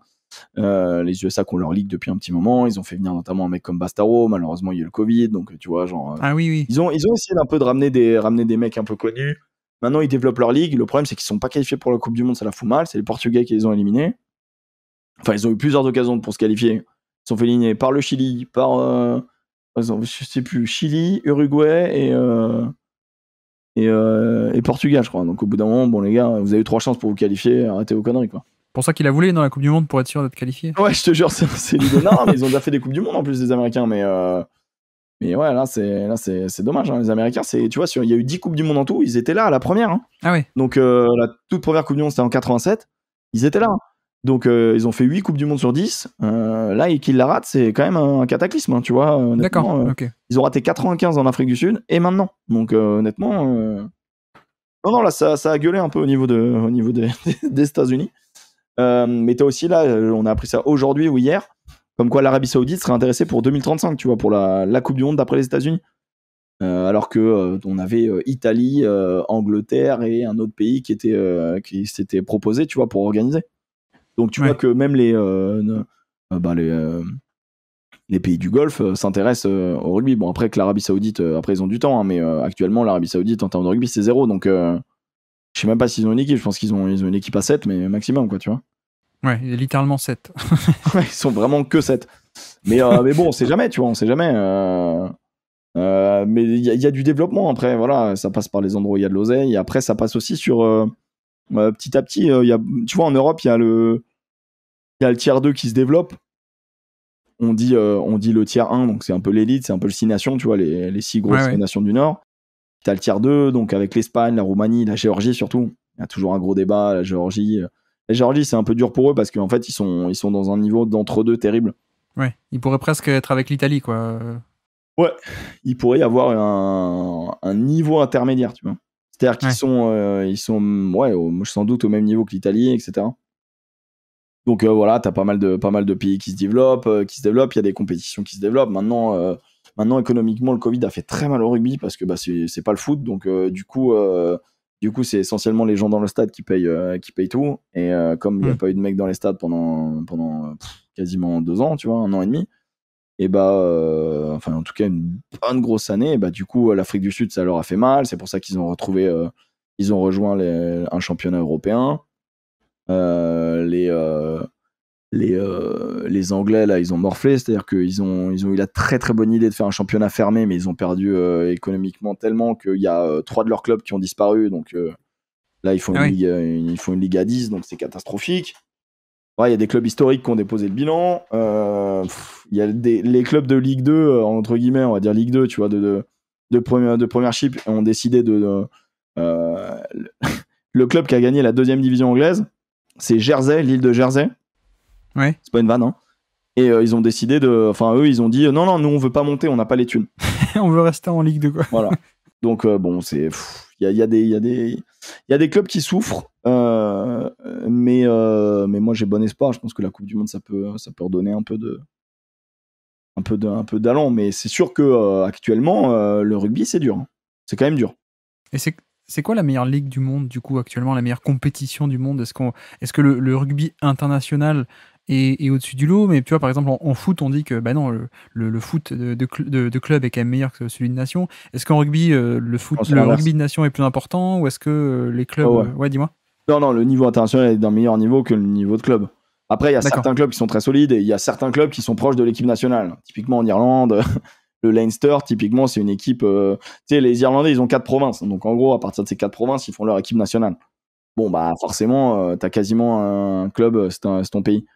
Les USA qui ont leur ligue depuis un petit moment, ils ont fait venir notamment un mec comme Bastaro. Malheureusement, il y a eu le Covid, donc tu vois, genre. Ah oui. Ils ont essayé d'un peu de ramener des mecs un peu connus. Maintenant, ils développent leur ligue. Le problème, c'est qu'ils sont pas qualifiés pour la Coupe du Monde, ça la fout mal. C'est les Portugais qui les ont éliminés. Enfin, ils ont eu plusieurs occasions pour se qualifier. Ils sont fait éliminer par le Chili, je sais plus, Chili, Uruguay et Portugal, je crois. Donc au bout d'un moment, bon les gars, vous avez eu 3 chances pour vous qualifier, arrêtez vos conneries, quoi. Pour ça qu'il a voulu dans la Coupe du Monde pour être sûr d'être qualifié. Ouais, je te jure, c'est l'idée. Non, mais ils ont déjà fait des Coupes du Monde en plus, les Américains, mais ouais, là c'est dommage, hein. Les Américains, tu vois, il y a eu 10 Coupes du Monde en tout, ils étaient là à la première, hein. Ah ouais. Donc la toute première Coupe du Monde, c'était en 87, ils étaient là, hein. Donc ils ont fait 8 Coupes du Monde sur 10. Là, et qu'ils la ratent, c'est quand même un cataclysme, hein, tu vois. D'accord, ok. Ils ont raté 95 en Afrique du Sud, et maintenant. Donc honnêtement, non, là, ça a gueulé un peu au niveau des États-Unis. Mais t'as aussi là, on a appris ça aujourd'hui ou hier, comme quoi l'Arabie Saoudite serait intéressée pour 2035, tu vois, pour la Coupe du Monde d'après les États-Unis. Alors que on avait Italie, Angleterre et un autre pays qui s'était proposé, tu vois, pour organiser. Donc tu vois que même les pays du Golfe s'intéressent au rugby. Bon, après que l'Arabie Saoudite, après ils ont du temps, hein, mais actuellement l'Arabie Saoudite en termes de rugby c'est 0. Donc je sais même pas s'ils ont une équipe. Je pense qu'ils ont une équipe à 7, mais maximum, quoi, tu vois. Ouais, littéralement 7. Ils sont vraiment que 7. Mais bon, on sait jamais, tu vois, on sait jamais. Mais il y a du développement après, voilà, ça passe par les endroits où il y a de l'oseille. Et après, ça passe aussi sur petit à petit. Tu vois, en Europe, il y a le tiers 2 qui se développe. On dit le tiers 1, donc c'est un peu l'élite, c'est un peu le 6 nations, tu vois, les 6 grosses nations du Nord. T'as le tiers 2, donc avec l'Espagne, la Roumanie, la Géorgie surtout. Il y a toujours un gros débat, la Géorgie. La Géorgie, c'est un peu dur pour eux parce qu'en fait, ils sont dans un niveau d'entre-deux terrible. Ouais, ils pourraient presque être avec l'Italie, quoi. Ouais, il pourrait y avoir un niveau intermédiaire, tu vois. C'est-à-dire qu'ils sont ouais, sans doute au même niveau que l'Italie, etc. Donc voilà, t'as pas mal de pays qui se développent, il y a des compétitions qui se développent. Maintenant, économiquement, le Covid a fait très mal au rugby parce que c'est pas le foot, donc du coup, Du coup, c'est essentiellement les gens dans le stade qui payent tout. Et comme il n'y a pas eu de mecs dans les stades pendant quasiment 2 ans, tu vois, 1 an et demi, et enfin en tout cas une bonne grosse année, et du coup l'Afrique du Sud ça leur a fait mal. C'est pour ça qu'ils ont rejoint un championnat européen. Les Anglais là ils ont morflé, c'est-à-dire qu'ils ont eu la très très bonne idée de faire un championnat fermé, mais ils ont perdu économiquement tellement qu'il y a 3 de leurs clubs qui ont disparu, donc là ils font une ligue à 10, donc c'est catastrophique. Ouais, il y a des clubs historiques qui ont déposé le bilan. Il y a les clubs de Ligue 2, entre guillemets, on va dire Ligue 2, tu vois, de Premiership, ont décidé le club qui a gagné la 2e division anglaise, c'est Jersey, l'île de Jersey. Ouais. C'est pas une vanne, hein. Et ils ont décidé eux, ils ont dit non, nous on veut pas monter, on n'a pas les thunes. On veut rester en Ligue 2, quoi. Voilà. Donc bon, c'est il y a des clubs qui souffrent, mais moi j'ai bon espoir. Je pense que la Coupe du Monde ça peut redonner un peu d'allant, mais c'est sûr que actuellement le rugby c'est dur, hein. C'est quand même dur. Et c'est quoi la meilleure ligue du monde, du coup, actuellement, la meilleure compétition du monde? Est-ce que le rugby international est au-dessus du lot? Mais tu vois, par exemple, en foot, on dit que non, le foot de club est quand même meilleur que celui de nation. Est-ce qu'en rugby, le rugby de nation est plus important, ou est-ce que les clubs... Ouais, dis-moi. Non, le niveau international est d'un meilleur niveau que le niveau de club. Après, il y a certains clubs qui sont très solides, et il y a certains clubs qui sont proches de l'équipe nationale. Typiquement en Irlande... Le Leinster, typiquement, c'est une équipe... tu sais, les Irlandais, ils ont 4 provinces. Donc, en gros, à partir de ces 4 provinces, ils font leur équipe nationale. Bon, forcément, t'as quasiment un club, c'est ton pays.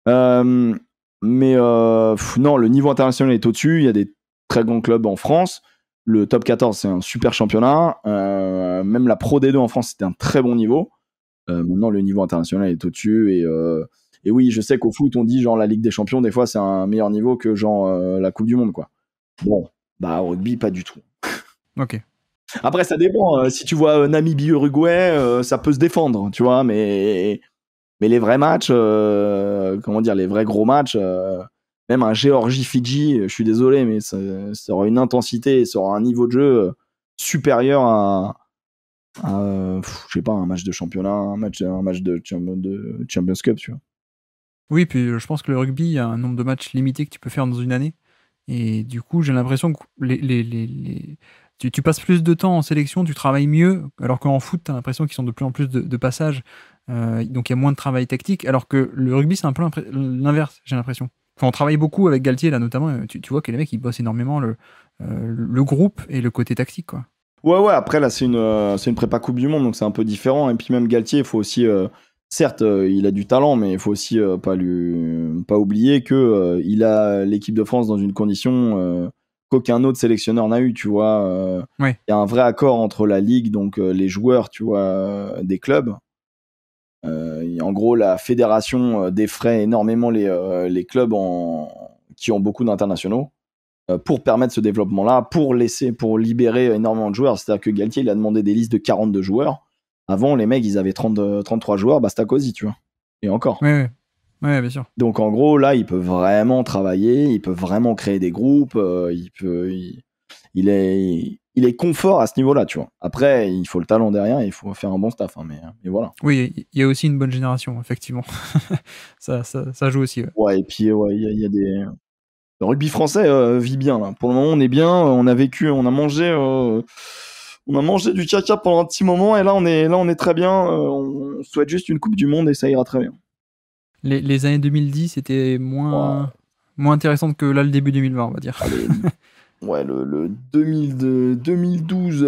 Non, le niveau international est au-dessus. Il y a des très grands clubs en France. Le top 14, c'est un super championnat. Même la Pro D2 en France, c'était un très bon niveau. Maintenant, le niveau international est au-dessus. Et oui, je sais qu'au foot, on dit genre la Ligue des Champions, des fois, c'est un meilleur niveau que genre la Coupe du Monde, quoi. Bon, au rugby, pas du tout. Ok. Après, ça dépend. Si tu vois Namibie-Uruguay, ça peut se défendre, tu vois, mais les vrais matchs, les vrais gros matchs, même un Géorgie-Fidji, je suis désolé, mais ça aura une intensité, ça aura un niveau de jeu supérieur à je sais pas, un match de championnat, un match de Champions Cup, tu vois. Oui, puis je pense que le rugby, il y a un nombre de matchs limité que tu peux faire dans une année. Et du coup, j'ai l'impression que tu passes plus de temps en sélection, tu travailles mieux, alors qu'en foot, tu as l'impression qu'ils sont de plus en plus de passages. Donc il y a moins de travail tactique, alors que le rugby, c'est un peu l'inverse, j'ai l'impression. Enfin, on travaille beaucoup avec Galtier, là, notamment. Tu vois que les mecs, ils bossent énormément le groupe et le côté tactique, quoi. Ouais, après, là, c'est une prépa Coupe du Monde, donc c'est un peu différent. Et puis même Galtier, il faut aussi... certes, il a du talent, mais il faut aussi pas oublier que il a l'équipe de France dans une condition qu'aucun autre sélectionneur n'a eu, tu vois. Ouais. Il y a un vrai accord entre la ligue, donc les joueurs, tu vois, des clubs. En gros, la fédération défraie énormément les clubs qui ont beaucoup d'internationaux pour permettre ce développement-là, pour libérer énormément de joueurs. C'est-à-dire que Galtier, il a demandé des listes de 42 joueurs. Avant, les mecs, ils avaient 33 joueurs, basta cosy, tu vois. Et encore. Ouais, bien sûr. Donc, en gros, là, ils peuvent vraiment travailler, ils peuvent vraiment créer des groupes, il est confort à ce niveau-là, tu vois. Après, il faut le talent derrière, il faut faire un bon staff, hein, mais voilà. Oui, il y a aussi une bonne génération, effectivement. ça joue aussi. Ouais, et puis, il y a des... Le rugby français vit bien, là. Pour le moment, on est bien, on a mangé du caca pendant un petit moment, et là on est très bien. On souhaite juste une Coupe du Monde et ça ira très bien. Les années 2010 c'était moins intéressante que là le début 2020, on va dire. Ouais, le 2012,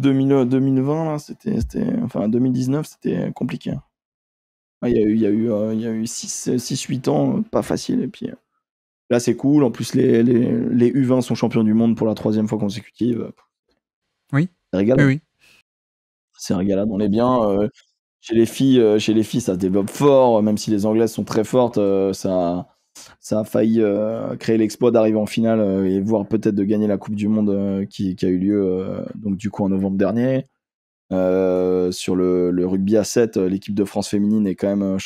2020 là, c'était enfin 2019, c'était compliqué. Il y a eu 6-8 ans pas facile, et puis là c'est cool. En plus les U20 sont champions du monde pour la 3e fois consécutive. Oui. C'est régalade. Oui. C'est régalade, on est bien. Chez les filles, ça se développe fort, même si les Anglaises sont très fortes. Ça a failli créer l'exploit d'arriver en finale et voire peut-être de gagner la Coupe du Monde qui a eu lieu donc du coup en novembre dernier. Sur le rugby à 7, l'équipe de France féminine est quand même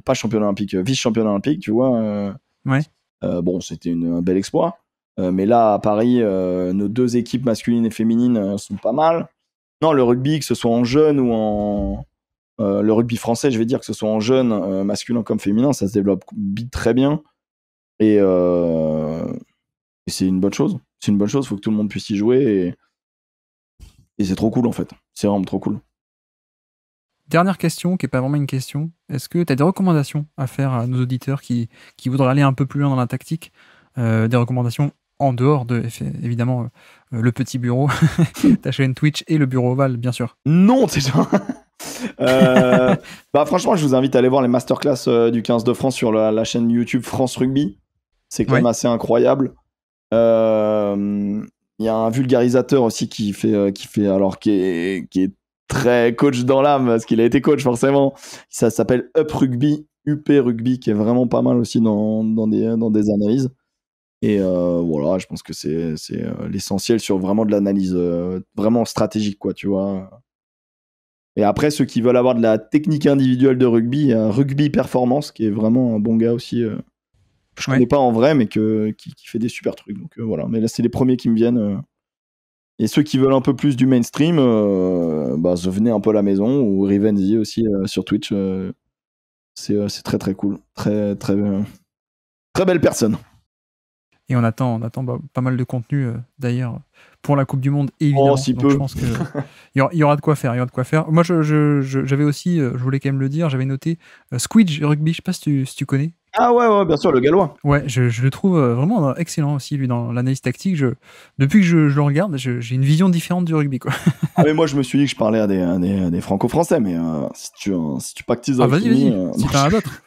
pas championne olympique, vice-championne olympique, tu vois. Ouais. Bon, c'était un bel exploit. Mais là, à Paris, nos 2 équipes masculines et féminines sont pas mal. Non, le rugby, que ce soit en jeune ou en... le rugby français, je vais dire, que ce soit en jeune, masculin comme féminin, ça se développe très bien. Et c'est une bonne chose. C'est une bonne chose, il faut que tout le monde puisse y jouer. Et c'est trop cool, en fait. C'est vraiment trop cool. Dernière question, qui n'est pas vraiment une question. Est-ce que tu as des recommandations à faire à nos auditeurs qui voudraient aller un peu plus loin dans la tactique? Des recommandations en dehors de, évidemment, le petit bureau, ta chaîne Twitch et le bureau ovale, bien sûr. Non, c'est ça. Franchement, je vous invite à aller voir les masterclass du 15 de France sur la chaîne YouTube France Rugby. C'est quand même assez incroyable. Il y a un vulgarisateur aussi qui est très coach dans l'âme, parce qu'il a été coach forcément. Ça s'appelle UP Rugby, qui est vraiment pas mal aussi dans des analyses. Et voilà, je pense que c'est l'essentiel sur vraiment de l'analyse vraiment stratégique, quoi, tu vois. Et après, ceux qui veulent avoir de la technique individuelle de rugby, il y a Rugby Performance, qui est vraiment un bon gars aussi. Je connais pas en vrai, mais qui fait des super trucs. Donc voilà, mais là, c'est les premiers qui me viennent. Et ceux qui veulent un peu plus du mainstream, venez un peu à la maison, ou Rivenzi aussi sur Twitch. C'est très très cool. Très, très, très belle personne. Et on attend pas mal de contenu d'ailleurs pour la Coupe du Monde, évidemment. Oh, si donc peu. Je pense qu'il y aura de quoi faire. Moi, j'avais aussi, je voulais quand même le dire, j'avais noté Squidge Rugby, je sais pas si tu connais. Ah ouais, bien sûr, le gallois. Ouais, je le trouve vraiment excellent aussi, lui, dans l'analyse tactique. Depuis que je le regarde, j'ai une vision différente du rugby, quoi. Ah, mais moi, je me suis dit que je parlais à des franco-français, mais si tu pactises dans vas-y, si t'en as d'autres.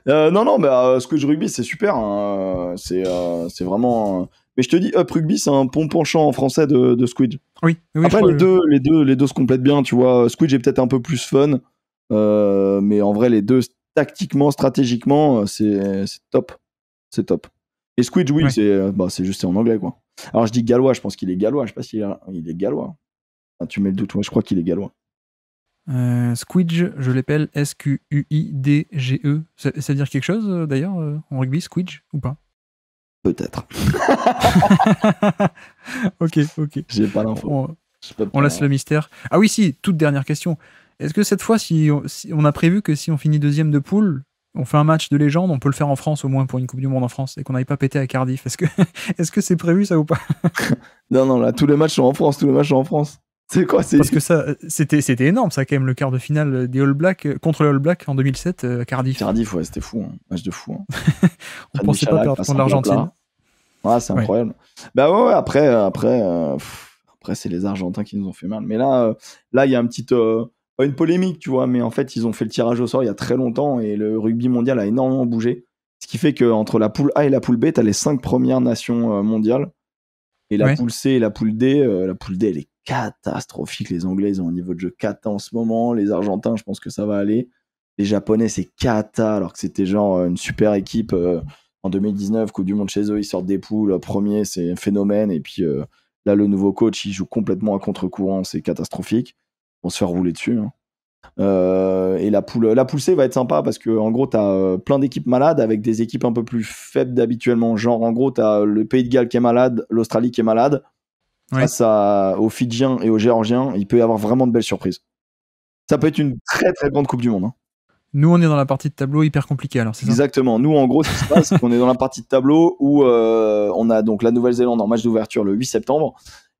Non, mais Squidge Rugby, c'est super. Hein. C'est vraiment. Mais je te dis, Up Rugby, c'est un bon penchant en français de Squidge. Oui. Après, les deux se complètent bien, tu vois. Squidge est peut-être un peu plus fun, mais en vrai, les deux, tactiquement, stratégiquement, c'est top. C'est top. Et Squidge, oui, c'est juste en anglais, quoi. Alors, je dis gallois, je pense qu'il est gallois. Je sais pas s'il est gallois. Ah, tu mets le doute, ouais, je crois qu'il est gallois. Squidge, je l'appelle S-Q-U-I-D-G-E. Ça veut dire quelque chose, d'ailleurs, en rugby, Squidge, ou pas? Peut-être. Ok. J'ai pas l'info. On laisse le mystère. Ah oui, si, toute dernière question. Est-ce que cette fois, si on a prévu que si on finit deuxième de poule, on fait un match de légende, on peut le faire en France au moins pour une Coupe du Monde en France et qu'on n'aille pas péter à Cardiff? Est-ce que c'est prévu ça ou pas? Non, là, tous les matchs sont en France. C'est quoi? Parce que ça, c'était énorme, ça, quand même, le quart de finale des All Blacks contre les All Blacks en 2007 à Cardiff. Cardiff, ouais, c'était fou, match de fou. On pensait pas perdre contre l'Argentine. Ouais, c'est incroyable. Bah ouais, après, c'est les Argentins qui nous ont fait mal. Mais là, il y a pas une polémique, tu vois, mais en fait, ils ont fait le tirage au sort il y a très longtemps et le rugby mondial a énormément bougé. Ce qui fait qu'entre la poule A et la poule B, t'as les 5 premières nations mondiales. Et la poule C et la poule D, elle est catastrophique. Les Anglais, ils ont un niveau de jeu cata en ce moment. Les Argentins, je pense que ça va aller. Les Japonais, c'est cata, alors que c'était genre une super équipe en 2019, Coupe du Monde chez eux, ils sortent des poules. Premier, c'est un phénomène. Et puis là, le nouveau coach, il joue complètement à contre-courant. C'est catastrophique. On se fait rouler dessus. Hein. Et la poule C va être sympa parce que en gros, t'as plein d'équipes malades avec des équipes un peu plus faibles d'habituellement. Genre, en gros, t'as le Pays de Galles qui est malade, l'Australie qui est malade. Face aux Fidjiens et aux Géorgiens, il peut y avoir vraiment de belles surprises. Ça peut être une très très grande Coupe du Monde. Hein. Nous, on est dans la partie de tableau hyper compliquée, alors c'est ça? Exactement. Nous, en gros, ce qui se passe, c'est qu'on est dans la partie de tableau où on a donc la Nouvelle-Zélande en match d'ouverture le 8 septembre.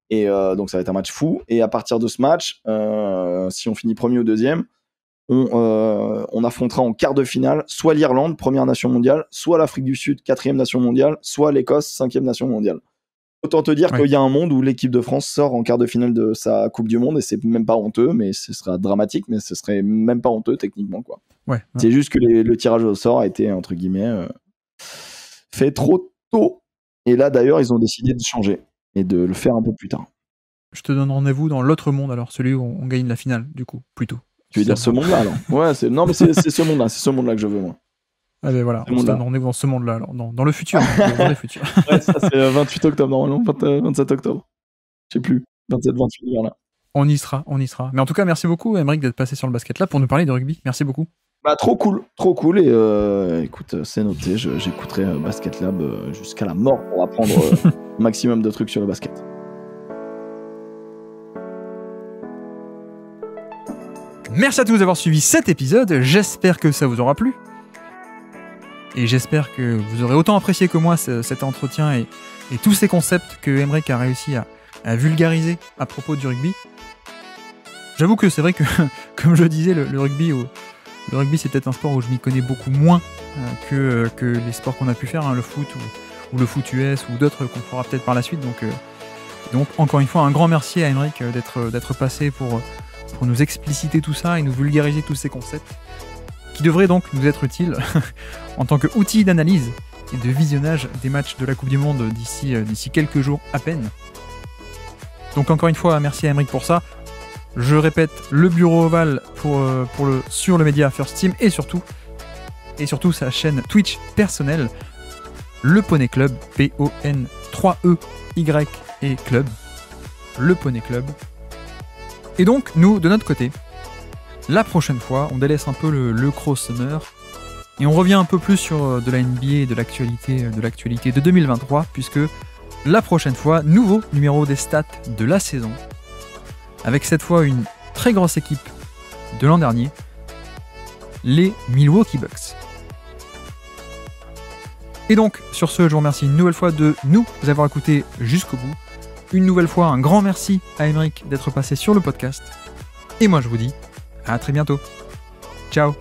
Et donc, ça va être un match fou. Et à partir de ce match, si on finit premier ou deuxième, on affrontera en quart de finale soit l'Irlande, première nation mondiale, soit l'Afrique du Sud, quatrième nation mondiale, soit l'Écosse, cinquième nation mondiale. Autant te dire qu'il y a un monde où l'équipe de France sort en quart de finale de sa Coupe du Monde et c'est même pas honteux, mais ce sera dramatique, mais ce serait même pas honteux techniquement, quoi. C'est juste que le tirage au sort a été, entre guillemets, fait trop tôt. Et là, d'ailleurs, ils ont décidé de changer et de le faire un peu plus tard. Je te donne rendez-vous dans l'autre monde, alors, celui où on gagne la finale, du coup, plutôt. Tu veux dire ce monde-là, alors? Ouais, c'est ce monde-là, c'est ce monde-là que je veux, moi. Ah ben voilà, on se donne rendez-vous dans ce monde-là, alors, dans le futur. Dans le futur. Ouais, ça c'est 28 octobre, normalement, 27 octobre. Je sais plus, 27-28, voilà. On y sera. Mais en tout cas, merci beaucoup, Aymeric, d'être passé sur le basket là pour nous parler de rugby. Merci beaucoup. Bah, trop cool. Et écoute, c'est noté, j'écouterai Basket Lab jusqu'à la mort pour apprendre un maximum de trucs sur le basket. Merci à tous d'avoir suivi cet épisode, j'espère que ça vous aura plu. Et j'espère que vous aurez autant apprécié que moi cet entretien et tous ces concepts que Aymeric a réussi à vulgariser à propos du rugby. J'avoue que c'est vrai que, comme je disais, le rugby c'est peut-être un sport où je m'y connais beaucoup moins que les sports qu'on a pu faire, hein, le foot ou le foot US ou d'autres qu'on fera peut-être par la suite. Donc encore une fois, un grand merci à Aymeric d'être passé pour nous expliciter tout ça et nous vulgariser tous ces concepts qui devraient donc nous être utiles en tant qu'outil d'analyse et de visionnage des matchs de la Coupe du Monde d'ici quelques jours à peine. Donc encore une fois, merci à Aymeric pour ça. Je répète, le bureau ovale sur le média First Team et surtout sa chaîne Twitch personnelle, le Poney Club, P-O-N-3-E-Y et Club, le Poney Club. Et donc, nous, de notre côté, la prochaine fois, on délaisse un peu le crossover et on revient un peu plus sur de la NBA et de l'actualité de 2023, puisque la prochaine fois, nouveau numéro des stats de la saison, avec cette fois une très grosse équipe de l'an dernier, les Milwaukee Bucks. Et donc, sur ce, je vous remercie une nouvelle fois de nous avoir écoutés jusqu'au bout. Une nouvelle fois, un grand merci à Aymeric d'être passé sur le podcast. Et moi, je vous dis à très bientôt. Ciao.